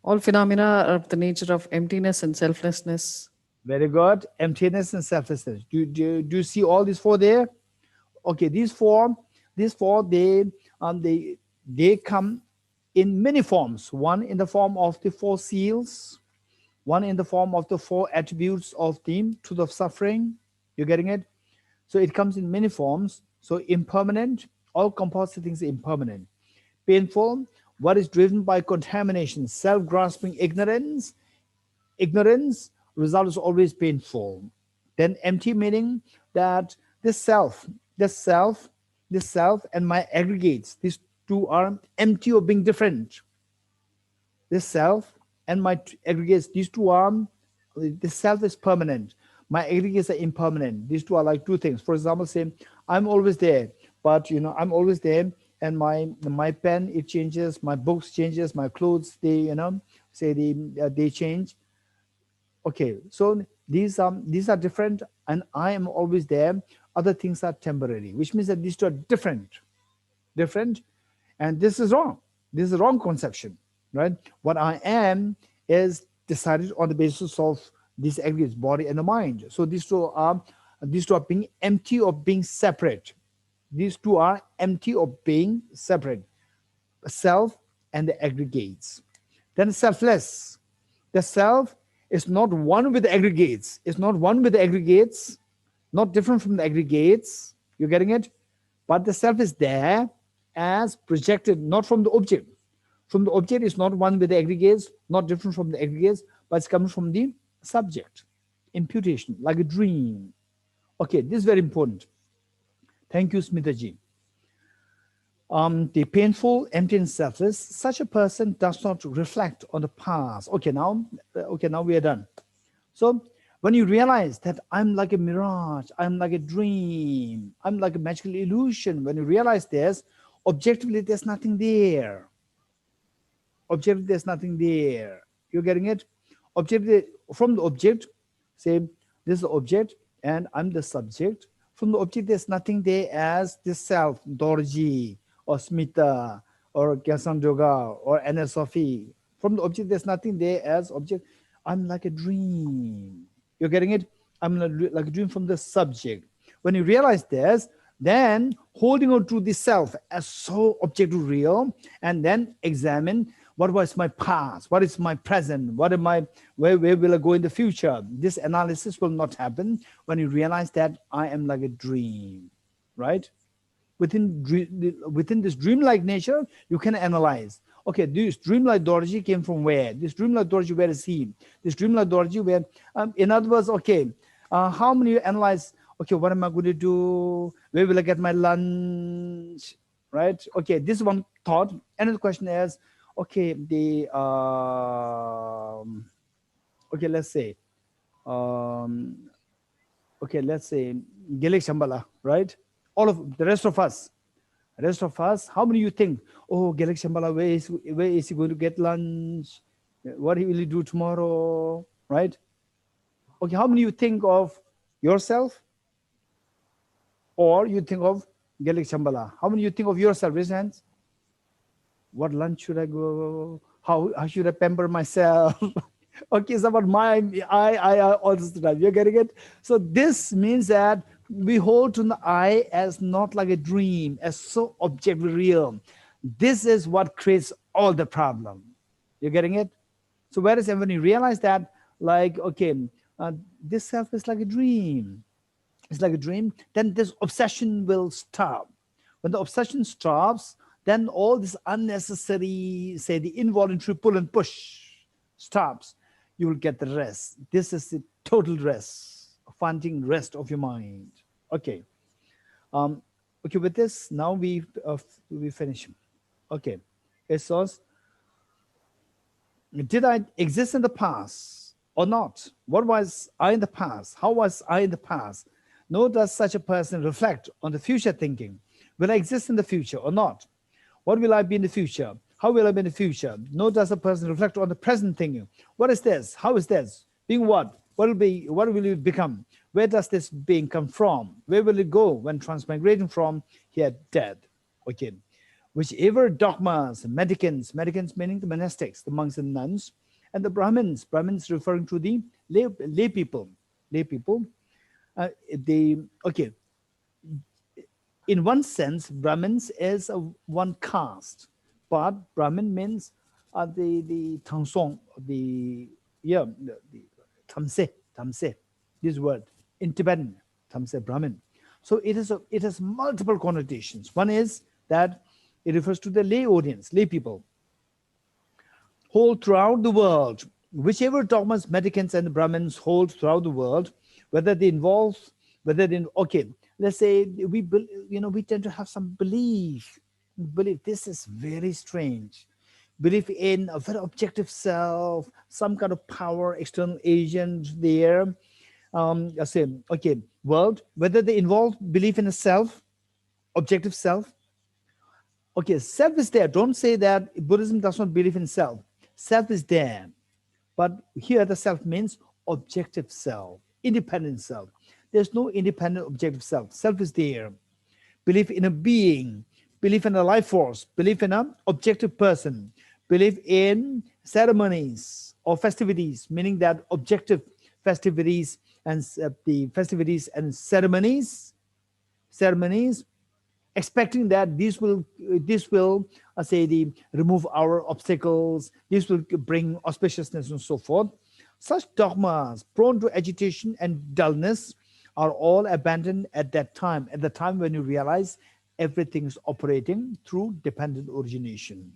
All phenomena are of the nature of emptiness and selflessness. Very good. Emptiness and selflessness. Do you see all these four there? Okay, these four, they come in many forms. One in the form of the four seals, one in the form of the four attributes of the truth of suffering. You're getting it? So it comes in many forms. So impermanent, all composite things are impermanent. Painful, what is driven by contamination, self-grasping ignorance. Ignorance, result is always painful. Then empty, meaning that this self and my aggregates, these two are empty of being different. This self and my aggregates, these two are, the self is permanent, my aggregates are impermanent. These two are like two things. For example, say I'm always there, but I'm always there, and my pen, it changes, my books changes, my clothes, they they change. Okay, so these are different, and I am always there. Other things are temporary, which means that these two are different, and this is wrong. This is a wrong conception, right? What I am is decided on the basis of these aggregates, body and the mind. So these two are being empty of being separate. These two are empty of being separate, self and the aggregates. Then selfless. The self is not one with the aggregates. It's not one with the aggregates, not different from the aggregates. You're getting it? But the self is there as projected, not from the object. From the object is not one with the aggregates, not different from the aggregates, but it's coming from the subject. Imputation, like a dream. Okay, this is very important. Thank you, Smitaji. The painful, empty, and selfless, such a person does not reflect on the past. Okay, now we are done. So when you realize that I'm like a mirage, I'm like a dream, I'm like a magical illusion, when you realize this, objectively there's nothing there. Objectively there's nothing there. You're getting it? Objectively, from the object, say this is the object and I'm the subject. From the object, there's nothing there as the self, Dorji, or Smita, or Gyasanjoga, or Anasofi. From the object, there's nothing there as object. I'm like a dream. You're getting it? I'm like a dream from the subject. When you realize this, then holding on to the self as so objective real, and then examine what was my past, what is my present, what am I, where will I go in the future? This analysis will not happen when you realize that I am like a dream, right? Within this dreamlike nature, you can analyze. Okay, this dreamlike Dorji came from where? This dreamlike Dorji, where is he? This dreamlike Dorji, where? In other words, okay, how many you analyze? Okay, what am I going to do? Where will I get my lunch? Right? Okay, this is one thought. Another question is, okay, okay, let's say, Gelik Shambhala, right? All of the rest of us, how many you think, oh, Gelik Shambhala, where is he going to get lunch? What will he do tomorrow? Right? Okay, how many you think of yourself? Or you think of Gelik Shambhala? How many you think of yourself? Raise hands. What lunch should I go? How should I pamper myself? Okay, it's about I all this time. You're getting it? So this means that we hold to the I as not like a dream, as so objectively real. This is what creates all the problem. You're getting it? So whereas when you realize that, like, okay, this self is like a dream. It's like a dream, then this obsession will stop. When the obsession stops, then all this unnecessary, say the involuntary pull and push stops. You will get the rest. This is the total rest, finding rest of your mind. Okay. Okay, with this, now we finish. Okay. It says, did I exist in the past or not? What was I in the past? How was I in the past? Nor does such a person reflect on the future thinking. Will I exist in the future or not? What will I be in the future? How will I be in the future? Nor does a person reflect on the present thinking. What is this? How is this? Being what? What will it become? Where does this being come from? Where will it go when transmigrating from here dead? Okay. whichever dogmas, mendicants meaning the monastics, the monks and nuns, and the Brahmins referring to the lay people, okay, in one sense, Brahmins is one caste, but Brahmin means the Tangsong, the Tamse, this word in Tibetan, Tamse Brahmin. So it has multiple connotations. One is that it refers to the lay audience, lay people, hold throughout the world, whichever dogmas mendicants and the Brahmins hold throughout the world, whether they okay, let's say we tend to have some belief. This is very strange. Belief in a very objective self, some kind of power, external agent there. I say, okay, world, whether they involve belief in a self, objective self. Okay, self is there. Don't say that Buddhism does not believe in self. Self is there. But here the self means objective self, independent self. There's no independent objective self. Self is there. Belief in a being, belief in a life force, belief in an objective person, belief in ceremonies or festivities, meaning that objective festivities and the festivities and ceremonies, expecting that this will remove our obstacles, this will bring auspiciousness and so forth. Such dogmas prone to agitation and dullness are all abandoned at the time when you realize everything is operating through dependent origination.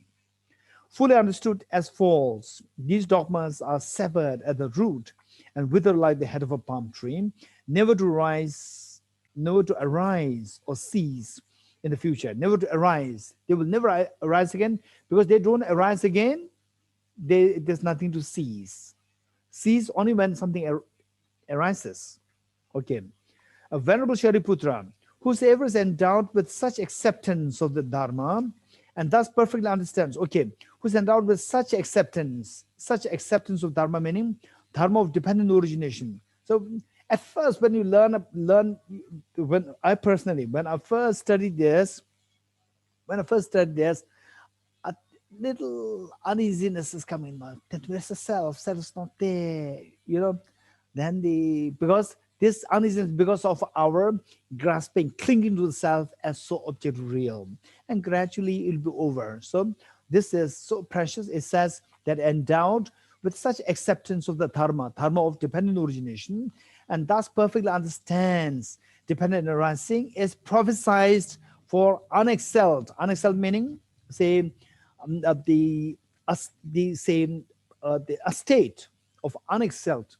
Fully understood as false, these dogmas are severed at the root and wither like the head of a palm tree, never to arise or cease in the future, never to arise. They will never arise again, because they don't arise again, there's nothing to cease. Cease only when something arises. Okay. A Venerable Shariputra, whosoever is endowed with such acceptance of the Dharma and thus perfectly understands, okay, who's endowed with such acceptance of Dharma, meaning Dharma of dependent origination. So at first, when you learn, when I first studied this, a little uneasiness is coming. That where's the self? Self is not there, Then because this uneasiness, because of our grasping, clinging to the self as so objective real, and gradually it'll be over. So this is so precious. It says that endowed with such acceptance of the dharma of dependent origination, and thus perfectly understands dependent arising, is prophesied for unexcelled. Unexcelled meaning, say, the state of unexcelled.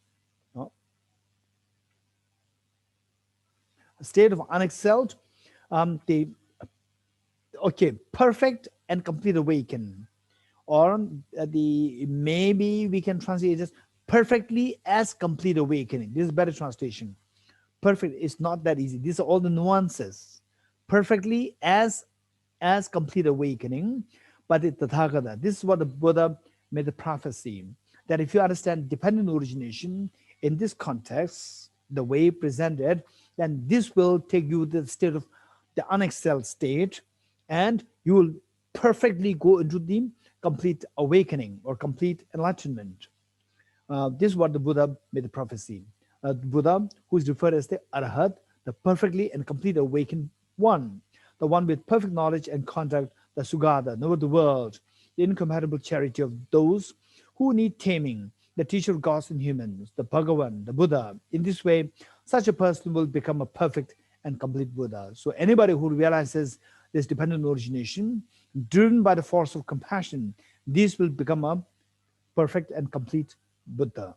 State of unexcelled, perfect and complete awakening, or maybe we can translate it as perfectly as complete awakening. This is a better translation. Perfect is not that easy. These are all the nuances. Perfectly as complete awakening, but the Tathagata. This is what the Buddha made the prophecy, that if you understand dependent origination in this context, the way presented, then this will take you to the state of the unexcelled state, and you will perfectly go into the complete awakening or complete enlightenment. This is what the Buddha made the prophecy. Buddha, who is referred as the Arhat, the perfectly and complete awakened one, the one with perfect knowledge and conduct, the Sugata, know the world, the incompatible charity of those who need taming, the teacher of gods and humans, the Bhagavan, the Buddha. In this way, such a person will become a perfect and complete Buddha. So anybody who realizes this dependent origination, driven by the force of compassion, this will become a perfect and complete Buddha.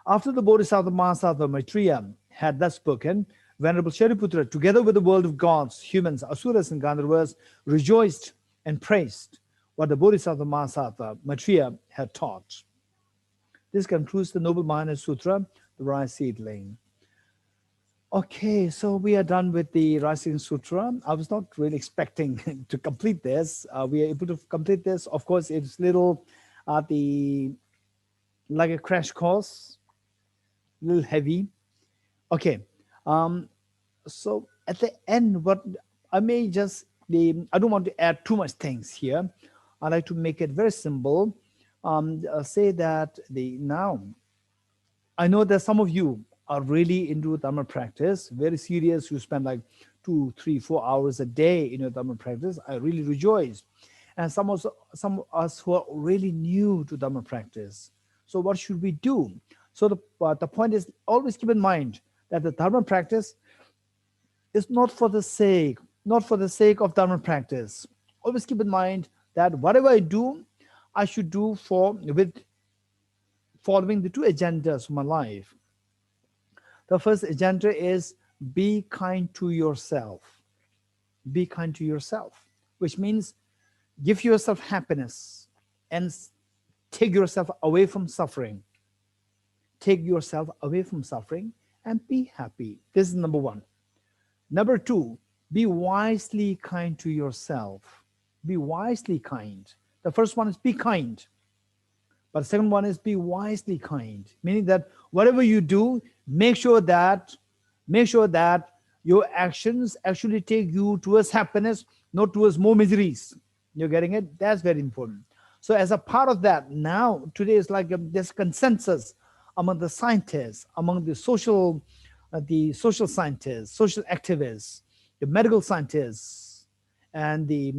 After the Bodhisattva Mahasattva Maitreya had thus spoken, Venerable Shariputra, together with the world of gods, humans, asuras, and Gandharvas, rejoiced and praised what the Bodhisattva Mahasattva Maitreya had taught. This concludes the Noble Mahayana Sutra, the Rice Seedling. Okay, so we are done with the Rice Seedling Sutra. I was not really expecting to complete this. We are able to complete this. Of course, it's little like a crash course, a little heavy. Okay, so at the end, what I may just I don't want to add too much things here. I like to make it very simple. Say that now, I know that some of you are really into Dharma practice, very serious. You spend like 2, 3, 4 hours a day in your Dharma practice. I really rejoice. And some of us who are really new to Dharma practice. So what should we do? So the point is, always keep in mind that the Dharma practice is not for the sake of Dharma practice. Always keep in mind that whatever I do, I should do with following the 2 agendas of my life. The first agenda is be kind to yourself. Be kind to yourself, which means give yourself happiness and take yourself away from suffering. Take yourself away from suffering and be happy. This is number 1. Number 2, be wisely kind to yourself. Be wisely kind. The first one is be kind. But the second one is be wisely kind, meaning that whatever you do, make sure that your actions actually take you towards happiness, not towards more miseries. You're getting it? That's very important. So as a part of that, now today is like this consensus among the scientists, among the social scientists, social activists, the medical scientists, and the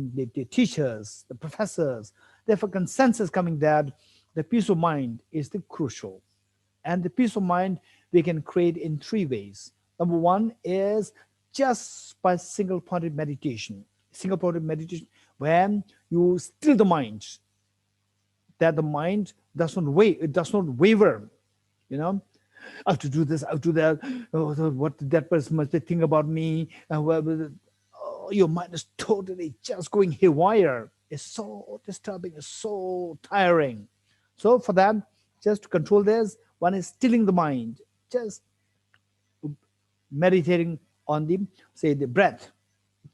teachers, the professors. Therefore, consensus coming that the peace of mind is the crucial. And the peace of mind we can create in 3 ways. Number 1 is just by single-pointed meditation. Single-pointed meditation, when you still the mind, that the mind does not waver. You know, I have to do this, I have to do that. Oh, what that person must think about me. Your mind is totally just going haywire. It's so disturbing, it's so tiring. So for that, just to control this, one is stilling the mind, just meditating on the breath.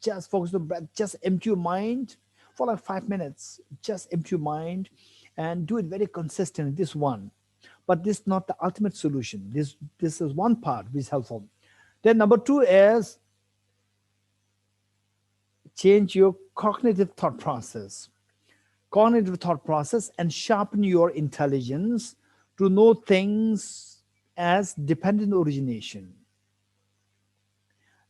Just focus on the breath, just empty your mind for like 5 minutes. Just empty your mind and do it very consistent, this one. But this is not the ultimate solution. This is one part which is helpful. Then number 2 is change your cognitive thought process. Cognitive thought process and sharpen your intelligence to know things as dependent origination.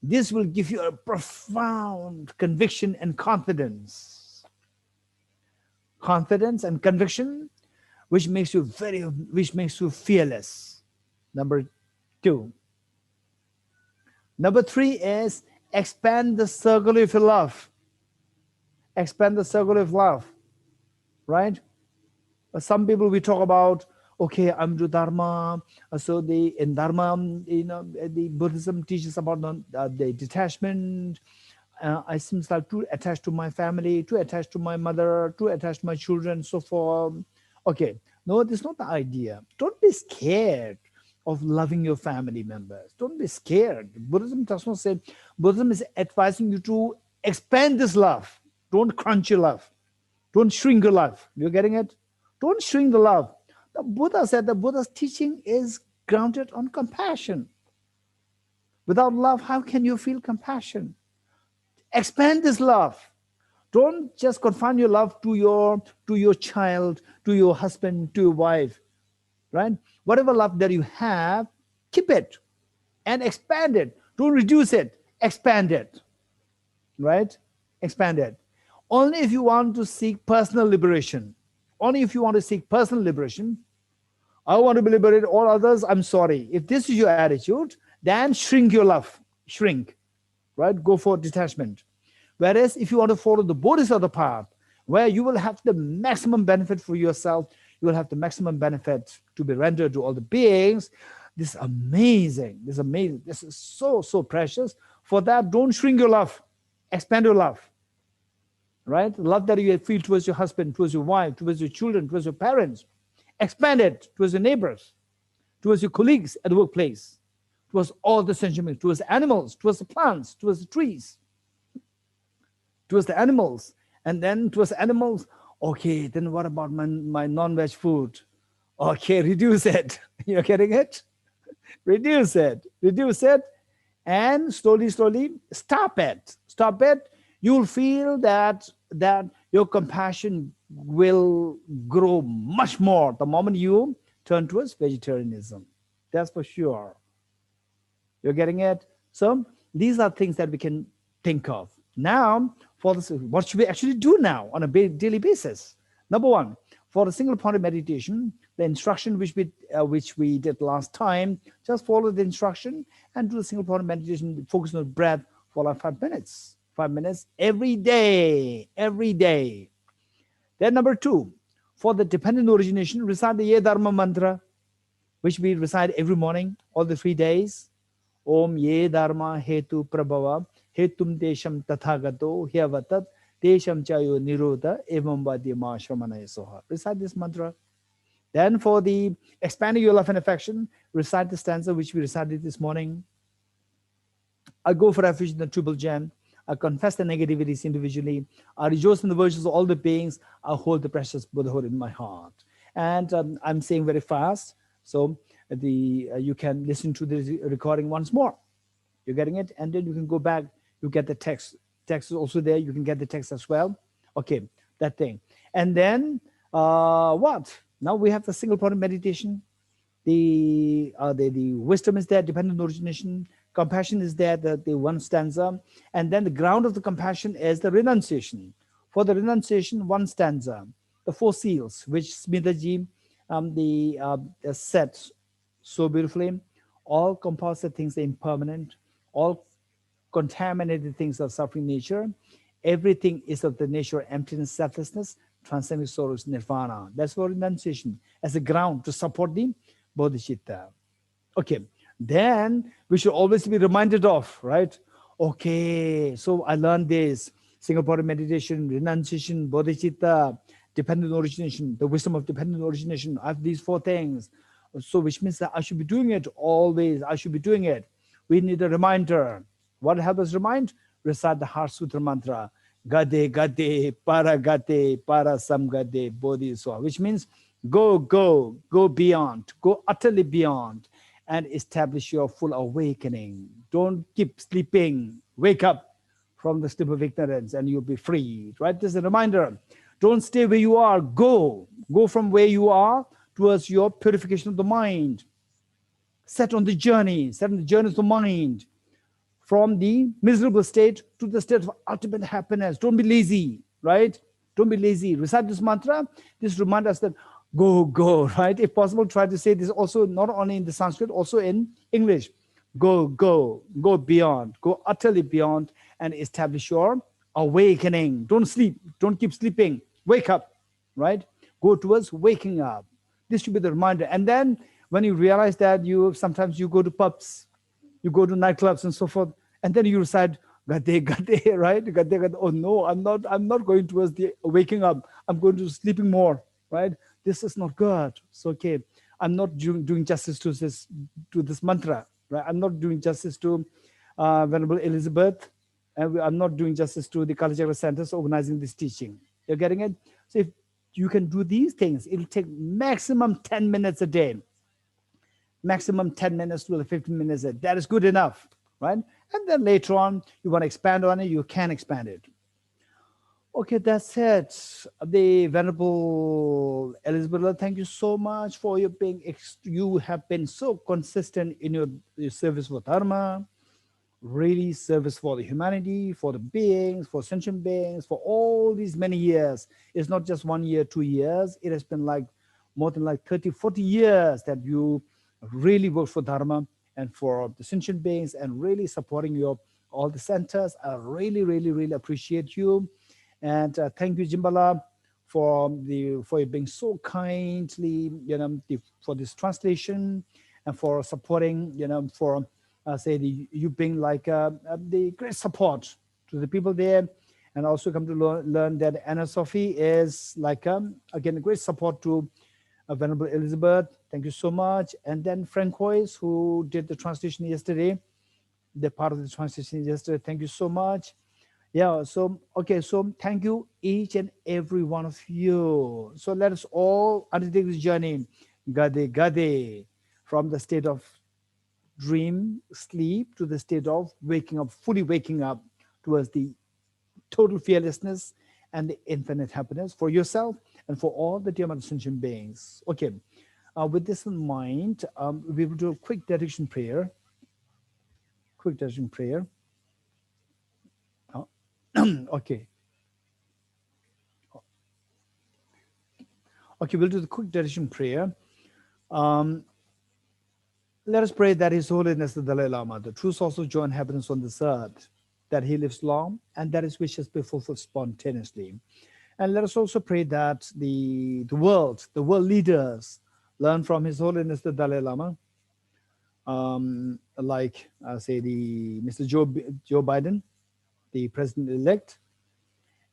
This will give you a profound conviction and confidence. Confidence and conviction, which makes you fearless. Number 2. Number 3 is expand the circle of your love. Expand the circle of love. Right? Some people we talk about, okay, I'm do Dharma. So in Dharma, the Buddhism teaches about the detachment. I seems like too attached to my family, too attached to my mother, too attached to my children, so forth. Okay, no, that's not the idea. Don't be scared of loving your family members. Don't be scared. Buddhism does not say, Buddhism is advising you to expand this love. Don't crunch your love. Don't shrink your love. You're getting it? Don't shrink the love. The Buddha said the Buddha's teaching is grounded on compassion. Without love, how can you feel compassion? Expand this love. Don't just confine your love to your child, to your husband, to your wife, right? Whatever love that you have, keep it and expand it. Don't reduce it, expand it, right? Expand it. Only if you want to seek personal liberation. Only if you want to seek personal liberation. I want to be liberated, all others, I'm sorry. If this is your attitude, then shrink your love. Shrink, right? Go for detachment. Whereas if you want to follow the Bodhisattva path, where you will have the maximum benefit for yourself, you will have the maximum benefit to be rendered to all the beings. This is amazing. This is amazing. This is so, so precious. For that, don't shrink your love. Expand your love. Right? The love that you feel towards your husband, towards your wife, towards your children, towards your parents. Expand it towards your neighbors, towards your colleagues at the workplace, towards all the sentient beings, towards the animals, towards the plants, towards the trees, towards the animals. And then towards the animals, okay, then what about my non-veg food? Okay, reduce it. You're getting it? Reduce it. Reduce it. And slowly, slowly, stop it. Stop it. you'll feel that your compassion will grow much more the moment you turn towards vegetarianism. That's for sure. You're getting it? So these are things that we can think of. Now, for this, what should we actually do now on a daily basis? Number one, for the single point of meditation, the instruction which we did last time, just follow the instruction and do the single point of meditation, focus on the breath for like 5 minutes. 5 minutes every day, every day. Then number two, for the dependent origination, recite the Ye Dharma mantra, which we recite every morning, all the 3 days. Om Ye Dharma Hetu Prabhava Hetum Desham Tathagato Hyavatat Desham Chayo Nirodha Evam Vadyama Shramanaya Soha. Recite this mantra. Then for the expanding your love and affection, recite the stanza which we recited this morning. I go for refuge in the triple gem. I confess the negativities individually. I rejoice in the virtues of all the beings. I hold the precious Buddhahood in my heart. And I'm saying very fast, so you can listen to the recording once more. You're getting it? And then you can go back. You get the text. Text is also there. You can get the text as well. Okay, that thing. And then what? Now we have the single point of meditation. The wisdom is there, dependent origination. Compassion is there, the one stanza. And then the ground of the compassion is the renunciation. For the renunciation, one stanza. The 4 seals, which Smitaji said so beautifully. All composite things are impermanent. All contaminated things are suffering nature. Everything is of the nature of emptiness, selflessness, transcending sorrows, nirvana. That's for renunciation as a ground to support the bodhicitta. Okay, then we should always be reminded of, right? Okay, so I learned this, single point of meditation, renunciation, bodhicitta, dependent origination, the wisdom of dependent origination. I have these 4 things. So which means that I should be doing it always. I should be doing it. We need a reminder. What helps us remind? Recite the Heart Sutra mantra. Gade, gade, para samgade, bodhisattva, which means go beyond, go utterly beyond, and establish your full awakening. Don't keep sleeping. Wake up from the sleep of ignorance and you'll be free, right? This is a reminder. Don't stay where you are. Go from where you are towards your purification of the mind. Set on the journey of the mind, from the miserable state to the state of ultimate happiness. Don't be lazy, right? Don't be lazy. Recite this mantra. This reminds us that go, right? If possible, try to say this also not only in the Sanskrit, also in English. Go beyond, go utterly beyond and establish your awakening. Don't sleep. Don't keep sleeping. Wake up, right? Go towards waking up. This should be the reminder. And then when you realize that sometimes you go to pubs, you go to nightclubs and so forth, and then you recite gade, right? Gade. Oh no, I'm not going towards the waking up. I'm going to sleeping more, right? This is not good. It's okay. I'm not doing justice to this mantra, right? I'm not doing justice to Venerable Elizabeth, and I'm not doing justice to the Kalachakra centers organizing this teaching. You're getting it? So if you can do these things, it'll take maximum 10 minutes a day. Maximum 10 minutes to 15 minutes a day. That is good enough, right? And then later on, you want to expand on it, you can expand it. Okay, that's it. The Venerable Elizabeth, thank you so much for you have been so consistent in your service for Dharma, really service for the humanity, for the beings, for sentient beings, for all these many years. It's not just 1 year, 2 years. It has been like more than like 30, 40 years that you really work for Dharma and for the sentient beings and really supporting all the centers. I really, really, really appreciate you. And thank you, Jimbala, for being so kindly, for this translation and for supporting, for you being like the great support to the people there, and also come to learn that Anna Sophie is like again a great support to Venerable Elizabeth. Thank you so much. And then Frank Hoyes, who did the translation yesterday, the part of the translation yesterday. Thank you so much. Yeah, so okay, so thank you each and every one of you. So let us all undertake this journey, Gade, from the state of dream, sleep, to the state of waking up, fully waking up towards the total fearlessness and the infinite happiness for yourself and for all the dear sentient beings. Okay, with this in mind, we will do a quick dedication prayer. Quick dedication prayer. Okay. Okay, we'll do the quick dedication prayer. Let us pray that His Holiness the Dalai Lama, the true source of joy and happiness on this earth, that he lives long and that his wishes be fulfilled spontaneously. And let us also pray that the world leaders learn from His Holiness the Dalai Lama, like say the Mr. Joe Biden, the president-elect,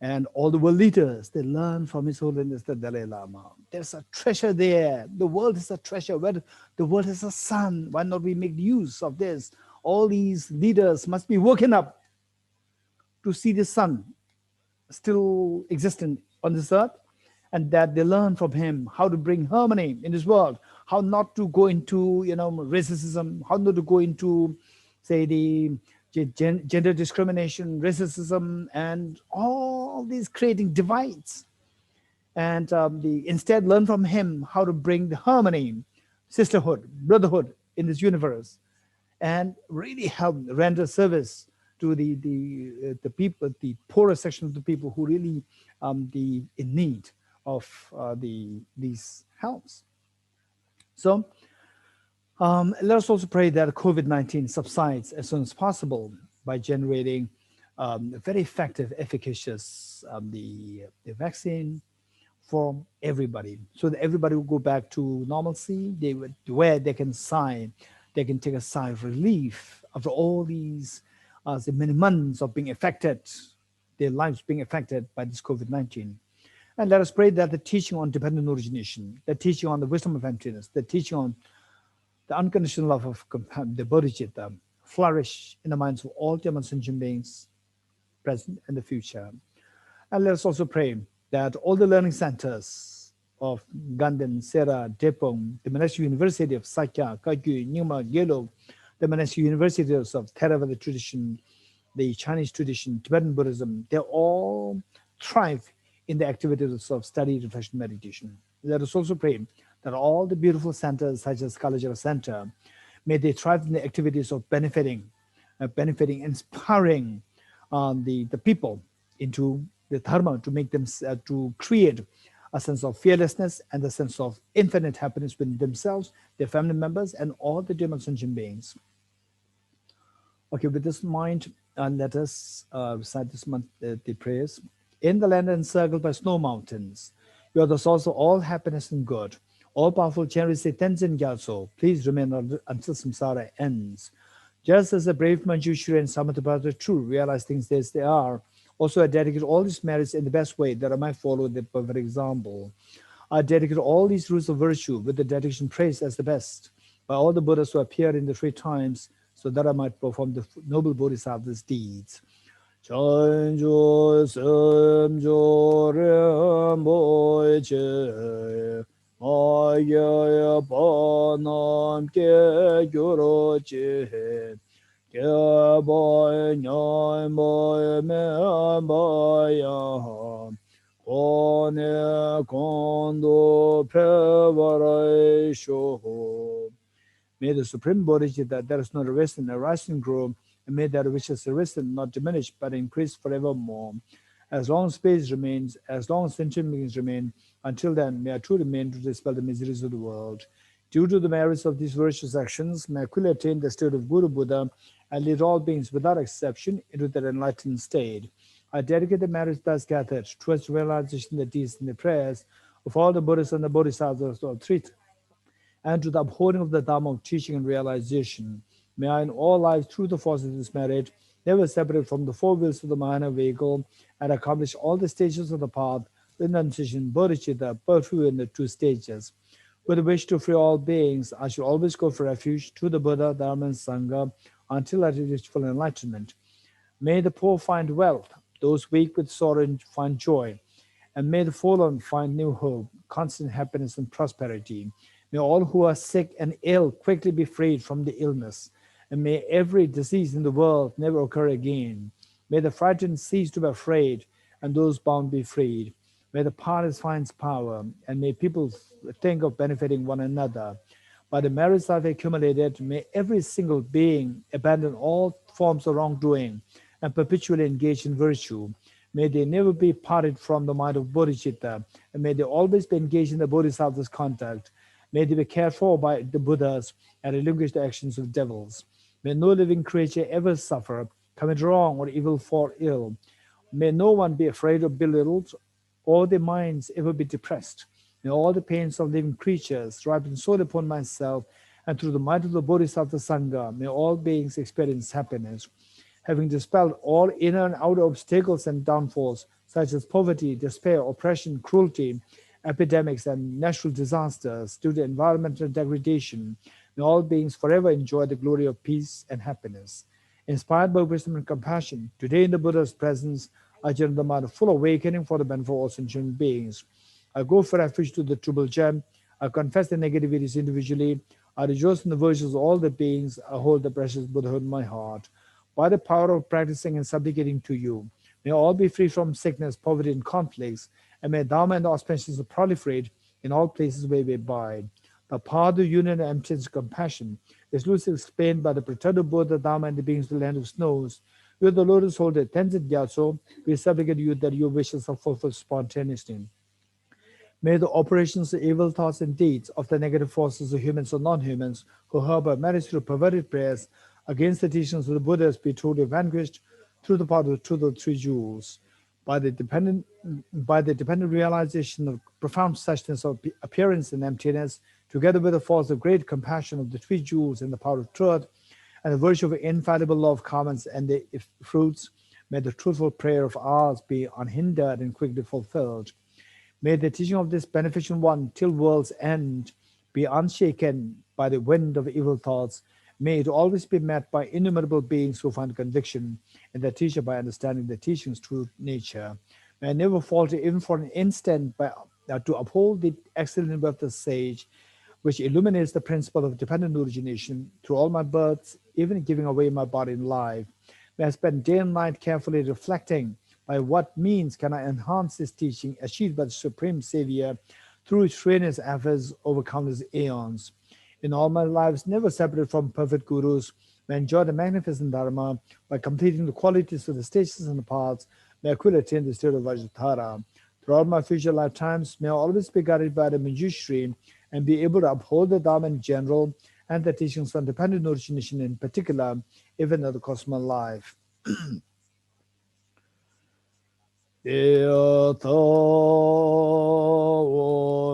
and all the world leaders, they learn from His Holiness the Dalai Lama. There's a treasure there. The world is a treasure. Where the world is a sun. Why not we make use of this? All these leaders must be woken up to see the sun still existent on this earth, and that they learn from him how to bring harmony in this world, how not to go into racism, how not to go into, say, the gender discrimination, racism, and all these creating divides, and instead learn from him how to bring the harmony, sisterhood, brotherhood in this universe, and really help render service to the people, the poorer section of the people who really in need of these helps. So let us also pray that COVID-19 subsides as soon as possible by generating very effective, efficacious the vaccine for everybody, so that everybody will go back to normalcy. Where they can take a sigh of relief after all these the many months of being affected, their lives being affected by this COVID-19. And let us pray that the teaching on dependent origination, the teaching on the wisdom of emptiness, the teaching on the unconditional love of the bodhicitta flourish in the minds of all human sentient beings, present and the future. And let us also pray that all the learning centers of Ganden, Sera, Depong, the Monastic University of Sakya, Kagyu, Nyingma, Gyelo, the Monastic Universities of Theravada tradition, the Chinese tradition, Tibetan Buddhism, they all thrive in the activities of study, reflection, meditation. Let us also pray that all the beautiful centers, such as Kalachakra Center, may they thrive in the activities of benefiting, inspiring the people into the dharma, to make them, to create a sense of fearlessness and a sense of infinite happiness within themselves, their family members, and all the human sentient beings. Okay, with this in mind, let us recite this month the prayers. In the land encircled by snow mountains, you are the source of all happiness and good. All-powerful Chenri Tenzin Gyatso, please remain until samsara ends. Just as the brave Manjushri and Samatapatra true realize things as they are, also I dedicate all these merits in the best way that I might follow the perfect example. I dedicate all these rules of virtue with the dedication praised as the best by all the Buddhas who appeared in the three times, so that I might perform the noble Bodhisattva's deeds. Chanjo semjo rembo che maya panam ke gyoro che ke boy nyan boy me boy kone kondo prevarai shoho. May the Supreme Bodhicitta, there is not arisen, arise and grow, and may that which has arisen not diminish, but increase forevermore. As long as space remains, as long as sentient beings remain, until then, may I truly remain to dispel the miseries of the world. Due to the merits of these virtuous actions, may I quickly attain the state of Guru Buddha and lead all beings without exception into their enlightened state. I dedicate the merits thus gathered towards the realization of the deeds and the prayers of all the Buddhas and the Bodhisattvas of three, and to the upholding of the Dharma of teaching and realization. May I in all lives, through the force of this merit, never separate from the four wheels of the Mahana vehicle and accomplish all the stages of the path, renunciation, bodhicitta, pursuit in the two stages. With the wish to free all beings, I shall always go for refuge to the Buddha, Dharma, and Sangha until I reach full enlightenment. May the poor find wealth, those weak with sorrow find joy, and may the fallen find new hope, constant happiness, and prosperity. May all who are sick and ill quickly be freed from the illness, and may every disease in the world never occur again. May the frightened cease to be afraid, and those bound be freed. May the powerless find power, and may people think of benefiting one another. By the merits I've accumulated, may every single being abandon all forms of wrongdoing and perpetually engage in virtue. May they never be parted from the mind of bodhicitta, and may they always be engaged in the bodhisattva's contact. May they be cared for by the Buddhas and relinquish the actions of devils. May no living creature ever suffer, commit wrong or evil fall ill. May no one be afraid or belittled, or their minds ever be depressed. May all the pains of living creatures ripen solely upon myself, and through the might of the Bodhisattva Sangha, may all beings experience happiness. Having dispelled all inner and outer obstacles and downfalls, such as poverty, despair, oppression, cruelty, epidemics, and natural disasters due to environmental degradation, may all beings forever enjoy the glory of peace and happiness. Inspired by wisdom and compassion, today in the Buddha's presence, I generate the mind of full awakening for the benefit of all sentient beings. I go for refuge to the Triple Gem. I confess the negativities individually. I rejoice in the virtues of all the beings. I hold the precious Buddhahood in my heart. By the power of practicing and supplicating to you, may all be free from sickness, poverty, and conflicts, and may Dharma and auspicious proliferate in all places where we abide. The power of union and emptiness of compassion is loosely explained by the pretended Buddha, Dharma, and the beings of the land of snows. With the lotus holder Tenzin Gyatso, we supplicate you that your wishes are fulfilled spontaneously. May the operations of evil thoughts and deeds of the negative forces of humans or non-humans who harbor malice through perverted prayers against the teachings of the Buddhas be totally vanquished through the power of the truth of the three jewels. By the dependent realization of profound suchness of appearance and emptiness, together with the force of great compassion of the three jewels and the power of truth, and the virtue of infallible law of karmas and the fruits, may the truthful prayer of ours be unhindered and quickly fulfilled. May the teaching of this beneficent one till world's end be unshaken by the wind of evil thoughts. May it always be met by innumerable beings who find conviction in the teacher by understanding the teaching's true nature. May I never falter even for an instant to uphold the excellent way of the sage, which illuminates the principle of dependent origination through all my births, even giving away my body in life. May I spend day and night carefully reflecting by what means can I enhance this teaching achieved by the Supreme Savior through his strenuous efforts over countless aeons. In all my lives, never separated from perfect gurus, may I enjoy the magnificent Dharma by completing the qualities of the stages and the paths. May I quickly attain the state of Vajratara. Throughout my future lifetimes, may I always be guided by the Manjushri and be able to uphold the Dharma in general and the teachings on dependent origination in particular, even at the cost of my life.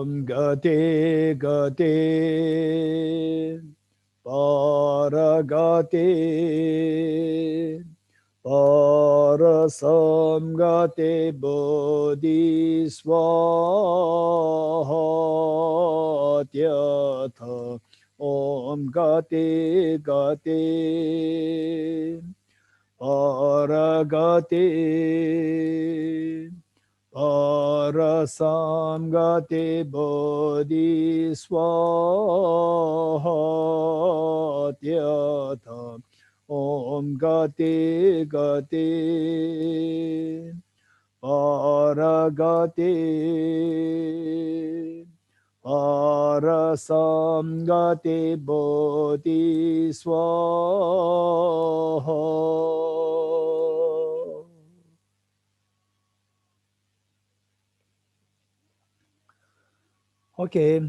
Om Gate Gate Paragate Parasam Gate Bodhisvatyatha Om Gate Gate Paragate Parasam Gate Bodhisvatyatha Om Gate Gate Paragate Parasam Gate Bodhisvaha. Okay,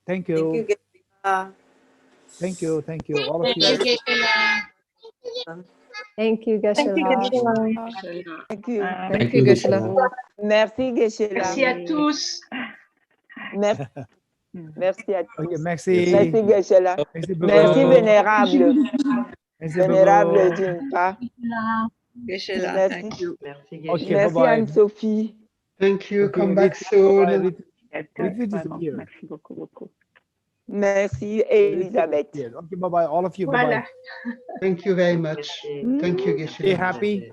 thank you. Thank you, thank you, all of you. Thank you, Geshe. Thank you, Geshe. Thank you. Thank you, Geshe. Merci, Geshe. Merci à tous. Merci. Merci à tous. Okay, merci. Merci, Geshe. Merci, Merci, Vénérable. Merci, Vénérable Jinpa. Geshe, Merci. thank you. Okay, Merci, bye-bye. Anne-Sophie. Thank you. Okay, Come back Ritu, soon. bye-bye. Ritu disappeared. Merci beaucoup, beaucoup. Merci, Elisabeth. Disappeared. Okay, bye-bye, all of you. Bye-bye. Voilà. Thank you very much. Thank you, Stay Geshe. happy.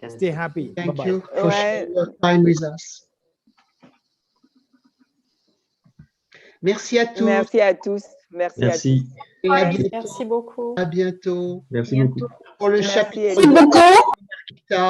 Stay happy. Thank Bye-bye. you for Ouais. sharing your time with us. Merci à tous. Merci à tous. Merci à tous. Merci. Et à bientôt. Merci beaucoup. À bientôt. Merci beaucoup. Pour le Merci, chapitre Elisabeth. metta